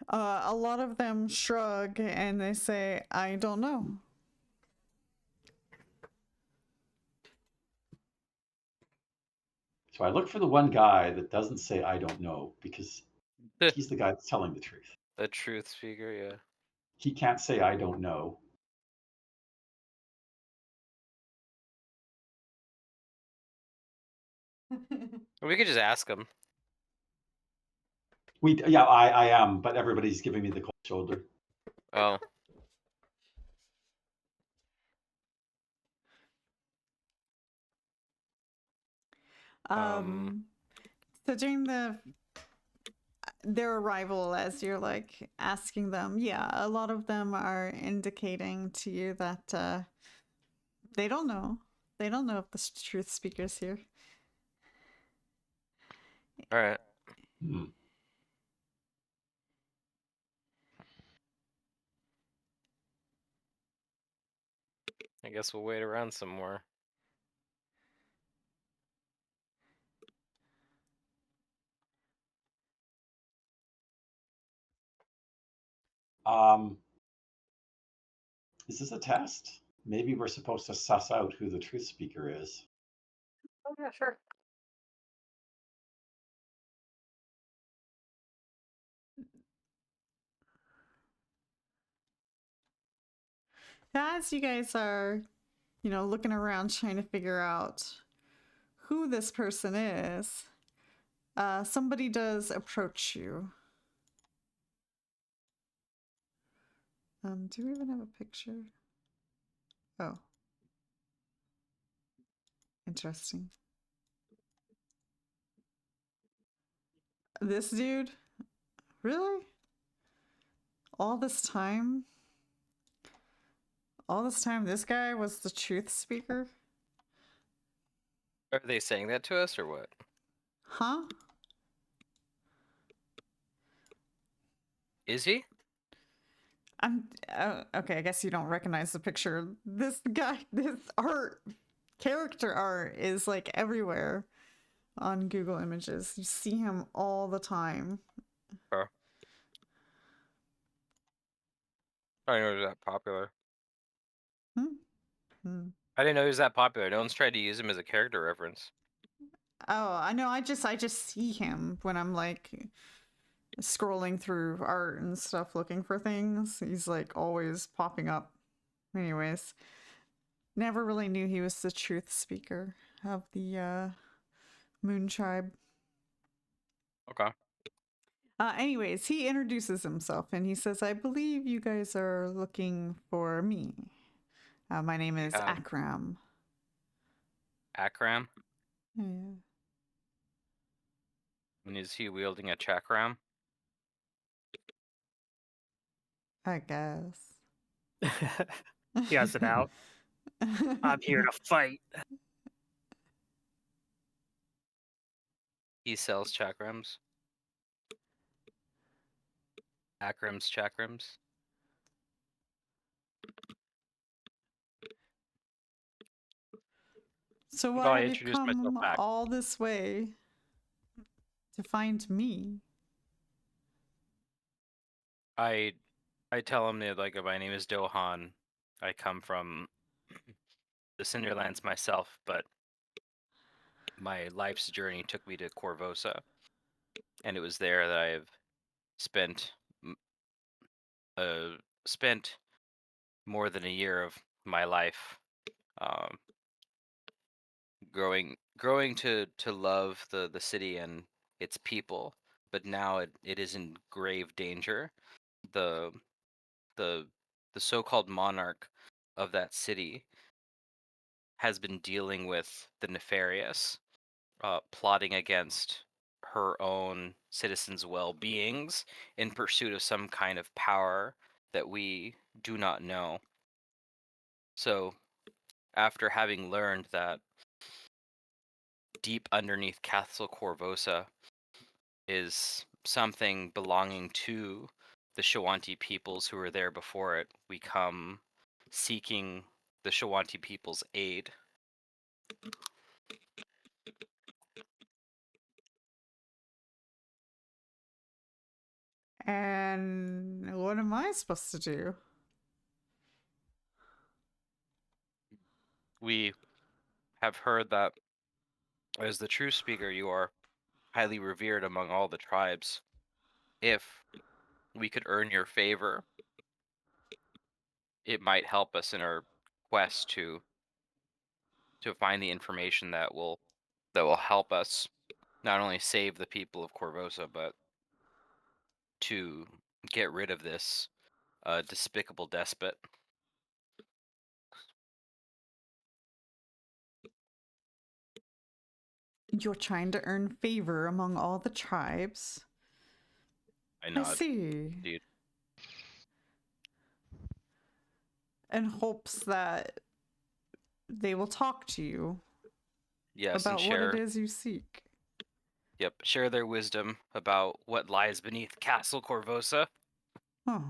A lot of them shrug and they say, I don't know. So I look for the one guy that doesn't say I don't know, because he's the guy that's telling the truth. The truth speaker, yeah. He can't say I don't know. We could just ask him. I am, but everybody's giving me the cold shoulder. Oh. So during their arrival, as you're like asking them, yeah, a lot of them are indicating to you that they don't know. They don't know if the truth speaker's here. All right. I guess we'll wait around some more. Is this a test? Maybe we're supposed to suss out who the truth speaker is. Oh yeah, sure. As you guys are, looking around trying to figure out who this person is, somebody does approach you. Do we even have a picture? Oh. Interesting. This dude? Really? All this time? All this time, this guy was the truth speaker? Are they saying that to us or what? Huh? Is he? Okay, I guess you don't recognize the picture. This guy, this character art is like everywhere on Google Images. You see him all the time. Oh. I didn't know he was that popular. Hmm. I didn't know he was that popular. No one's tried to use him as a character reference. Oh, I know. I just see him when I'm like scrolling through art and stuff looking for things. He's like always popping up. Anyways, never really knew he was the truth speaker of the Moon Tribe. Okay. Anyways, he introduces himself and he says, I believe you guys are looking for me. My name is Yeah. Akram. Akram? Yeah. And is he wielding a chakram? I guess. He has it out. I'm here to fight. He sells chakrams. Akram's chakrams. So Well, why I have you introduced myself come back. all this way to find me? I tell him that like my name is Dohan. I come from the Cinderlands myself, but my life's journey took me to Korvosa, and it was there that I've spent m- spent more than a year of my life, um, growing to love the city and its people. But now it is in grave danger. The the the so-called monarch of that city has been dealing with the nefarious, plotting against her own citizens' well-beings in pursuit of some kind of power that we do not know. So, after having learned that deep underneath Castle Korvosa is something belonging to the Shawanti peoples who were there before it, we come seeking the Shawanti people's aid. And what am I supposed to do? We have heard that as the true speaker, you are highly revered among all the tribes. If we could earn your favor, it might help us in our quest to find the information that will help us not only save the people of Korvosa, but to get rid of this despicable despot. You're trying to earn favor among all the tribes. I I nod, see. dude. In hopes that they will talk to you Yes, and about what it share. is you seek. Yep, share their wisdom about what lies beneath Castle Korvosa. Oh.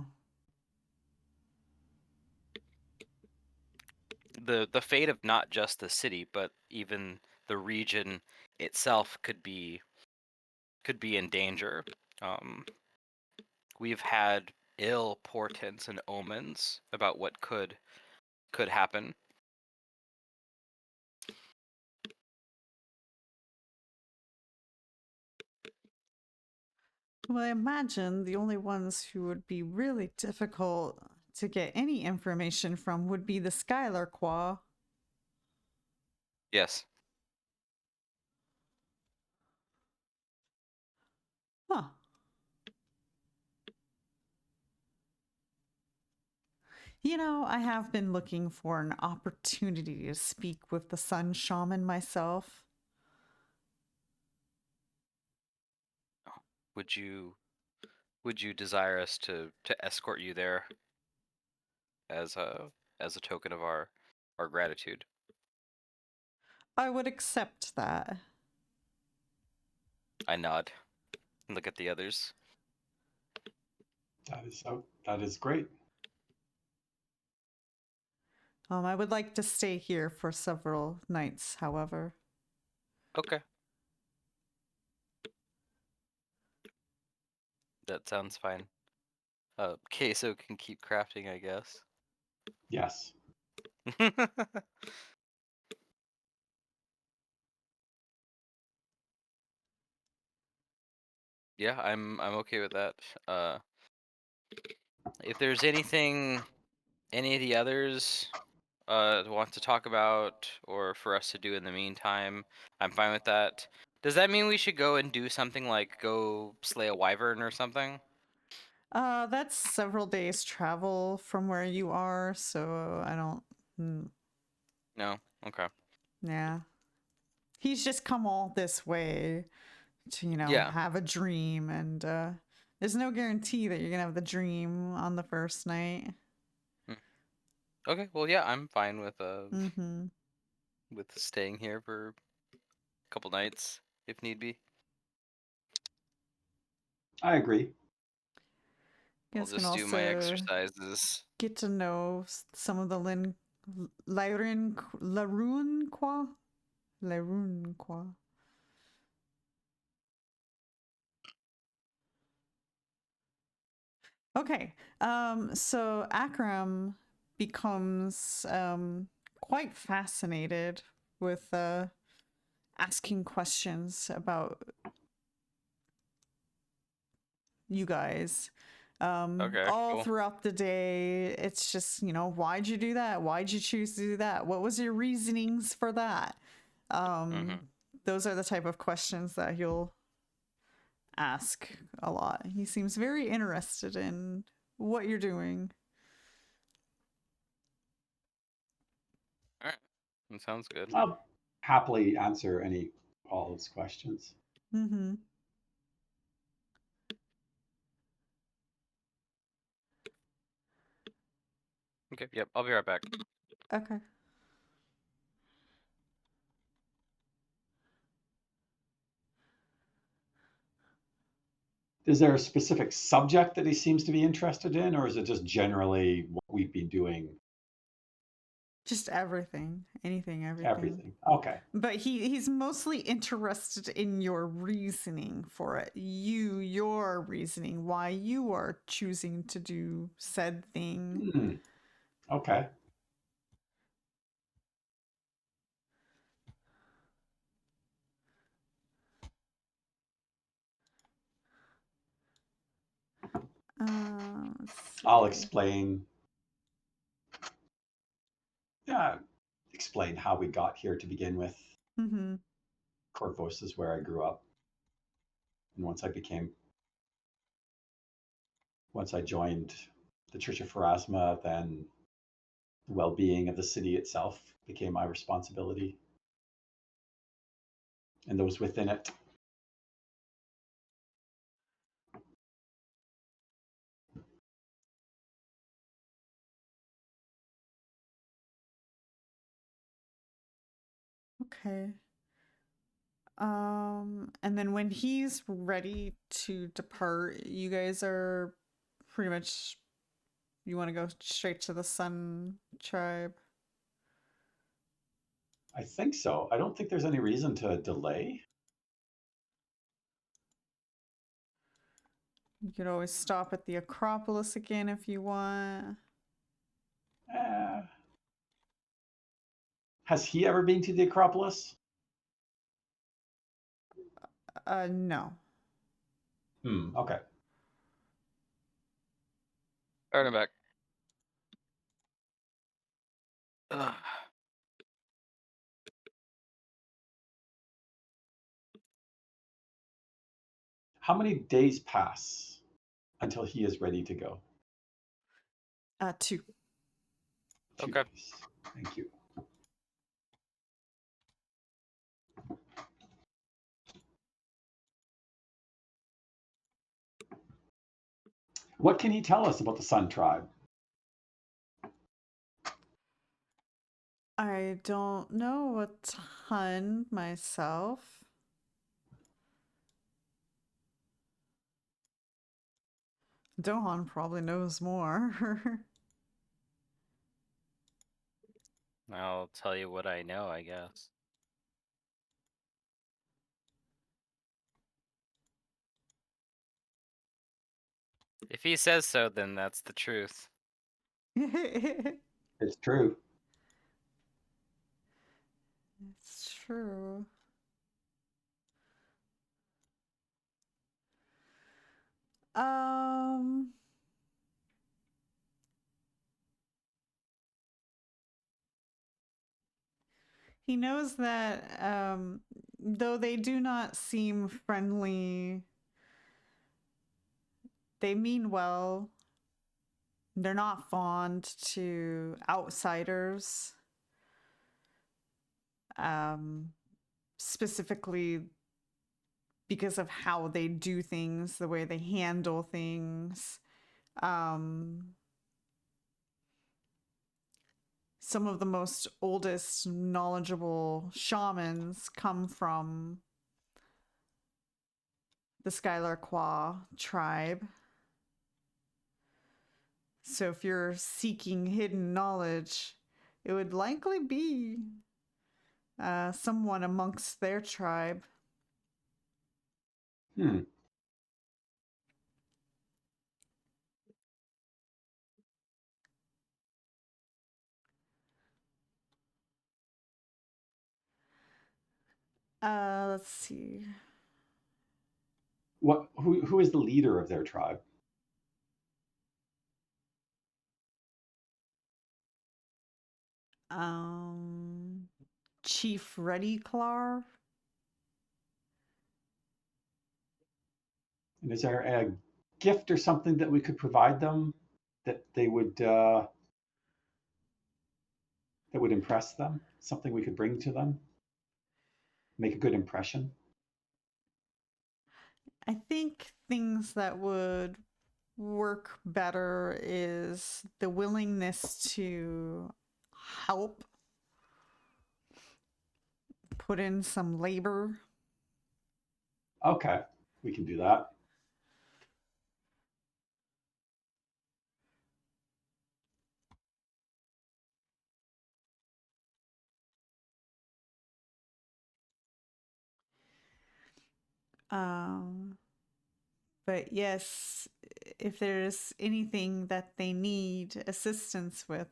The fate of not just the city, but even the region itself could be in danger. Um, we've had ill portents and omens about what could happen. Well, I imagine the only ones who would be really difficult to get any information from would be the Skylar Qua. Yes. Huh. You know, I have been looking for an opportunity to speak with the Sun Shaman myself. Would you desire us to escort you there as a token of our gratitude? I would accept that. I nod and look at the others. That is great. I would like to stay here for several nights, however. Okay. That sounds fine. Kaeso can keep crafting, I guess. Yes. Yeah, I'm okay with that. If there's anything any of the others want to talk about or for us to do in the meantime, I'm fine with that. Does that mean we should go and do something like go slay a wyvern or something? That's several days travel from where you are, so I don't. No. Okay. Yeah. He's just come all this way to, Yeah. have a dream, and there's no guarantee that you're gonna have the dream on the first night. Okay. Well, yeah, I'm fine with Mm-hmm. with staying here for a couple nights if need be. I agree. You I'll guys can just do my also exercises. get to know some of the Larunqua. Okay. So Akram becomes quite fascinated with asking questions about you guys. Okay, All cool. throughout the day, it's just, why'd you do that? Why'd you choose to do that? What was your reasonings for that? Mhm. Those are the type of questions that he'll ask a lot. He seems very interested in what you're doing. All right. That sounds good. I'll happily answer all those questions. Mm-hmm. Okay. Yep. I'll be right back. Okay. Is there a specific subject that he seems to be interested in, or is it just generally what we've been doing? Just everything. Anything, everything. Everything. Okay. But he's mostly interested in your reasoning for it. Your reasoning, why you are choosing to do said thing. Okay. I'll explain. Yeah, explain how we got here to begin with. Mm-hmm. Korvosa is where I grew up, and once I joined the Church of Pharasma, then the well-being of the city itself became my responsibility, and those within it. Okay. And then when he's ready to depart, you guys are pretty much, you want to go straight to the Sun Tribe. I think so. I don't think there's any reason to delay. You could always stop at the Acropolis again if you want. Has he ever been to the Acropolis? No. Okay. All right, I'm back. Ugh. How many days pass until he is ready to go? 2. 2 Okay. days. Thank you. What can he tell us about the Sun Tribe? I don't know a ton myself. Dohan probably knows more. I'll tell you what I know, I guess. If he says so, then that's the truth. It's true. It's true. Um, he knows that though they do not seem friendly, they mean well. They're not fond to outsiders. Specifically because of how they do things, the way they handle things. Some of the most oldest knowledgeable shamans come from the Skylar Qua tribe. So if you're seeking hidden knowledge, it would likely be someone amongst their tribe. Hmm. Let's see. Who is the leader of their tribe? Chief Reddy Clar. And is there a gift or something that we could provide them that they would that would impress them? Something we could bring to them, make a good impression? I think things that would work better is the willingness to help, put in some labor. Okay, we can do that. Um, but yes, if there's anything that they need assistance with,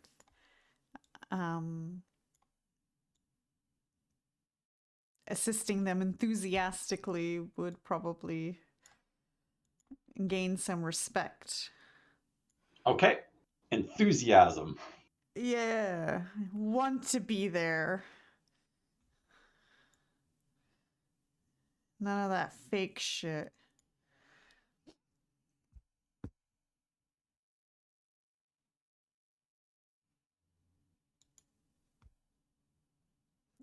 assisting them enthusiastically would probably gain some respect. Okay, enthusiasm. Yeah, want to be there. None of that fake shit.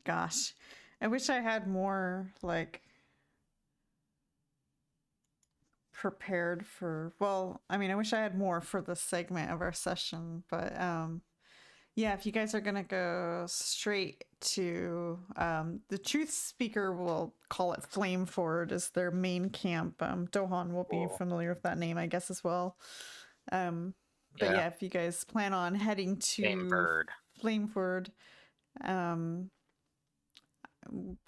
Gosh, I wish I had more like prepared for, well, I mean, I wish I had more for this segment of our session, but yeah, if you guys are gonna go straight to the truth speaker, will call it Flameford as their main camp. Dohan will be Cool. familiar with that name, I guess, as well. But yeah, if you guys plan on heading Same to bird. Flameford, I'm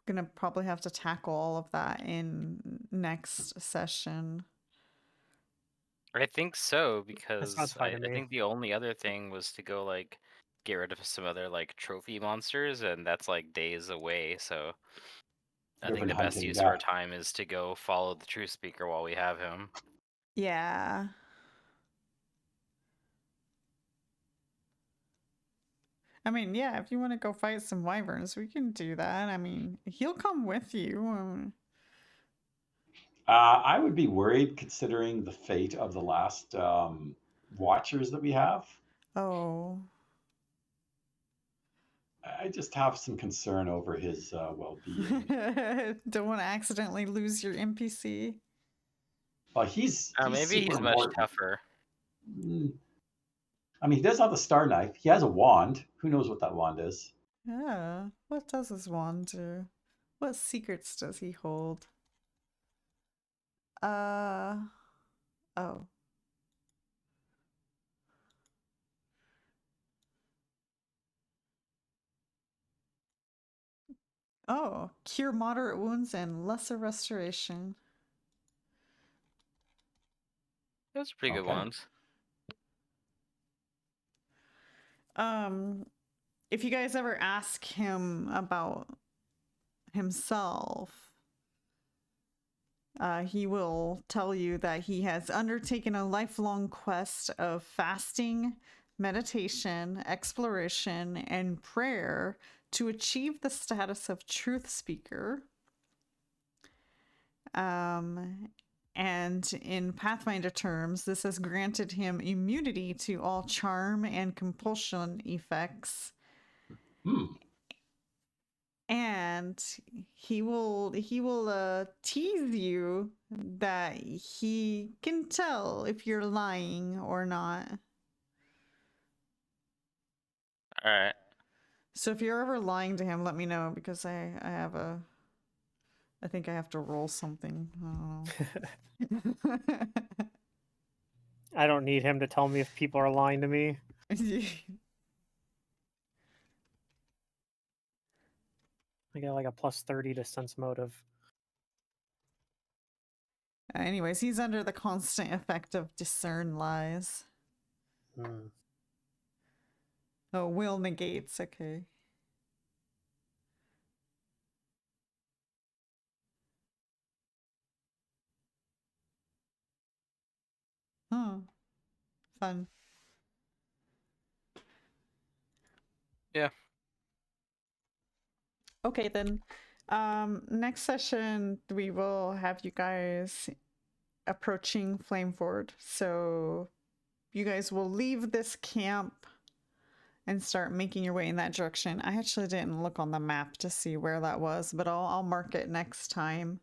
gonna probably have to tackle all of that in next session. I think so sounds because fine to I me. think the only other thing was to go like get rid of some other like trophy monsters, and that's like days away. So I think Ribbon the best hunting, use of yeah. our time is to go follow the truth speaker while we have him. Yeah. I mean, yeah, if you want to go fight some wyverns, we can do that. I mean, he'll come with you. I would be worried considering the fate of the last watchers that we have. Oh. I just have some concern over his well-being. Don't want to accidentally lose your NPC. Well, he's Maybe super he's much important. tougher. I mean, he does have the star knife. He has a wand. Who knows what that wand is? Yeah. What does his wand do? What secrets does he hold? Oh. Oh, cure moderate wounds and lesser restoration. Those are pretty good Okay. ones. If you guys ever ask him about himself, He will tell you that he has undertaken a lifelong quest of fasting, meditation, exploration, and prayer to achieve the status of truth speaker. And in Pathfinder terms, this has granted him immunity to all charm and compulsion effects. Hmm. And he will tease you that he can tell if you're lying or not. All right. So if you're ever lying to him, let me know, because I think I have to roll something. I don't know. I don't need him to tell me if people are lying to me. I got like a +30 to sense motive. Anyways, he's under the constant effect of discern lies. Hmm. Oh, will negates. Okay. Fun. Yeah. Okay, then. Next session, we will have you guys approaching Flameford. So you guys will leave this camp and start making your way in that direction. I actually didn't look on the map to see where that was, but I'll mark it next time.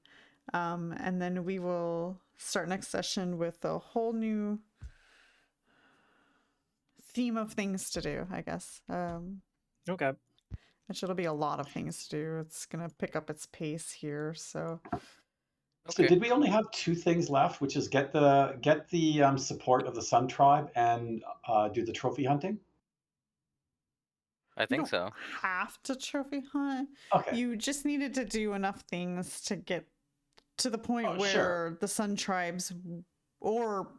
And then we will start next session with a whole new theme of things to do, I guess. Okay. Which it'll be a lot of things to do. It's gonna pick up its pace here, so. So Okay. did we only have 2 things left, which is get the support of the Sun Tribe and do the trophy hunting? I You think don't so. have to trophy hunt. Okay. You just needed to do enough things to get to the point Oh, where sure. the Sun Tribes or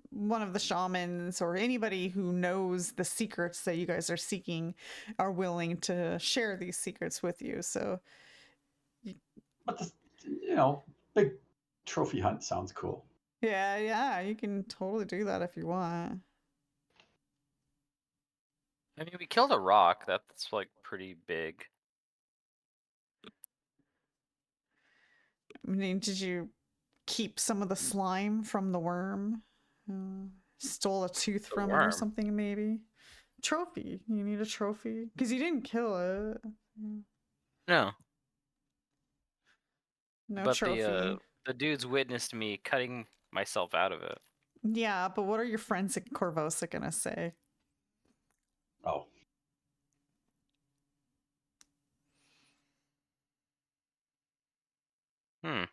one of the shamans or anybody who knows the secrets that you guys are seeking are willing to share these secrets with you. So, But the, big trophy hunt sounds cool. yeah, you can totally do that if you want. I mean, we killed a rock. That's like pretty big. I mean, did you keep some of the slime from the worm? Stole a tooth The from it or worm? something, maybe? Trophy. You need a trophy? Because you didn't kill it. No. No But trophy. the dudes witnessed me cutting myself out of it. Yeah, but what are your friends at Korvosa gonna say? Oh, Hmm.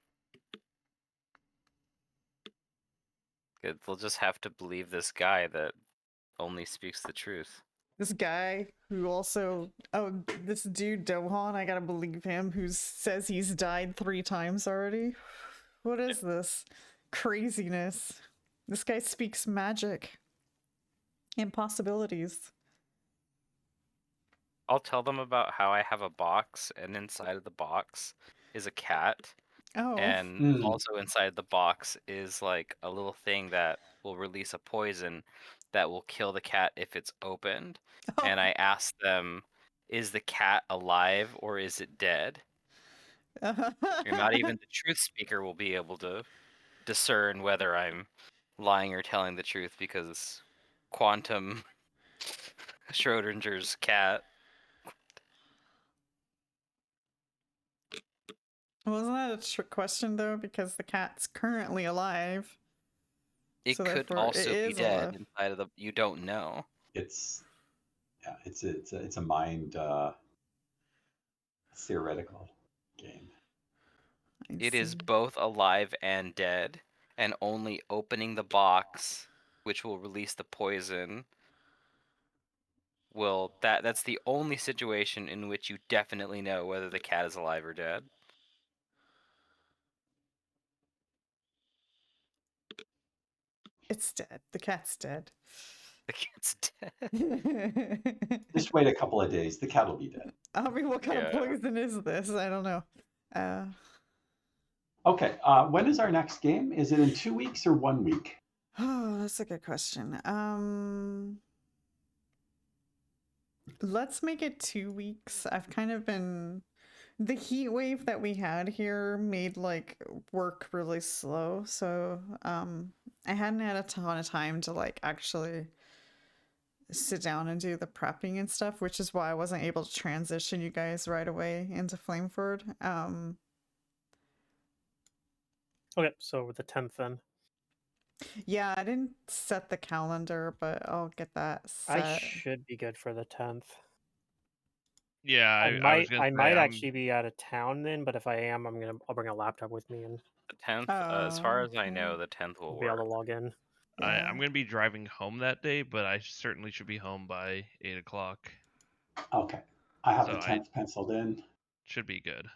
Good. They'll just have to believe this guy that only speaks the truth. This guy who also, this dude Dohan, I gotta believe him, who says he's died 3 times already. What is this craziness? This guy speaks magic. Impossibilities. I'll tell them about how I have a box, and inside of the box is a cat, Oh. and Mm. also inside the box is like a little thing that will release a poison that will kill the cat if it's opened. And I asked them, is the cat alive or is it dead? And not even the truth speaker will be able to discern whether I'm lying or telling the truth, because quantum Schrodinger's cat. Wasn't that a trick question though? Because the cat's currently alive. It So could therefore, it also be is dead alive. inside of the. You don't know. it's a mind theoretical game. I It is see. both alive and dead, and only opening the box, which will release the poison, will that's the only situation in which you definitely know whether the cat is alive or dead. It's dead. The cat's dead. The cat's dead. Just wait a couple of days. The cat will be dead. I mean, what kind of Yeah. poison is this? I don't know. Okay. When is our next game? Is it in 2 weeks or 1 week? Oh, that's a good question. Let's make it 2 weeks. I've kind of been the heat wave that we had here made like work really slow, so I hadn't had a ton of time to like actually sit down and do the prepping and stuff, which is why I wasn't able to transition you guys right away into Flameford. Okay, so the 10th then. Yeah, I didn't set the calendar, but I'll get that I set. should be good for the 10th. Yeah, I was might gonna I say, might I'm- actually be out of town then, but if I am, I'll bring a laptop with me and The 10th, as far as I okay. know, the 10th will be able to work. log in. Yeah. I'm gonna be driving home that day, but I certainly should be home by 8 o'clock. Okay. I have So the 10th penciled in. Should be good.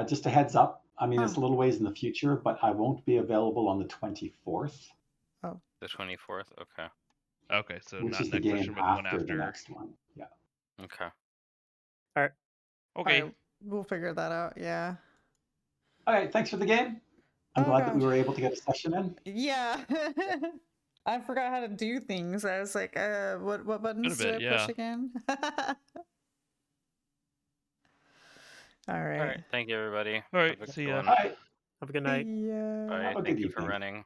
Just a heads up. I mean, it's Huh. a little ways in the future, but I won't be available on the 24th, The 24th. Okay. Okay, so which not is the next game session, but the one after the after. next one. Yeah. Okay. Okay. Alright, we'll figure that out. Yeah. Okay. Thanks for the game. I'm Oh, glad that we gosh. were able to get a session in. Yeah. I forgot how to do things. I was like, what buttons Been a did bit, I push yeah. again? All All right. right. Thank you, everybody. All right, Have a see good ya. one. All right. Have a good night. Yeah. Bye. Have a Thank good you for evening. running.